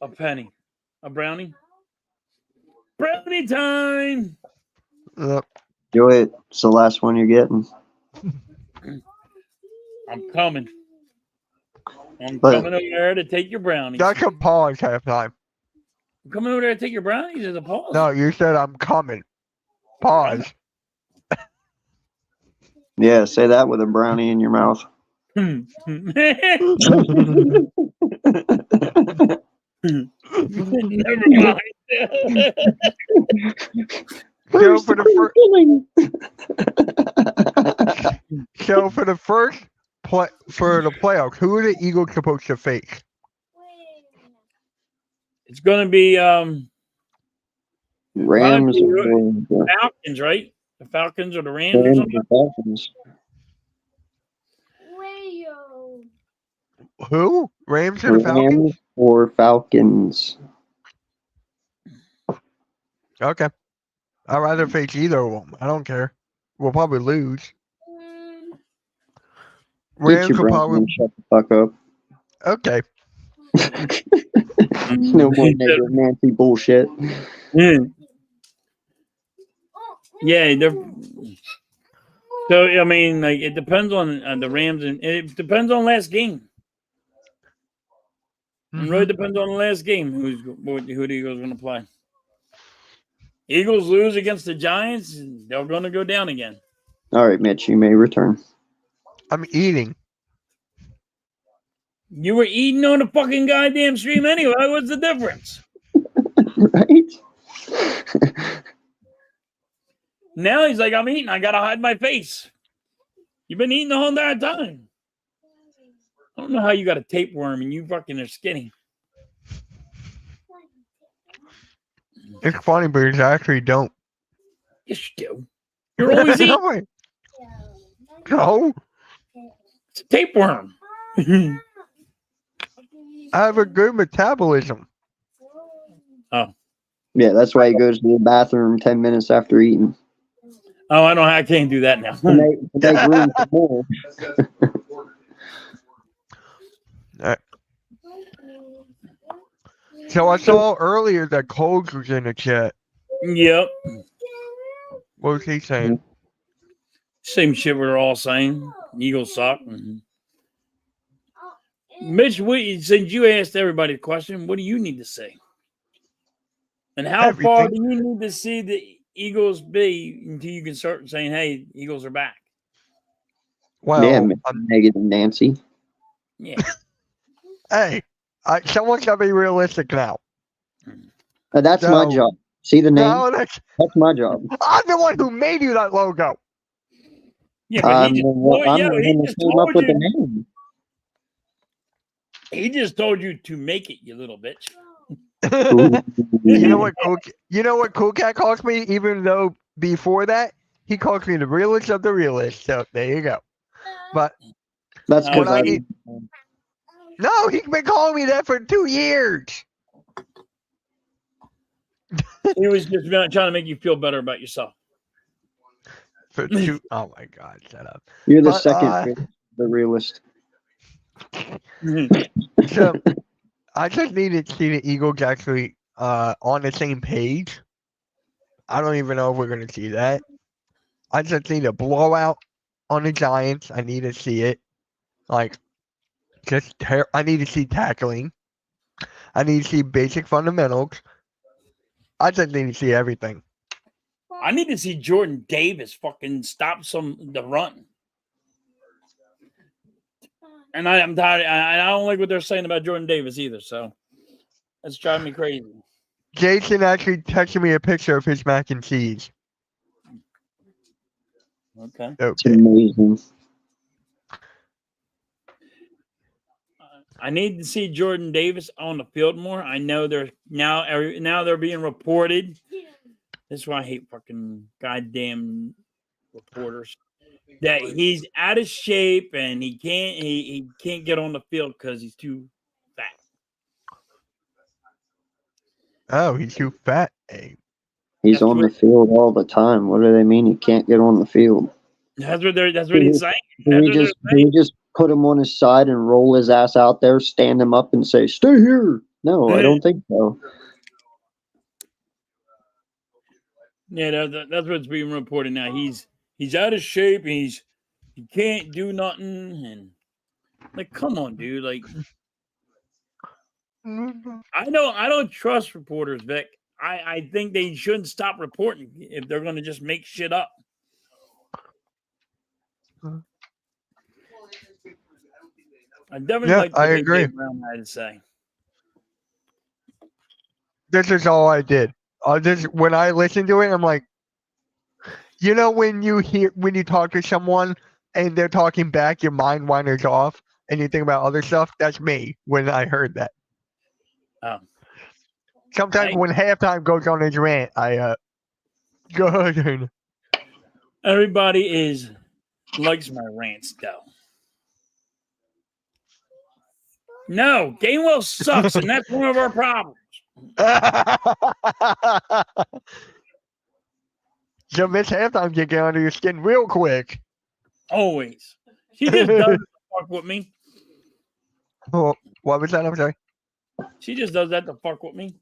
A penny, a brownie. Brownie time. Enjoy it. It's the last one you're getting. I'm coming. I'm But- coming over there to take your brownies. That can pause halftime. I'm coming over there to take your brownies as a pause. No, you said I'm coming. Pause. Yeah, say that with a brownie in your mouth. Never mind. So for the first for the playoffs, who are the Eagles supposed to face? It's going to be Rams Falcons, right? The Falcons or the Rams or Rams something. or Falcons. Who? Rams or the Falcons? Rams or Falcons. Okay. I'd rather face either of them. I don't care. We'll probably lose. Get Rams your will brain probably. and shut the fuck up. Okay. No more Nancy bullshit. Yeah, they're. So I mean, like it depends on the Rams, and it depends on last game. It really depends on the last game. Who the Eagles going to play? Eagles lose against the Giants, they're going to go down again. All right, Mitch, you may return. I'm eating. You were eating on the fucking goddamn stream anyway. What's the difference? Right? Now he's like, I'm eating. I got to hide my face. You've been eating the whole entire time. I don't know how you got a tapeworm and you fucking are skinny. It's funny, but I actually don't. Yes, you do. You're always eating. No, It's a tapeworm. I have a good metabolism. Yeah, that's why he goes to the bathroom 10 minutes after eating. Oh, I can't do that now. To make room for more. So I saw earlier that Coles was in the chat. Yep. What was he saying? Same shit we're all saying. Eagles suck. Mitch, since you asked everybody the question, what do you need to say? And how far do you need to see the Eagles be until you can start saying, hey, Eagles are back? Well, Yeah, negative Nancy. Yeah. Hey, someone's got to be realistic now. That's my No. job. See the name? No, that's my job. I'm the one who made you that logo. Yeah, but I'm he the just, one he who just came up told with the you. name. He just told you to make it, you little bitch. You know what? Cool Cat calls me. Even though before that he calls me the realest of the realest. So there you go. But That's What because I- no, he's been calling me that for 2 years. He was just trying to make you feel better about yourself. For 2. Oh my God! Shut up. you're the but, second the realist. So I just need to see the Eagles actually on the same page. I don't even know if we're going to see that. I just need a blowout on the Giants. I need to see it. Like, I need to see tackling. I need to see basic fundamentals. I just need to see everything. I need to see Jordan Davis fucking stop the run. And I'm tired. I don't like what they're saying about Jordan Davis either. So that's driving me crazy. Jason actually texted me a picture of his mac and cheese. Okay. It's Okay. amazing. I need to see Jordan Davis on the field more. I know they're now they're being reported. This is why I hate fucking goddamn reporters. That he's out of shape and he can't get on the field because he's too fat. Oh, he's too fat. Hey. He's That's on the what- field all the time. What do they mean he can't get on the field? That's what he's saying. Do That's we what they're just saying. put him on his side and roll his ass out there, stand him up, and say, "Stay here"? No, I don't think so. Yeah, that's what's being reported now. He's out of shape. He can't do nothing. And like, come on, dude. Like, I don't trust reporters, Vic. I think they shouldn't stop reporting if they're going to just make shit up. I definitely like I what agree. AJ Brown had to say. This is all I did. When I listen to it, I'm like, you know, when you talk to someone and they're talking back, your mind wanders off and you think about other stuff. That's me when I heard that. Oh. Sometimes when halftime goes on his rant, I go ahead. Everybody likes my rants though. No, Gainwell sucks, and that's one of our problems. So Miss Halftime can get under your skin real quick. Always. She just does that to fuck with me. Oh, what was that? I'm sorry. She just does that to fuck with me.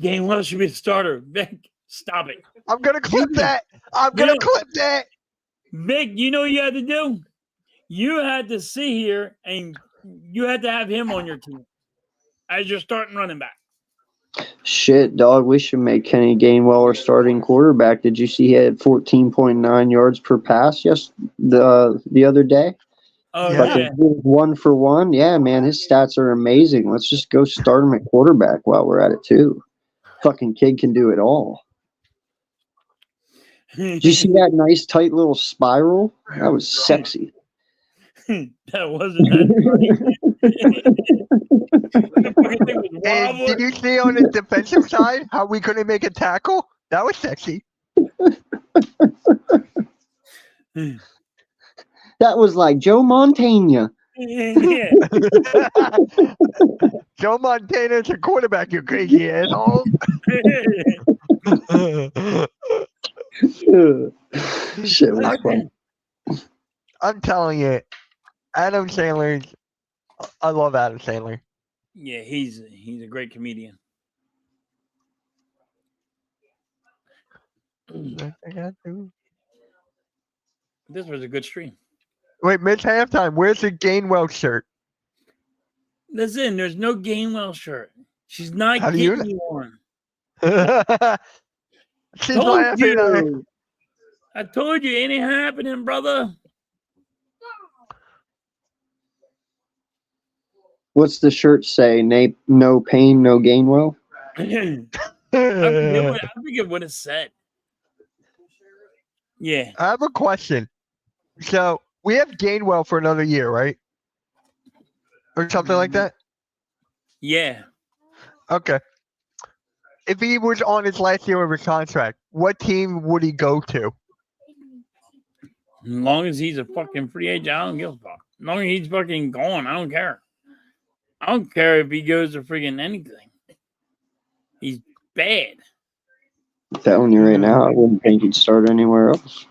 Gainwell should be the starter. Vic, stop it. I'm gonna clip that. I'm gonna clip that. Vic, you know what you had to do? You had to sit here and you had to have him on your team as your starting running back. Shit, dog. We should make Kenny Gainwell our starting quarterback. Did you see he had 14.9 yards per pass the other day? Oh, Yeah. yeah. 1 for 1. Yeah, man, his stats are amazing. Let's just go start him at quarterback while we're at it too. Fucking kid can do it all. Did you see that nice tight little spiral? That was sexy. That wasn't that funny. And did you see on the defensive side how we couldn't make a tackle? That was sexy. That was like Joe Montana. Yeah. Joe Montana's a quarterback, you crazy asshole. Shit was fun. I'm telling you, Adam Sandler. I love Adam Sandler. Yeah, he's a great comedian. This was a good stream. Wait, Miss Halftime, where's the Gainwell shirt? Listen, there's no Gainwell shirt. She's not How do you getting you one. She's Told laughing at me. you. I told you, it ain't happening, brother. What's the shirt say? No pain, no Gainwell? I forget what it said. Yeah. I have a question. So we have Gainwell for another year, right? Or something like that? Yeah. Okay. If he was on his last year of his contract, what team would he go to? As long as he's a fucking free agent, I don't give a fuck. As long as he's fucking gone, I don't care. I don't care if he goes to freaking anything. He's bad. I'm telling you right now, I wouldn't think he'd start anywhere else.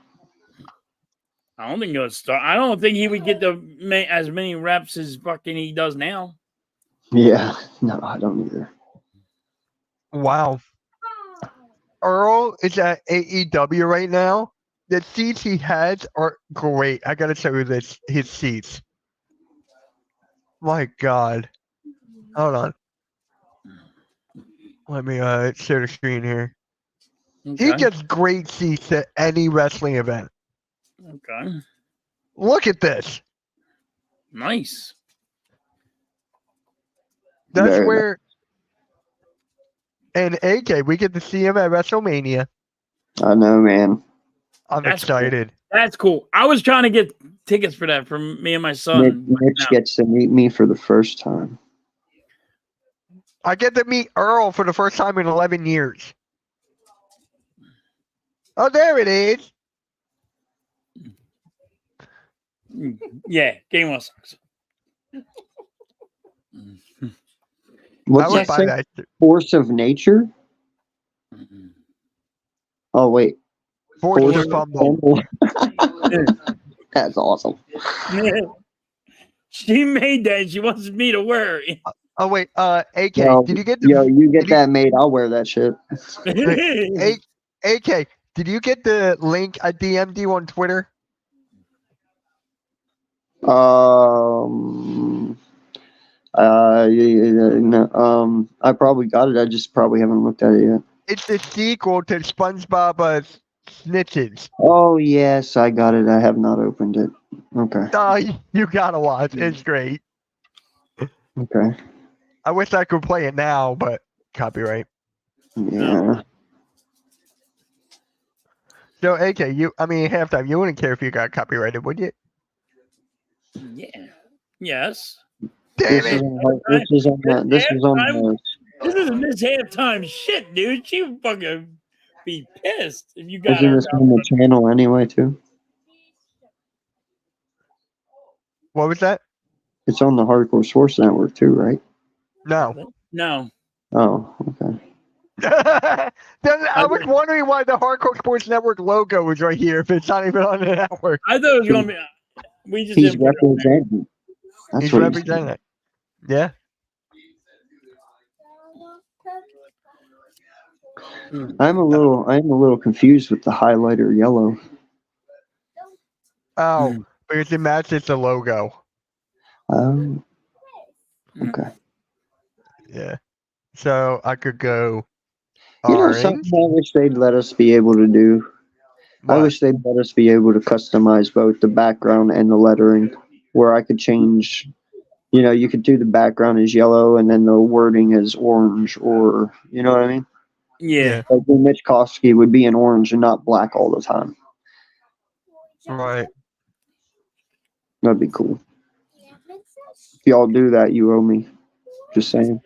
I don't think he'll start. I don't think he would get as many reps as fucking he does now. Yeah, no, I don't either. Wow. Earl is at AEW right now. The seats he has are great. I gotta show you his seats. My God. Hold on. Let me share the screen here. Okay. He gets great seats at any wrestling event. Okay. Look at this. Nice. That's Very where. And AK, we get to see him at WrestleMania. I know, man. I'm That's cool. excited. That's cool. I was trying to get tickets for that for me and my son. Mitch gets to meet me for the first time. I get to meet Earl for the first time in 11 years. Oh, there it is. Yeah, Game of sucks. What's I would that buy say? that. Force of nature? Oh, wait. Force of fumble. That's awesome. She made that. She wants me to wear it. Oh wait, AK, Yo, did you get the you get that made. I'll wear that shit. AK, did you get the link I DM'd you on Twitter? No, I probably got it. I just probably haven't looked at it yet. It's the sequel to SpongeBob Snitches. Oh yes, I got it. I have not opened it. Okay. You gotta watch. It's great. Okay. I wish I could play it now, but copyright. Yeah. So AK, halftime, you wouldn't care if you got copyrighted, would you? Yeah. Yes. Damn This is it! on the. This isn't this halftime shit, dude. She would fucking be pissed if you got Isn't her. this on the channel anyway too? What was that? It's on the Hardcore Sports Network too, right? No. No. Oh, okay. I was wondering why the Hardcore Sports Network logo was right here if it's not even on the network. I thought it was gonna be. We just He's didn't put it on there. representing. That's He's what representing it. Yeah. I'm a little confused with the highlighter yellow. Oh, because it matches the logo. Okay. Yeah. So I could go You know orange. something I wish they'd let us be able to do? I What? wish they'd let us be able to customize both the background and the lettering, where I could change. You could do the background as yellow and then the wording as orange, or you know what I mean? Yeah. Like Mitch Kosky would be in orange and not black all the time. Right. That'd be cool. If y'all do that, you owe me. Just saying.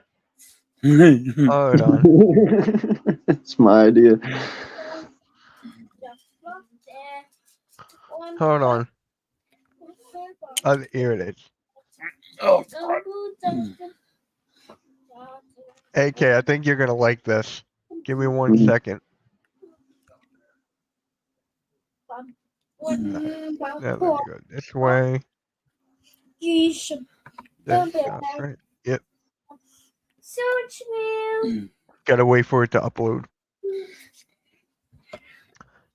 Hold on. That's my idea. Hold on. Here it is. Oh, AK, I think you're gonna like this. Give me 1 Mhm. second. Now let's go this way. That's right. Yep. Gotta wait for it to upload.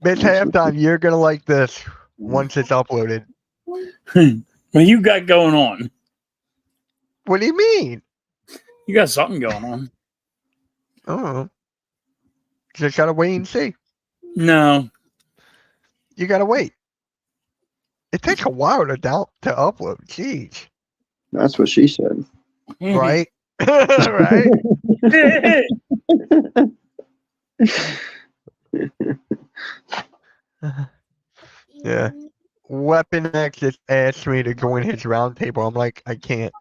Miss Halftime, you're gonna like this once it's uploaded. what you got going on? What do you mean? You got something going on. Oh. Just gotta wait and see. No. You gotta wait. It takes a while to upload. Jeez. That's what she said. Right? Right? Yeah. Weapon X just asked me to join his roundtable. I'm like, I can't.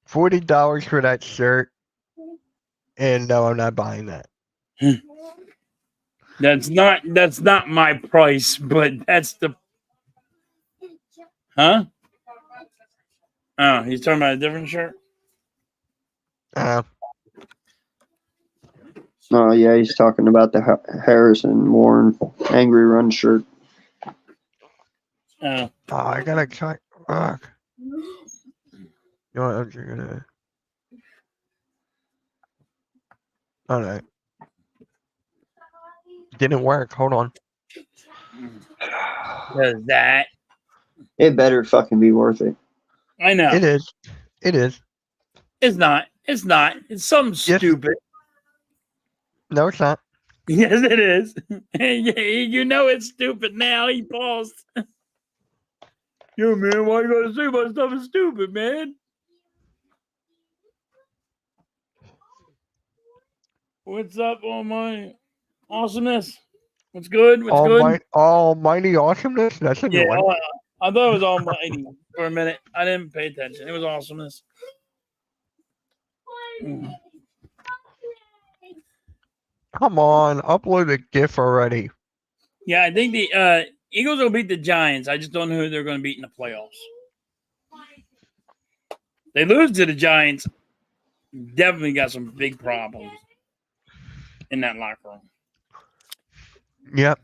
$40 for that shirt. And no, I'm not buying that. That's not my price, but that's the. Huh? Oh, he's talking about a different shirt. Oh yeah, he's talking about the Harrison Warren Angry Run shirt. Oh. Oh, I gotta try. Fuck. You know what? I'm just gonna. All right. Didn't work. Hold on. That. It better fucking be worth it. I know. It is. It is. It's not. It's not. It's something stupid. No, it's not. Yes, it is. You know it's stupid now. He paused. Yo, man, why you gotta say my stuff is stupid, man? What's up, all my awesomeness? What's good? What's good? Almighty awesomeness. That's a new Yeah, one. I thought it was Almighty for a minute. I didn't pay attention. It was awesomeness. Come on, upload a GIF already. Yeah, I think the Eagles will beat the Giants. I just don't know who they're going to beat in the playoffs. They lose to the Giants. Definitely got some big problems in that locker room. Yep.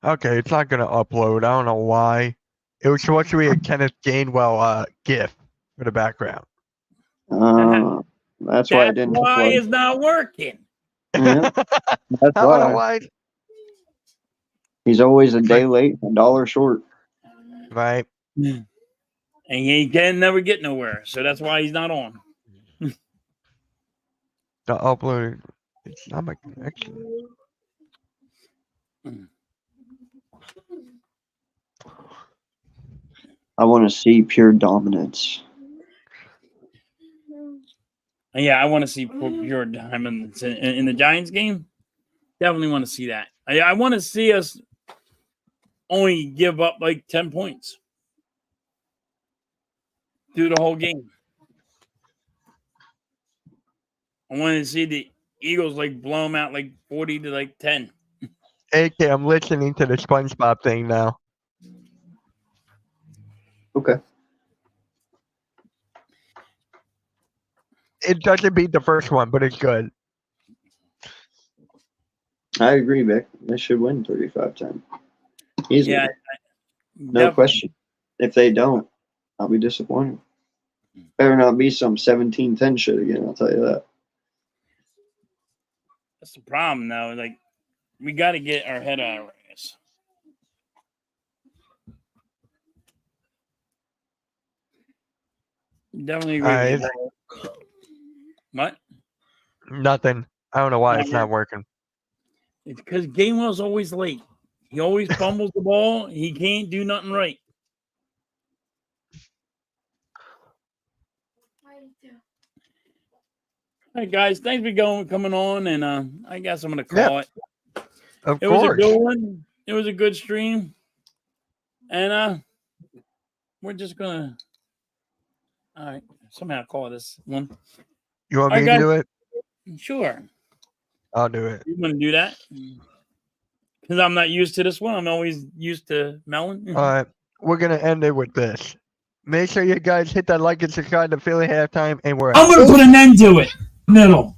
Okay, it's not gonna upload. I don't know why. It was supposed to be a Kenneth Gainwell GIF for the background. That's why I didn't That's why upload. it's not working. Yeah, that's I don't know why. why. He's always a day late, $1 short. Right. And he can never get nowhere. So that's why he's not on. The upload. It's not my connection. I want to see pure dominance. Yeah, I want to see pure diamonds in the Giants game. Definitely want to see that. I want to see us only give up like 10 points through the whole game. I want to see the Eagles like blow them out like 40 to like 10. AK, I'm listening to the SpongeBob thing now. Okay. It doesn't beat the first one, but it's good. I agree, Vic. They should win 35-10. Easily. Yeah, No question. If they don't, I'll be disappointed. Better not be some 17-10 shit again, I'll tell you that. That's the problem, though. Like, we got to get our head out of our ass. Definitely agree with you. What? Nothing. I don't know why it's not working. It's because Gainwell's always late. He always fumbles the ball. He can't do nothing right. All right, guys. Thanks for coming on, and I guess I'm going to call it. Of It course. was a good one. It was a good stream. And we're just going to, all right, somehow call this one. You want me to do it? Sure. I'll do it. You want to do that? Because I'm not used to this one. I'm always used to Melon. All right. We're going to end it with this. Make sure you guys hit that like and subscribe to Philly Halftime, and we're out. I'm gonna put an end to it. Middle.